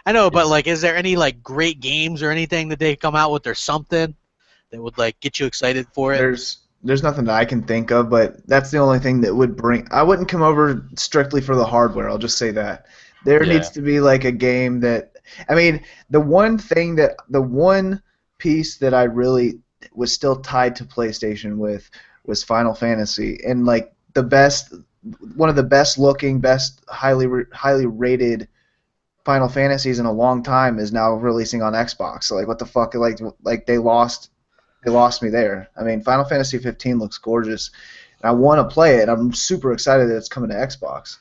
I know, but like, is there any like great games or anything that they come out with, or something that would like get you excited for it? There's nothing that I can think of, but that's the only thing that would bring. I wouldn't come over strictly for the hardware. I'll just say that there needs to be like a game that. I mean, the one piece that I really was still tied to PlayStation with was Final Fantasy, and like one of the best looking, highly rated Final Fantasies in a long time is now releasing on Xbox. So like, what the fuck? Like they lost me there. I mean, Final Fantasy 15 looks gorgeous, and I want to play it. I'm super excited that it's coming to Xbox.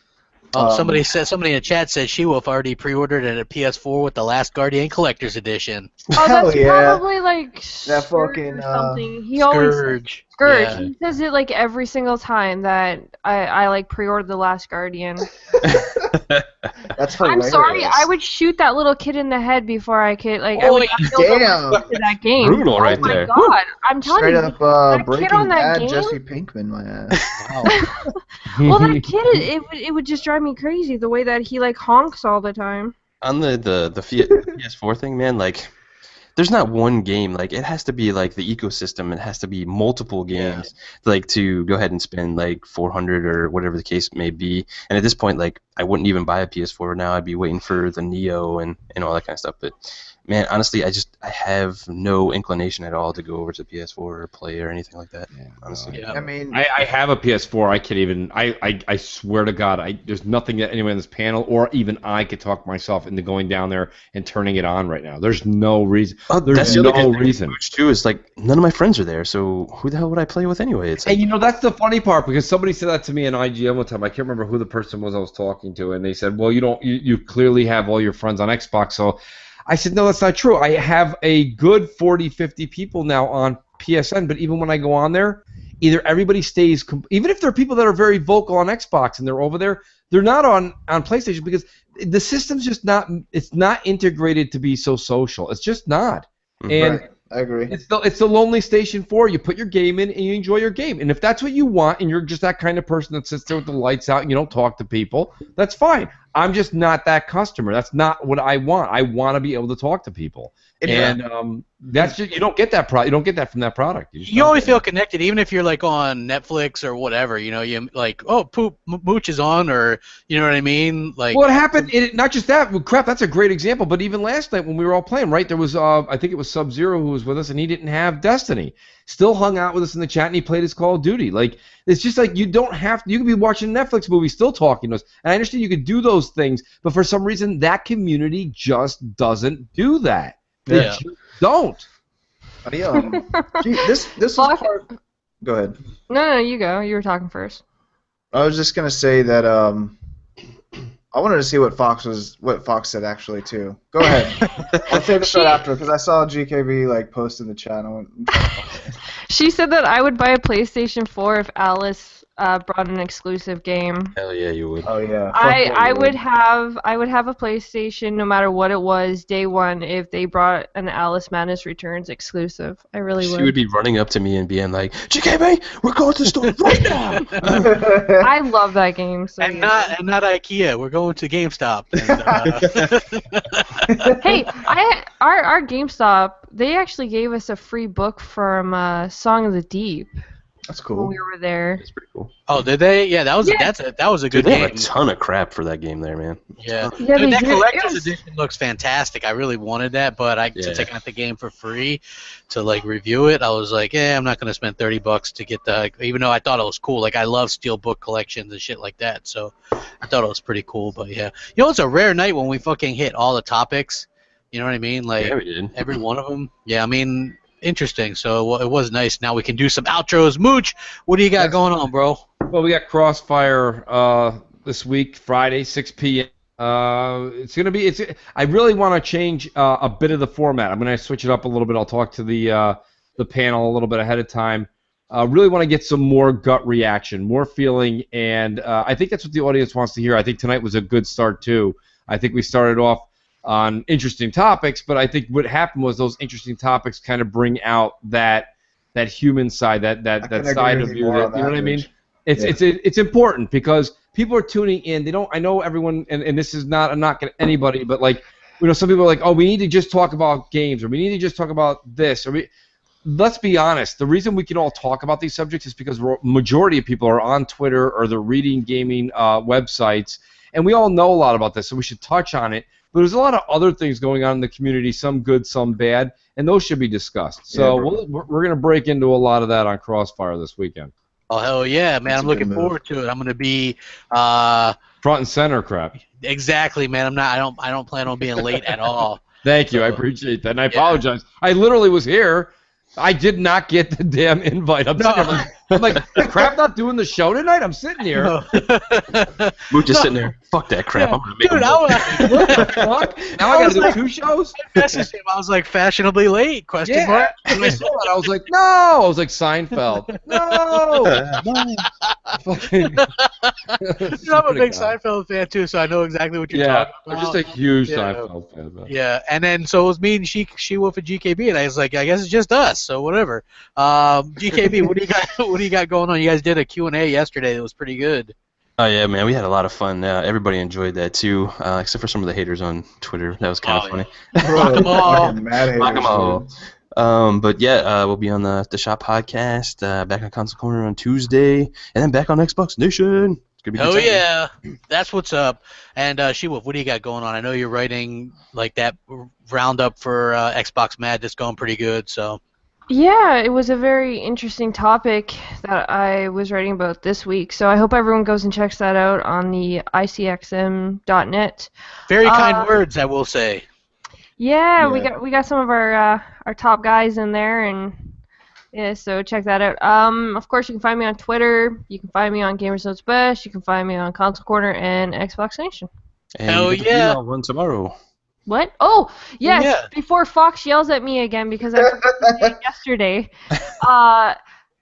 Oh, somebody in the chat said She-Wolf already pre-ordered it at PS4 with the Last Guardian Collector's Edition. Oh, that's probably like that fucking or something. He Scourge. Scourge. Yeah. He says it like every single time that I like pre-ordered the Last Guardian. That's hilarious. I'm sorry, I would shoot that little kid in the head before I could I would not be able to play that game. Brutal right there. there. Oh my god, I'm telling Straight you. up that Breaking kid on that Bad game? Jesse Pinkman, my ass. Wow. Well, that kid, it would just drive me crazy the way that he like honks all the time. On the PS4 thing, man, like there's not one game. Like it has to be like the ecosystem. It has to be multiple games, like to go ahead and spend like $400 or whatever the case may be. And at this point, like I wouldn't even buy a PS4 now. I'd be waiting for the Neo and all that kind of stuff. But man, honestly, I have no inclination at all to go over to PS4 or play or anything like that. Honestly, Yeah. I mean, I have a PS4. I can't even. I swear to God, there's nothing that anyone on this panel or even I could talk myself into going down there and turning it on right now. There's no reason. There's no reason. Which too is like none of my friends are there, so who the hell would I play with anyway? It's like, And that's the funny part, because somebody said that to me in IGN one time. I can't remember who the person was I was talking to, and they said, "Well, you clearly have all your friends on Xbox." So I said, "No, that's not true. I have a good 40, 50 people now on PSN, but even when I go on there, either everybody stays, even if there are people that are very vocal on Xbox and they're over there, they're not on PlayStation because the system's just not, it's not integrated to be so social. It's just not. And right. I agree. It's the lonely station 4. You put your game in and you enjoy your game. And if that's what you want and you're just that kind of person that sits there with the lights out and you don't talk to people, that's fine. I'm just not that customer. That's not what I want. I want to be able to talk to people. And that's just, you don't get that you don't get that from that product. You always feel connected, even if you're like on Netflix or whatever. You know, you like, oh, Mooch is on, or you know what I mean. Like, what happened? Not just that. Well, crap, that's a great example. But even last night when we were all playing, right? There was I think it was Sub-Zero who was with us, and he didn't have Destiny. Still hung out with us in the chat, and he played his Call of Duty. Like, it's just like you don't have. You can be watching a Netflix movie, still talking to us. And I understand you could do those things, but for some reason, that community just doesn't do that. They just don't. This is part. Go ahead. No, you go. You were talking first. I was just gonna say that I wanted to see what Fox said actually too. Go ahead. I'll say this right after because I saw GKB like post in the chat. She said that I would buy a PlayStation 4 if Alice brought an exclusive game. Hell yeah, you would. Oh yeah. I would have a PlayStation no matter what it was day one if they brought an Alice Madness Returns exclusive. I really would. She would be running up to me and being like, "GKB, we're going to the store right now." I love that game. So and not IKEA. We're going to GameStop. And, hey, our GameStop, they actually gave us a free book from Song of the Deep. That's cool. When we were there. That's pretty cool. Oh, did they? Yeah, that was a good Dude, they game. have a ton of crap for that game there, man. Yeah, Yeah, Dude, that they did. collector's edition looks fantastic. I really wanted that, but since I got the game for free to like review it, I was like, I'm not gonna spend $30 to get the. Even though I thought it was cool, like I love steelbook collections and shit like that, so I thought it was pretty cool. But yeah, you know, it's a rare night when we fucking hit all the topics. You know what I mean? Like Yeah, we did. every one of them. Yeah, I mean. Interesting. So it was nice. Now we can do some outros. Mooch, what do you got going on, bro? Well, we got Crossfire this week, Friday, 6 p.m. It's gonna be. I really want to change a bit of the format. I'm gonna switch it up a little bit. I'll talk to the panel a little bit ahead of time. Really want to get some more gut reaction, more feeling, and I think that's what the audience wants to hear. I think tonight was a good start too. I think we started off on interesting topics, but I think what happened was those interesting topics kind of bring out that human side, that side of you. You know what I mean? It's important because people are tuning in. They don't. I know everyone, and this is not a knock at anybody, but like, you know, some people are like, oh, we need to just talk about games, or we need to just talk about this, or let's be honest. The reason we can all talk about these subjects is because majority of people are on Twitter or they're reading gaming websites, and we all know a lot about this, so we should touch on it. But there's a lot of other things going on in the community, some good, some bad, and those should be discussed. So we're going to break into a lot of that on Crossfire this weekend. Oh, hell yeah, man. I'm looking forward to it. I'm going to be... front and center, crap. Exactly, man. I don't plan on being late at all. Thank you. I appreciate that, and I apologize. I literally was here. I did not get the damn invite. I'm like, crap, not doing the show tonight? I'm sitting here. Mooch just sitting there. Fuck that crap. I'm gonna make Dude, what the fuck? Now I gotta do 2 shows? I messaged him. I was like, fashionably late, question mark. When I saw that, I was like, no. I was like, Seinfeld. No. Fucking. Dude, I'm a big Seinfeld fan, too, so I know exactly what you're talking about. I'm just a huge Seinfeld fan. Man. Yeah, and then so it was me and She-Wolf and GKB, and I was like, I guess it's just us, so whatever. GKB, what do you got going on? You guys did a Q&A yesterday that was pretty good. Oh yeah, man, we had a lot of fun. Everybody enjoyed that too, except for some of the haters on Twitter. That was kind of funny. Rock them all. Rock them all. But yeah, we'll be on the Shop podcast, back on Console Corner on Tuesday, and then back on Xbox Nation. It's gonna be Oh yeah, that's what's up. And She-Wolf, what do you got going on? I know you're writing like that roundup for Xbox Mad that's going pretty good. So. Yeah, it was a very interesting topic that I was writing about this week, so I hope everyone goes and checks that out on the icxm.net. Very kind words, I will say. Yeah, we got some of our top guys in there, and yeah, so check that out. Of course, you can find me on Twitter. You can find me on Gamers Notes Best. You can find me on Console Corner and Xbox Nation. And hell yeah! One tomorrow. What? Oh, yes, yeah. Before Fox yells at me again because I forgot to say it yesterday.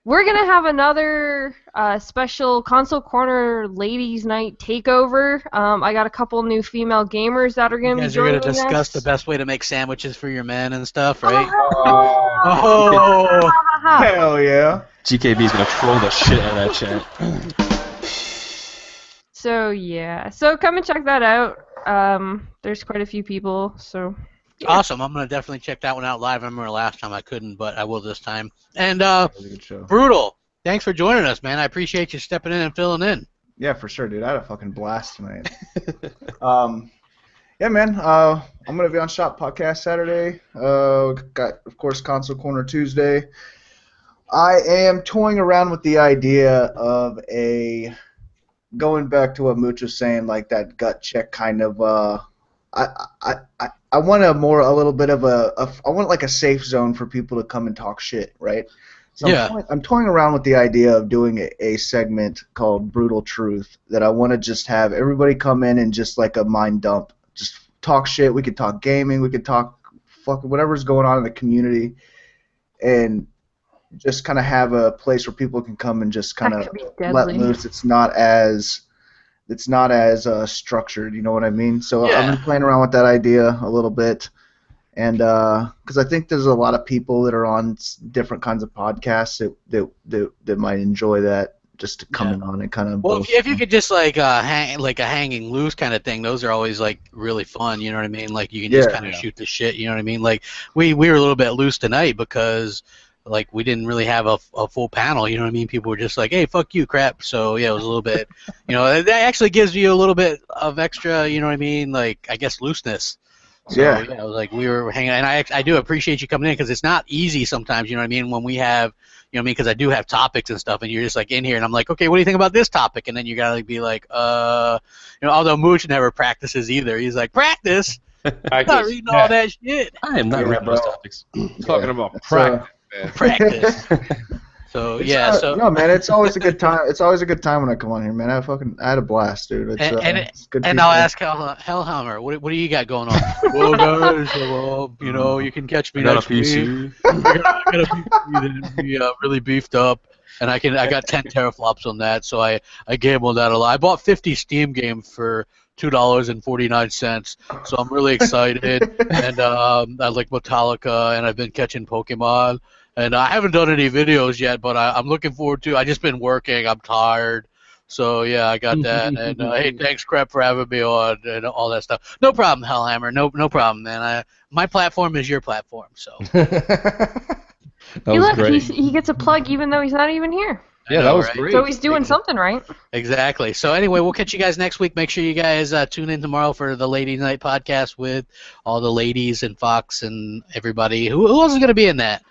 we're gonna have another special console corner ladies' night takeover. I got a couple new female gamers that are gonna You be guys are joining gonna discuss us. the best way to make sandwiches for your men and stuff, right? Oh. Hell yeah. GKB's gonna troll the shit out of that chat. So yeah, so come and check that out. There's quite a few people, so. Yeah. Awesome. I'm gonna definitely check that one out live. I remember last time I couldn't, but I will this time. And That was a good show. Brutal, thanks for joining us, man. I appreciate you stepping in and filling in. Yeah, for sure, dude. I had a fucking blast tonight. Yeah, man. I'm gonna be on Shop Podcast Saturday. Got, of course, Console Corner Tuesday. I am toying around with the idea of going back to what Mooch was saying, like that gut check kind of. I want a little bit of I want like a safe zone for people to come and talk shit, right? So Yeah. I'm toying around with the idea of doing a segment called Brutal Truth that I want to just have everybody come in and just like a mind dump, just talk shit. We could talk gaming, we could talk fucking whatever's going on in the community, and just kind of have a place where people can come and just kind That of could be let deadly. loose. It's not as structured, you know what I mean? So Yeah. I've been playing around with that idea a little bit, and because I think there's a lot of people that are on different kinds of podcasts that might enjoy that, just coming on and kind of. Well, if you could just like hang like a hanging loose kind of thing, those are always like really fun. You know what I mean? Like you can just Yeah. kind of shoot the shit. You know what I mean? Like we were a little bit loose tonight because like we didn't really have a full panel. You know what I mean? People were just like, "Hey, fuck you, crap." So yeah, it was a little bit. That actually gives you a little bit of extra. You know what I mean? Like I guess looseness. So, Yeah. it was like we were hanging, and I do appreciate you coming in because it's not easy sometimes. You know what I mean? When we have, you know what I mean? Because I do have topics and stuff, and you're just like in here, and I'm like, okay, what do you think about this topic? And then you gotta be like, although Mooch never practices either. He's like, practice? I'm not reading all that shit. I am not Yeah, reading bro. those topics. Talking about It's, practice, man. Practice. So no, man, it's always a good time. It's always a good time when I come on here, man. I had a blast, dude. It's good. And people. I'll ask Hellhammer, what do you got going on? Well, guys, you can catch me I got a next week. PC. I got a PC that'd be really beefed up, and I got 10 teraflops on that, so I gambled that a lot. I bought 50 Steam games for $2.49, so I'm really excited. And I like Metallica, and I've been catching Pokemon, and I haven't done any videos yet, but I'm looking forward to. I just been working. I'm tired. So yeah, I got that, and hey, thanks, Crap, for having me on and all that stuff. No problem, Hellhammer. No problem, man. My platform is your platform, so. That Hey, was look, great. he gets a plug even though he's not even here. Yeah, I that know, was right? great. So he's doing something right. Exactly. So anyway, we'll catch you guys next week. Make sure you guys tune in tomorrow for the Lady Night podcast with all the ladies and Fox and everybody. Who else is going to be in that?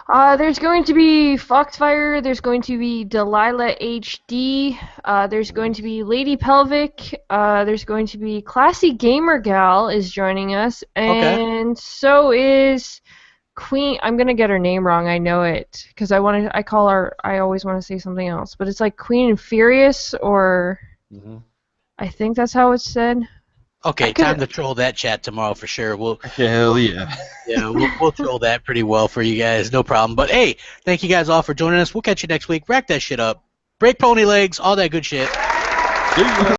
There's going to be Foxfire, there's going to be Delilah HD, there's going to be Lady Pelvic, there's going to be Classy Gamer Gal is joining us, and so is Queen. I'm gonna get her name wrong, I know it, because I always want to say something else, but it's like Queen and Furious, or I think that's how it's said. Okay, time to troll that chat tomorrow for sure. Hell yeah. Yeah, we'll troll that pretty well for you guys, no problem. But hey, thank you guys all for joining us. We'll catch you next week. Rack that shit up. Break pony legs, all that good shit. See ya.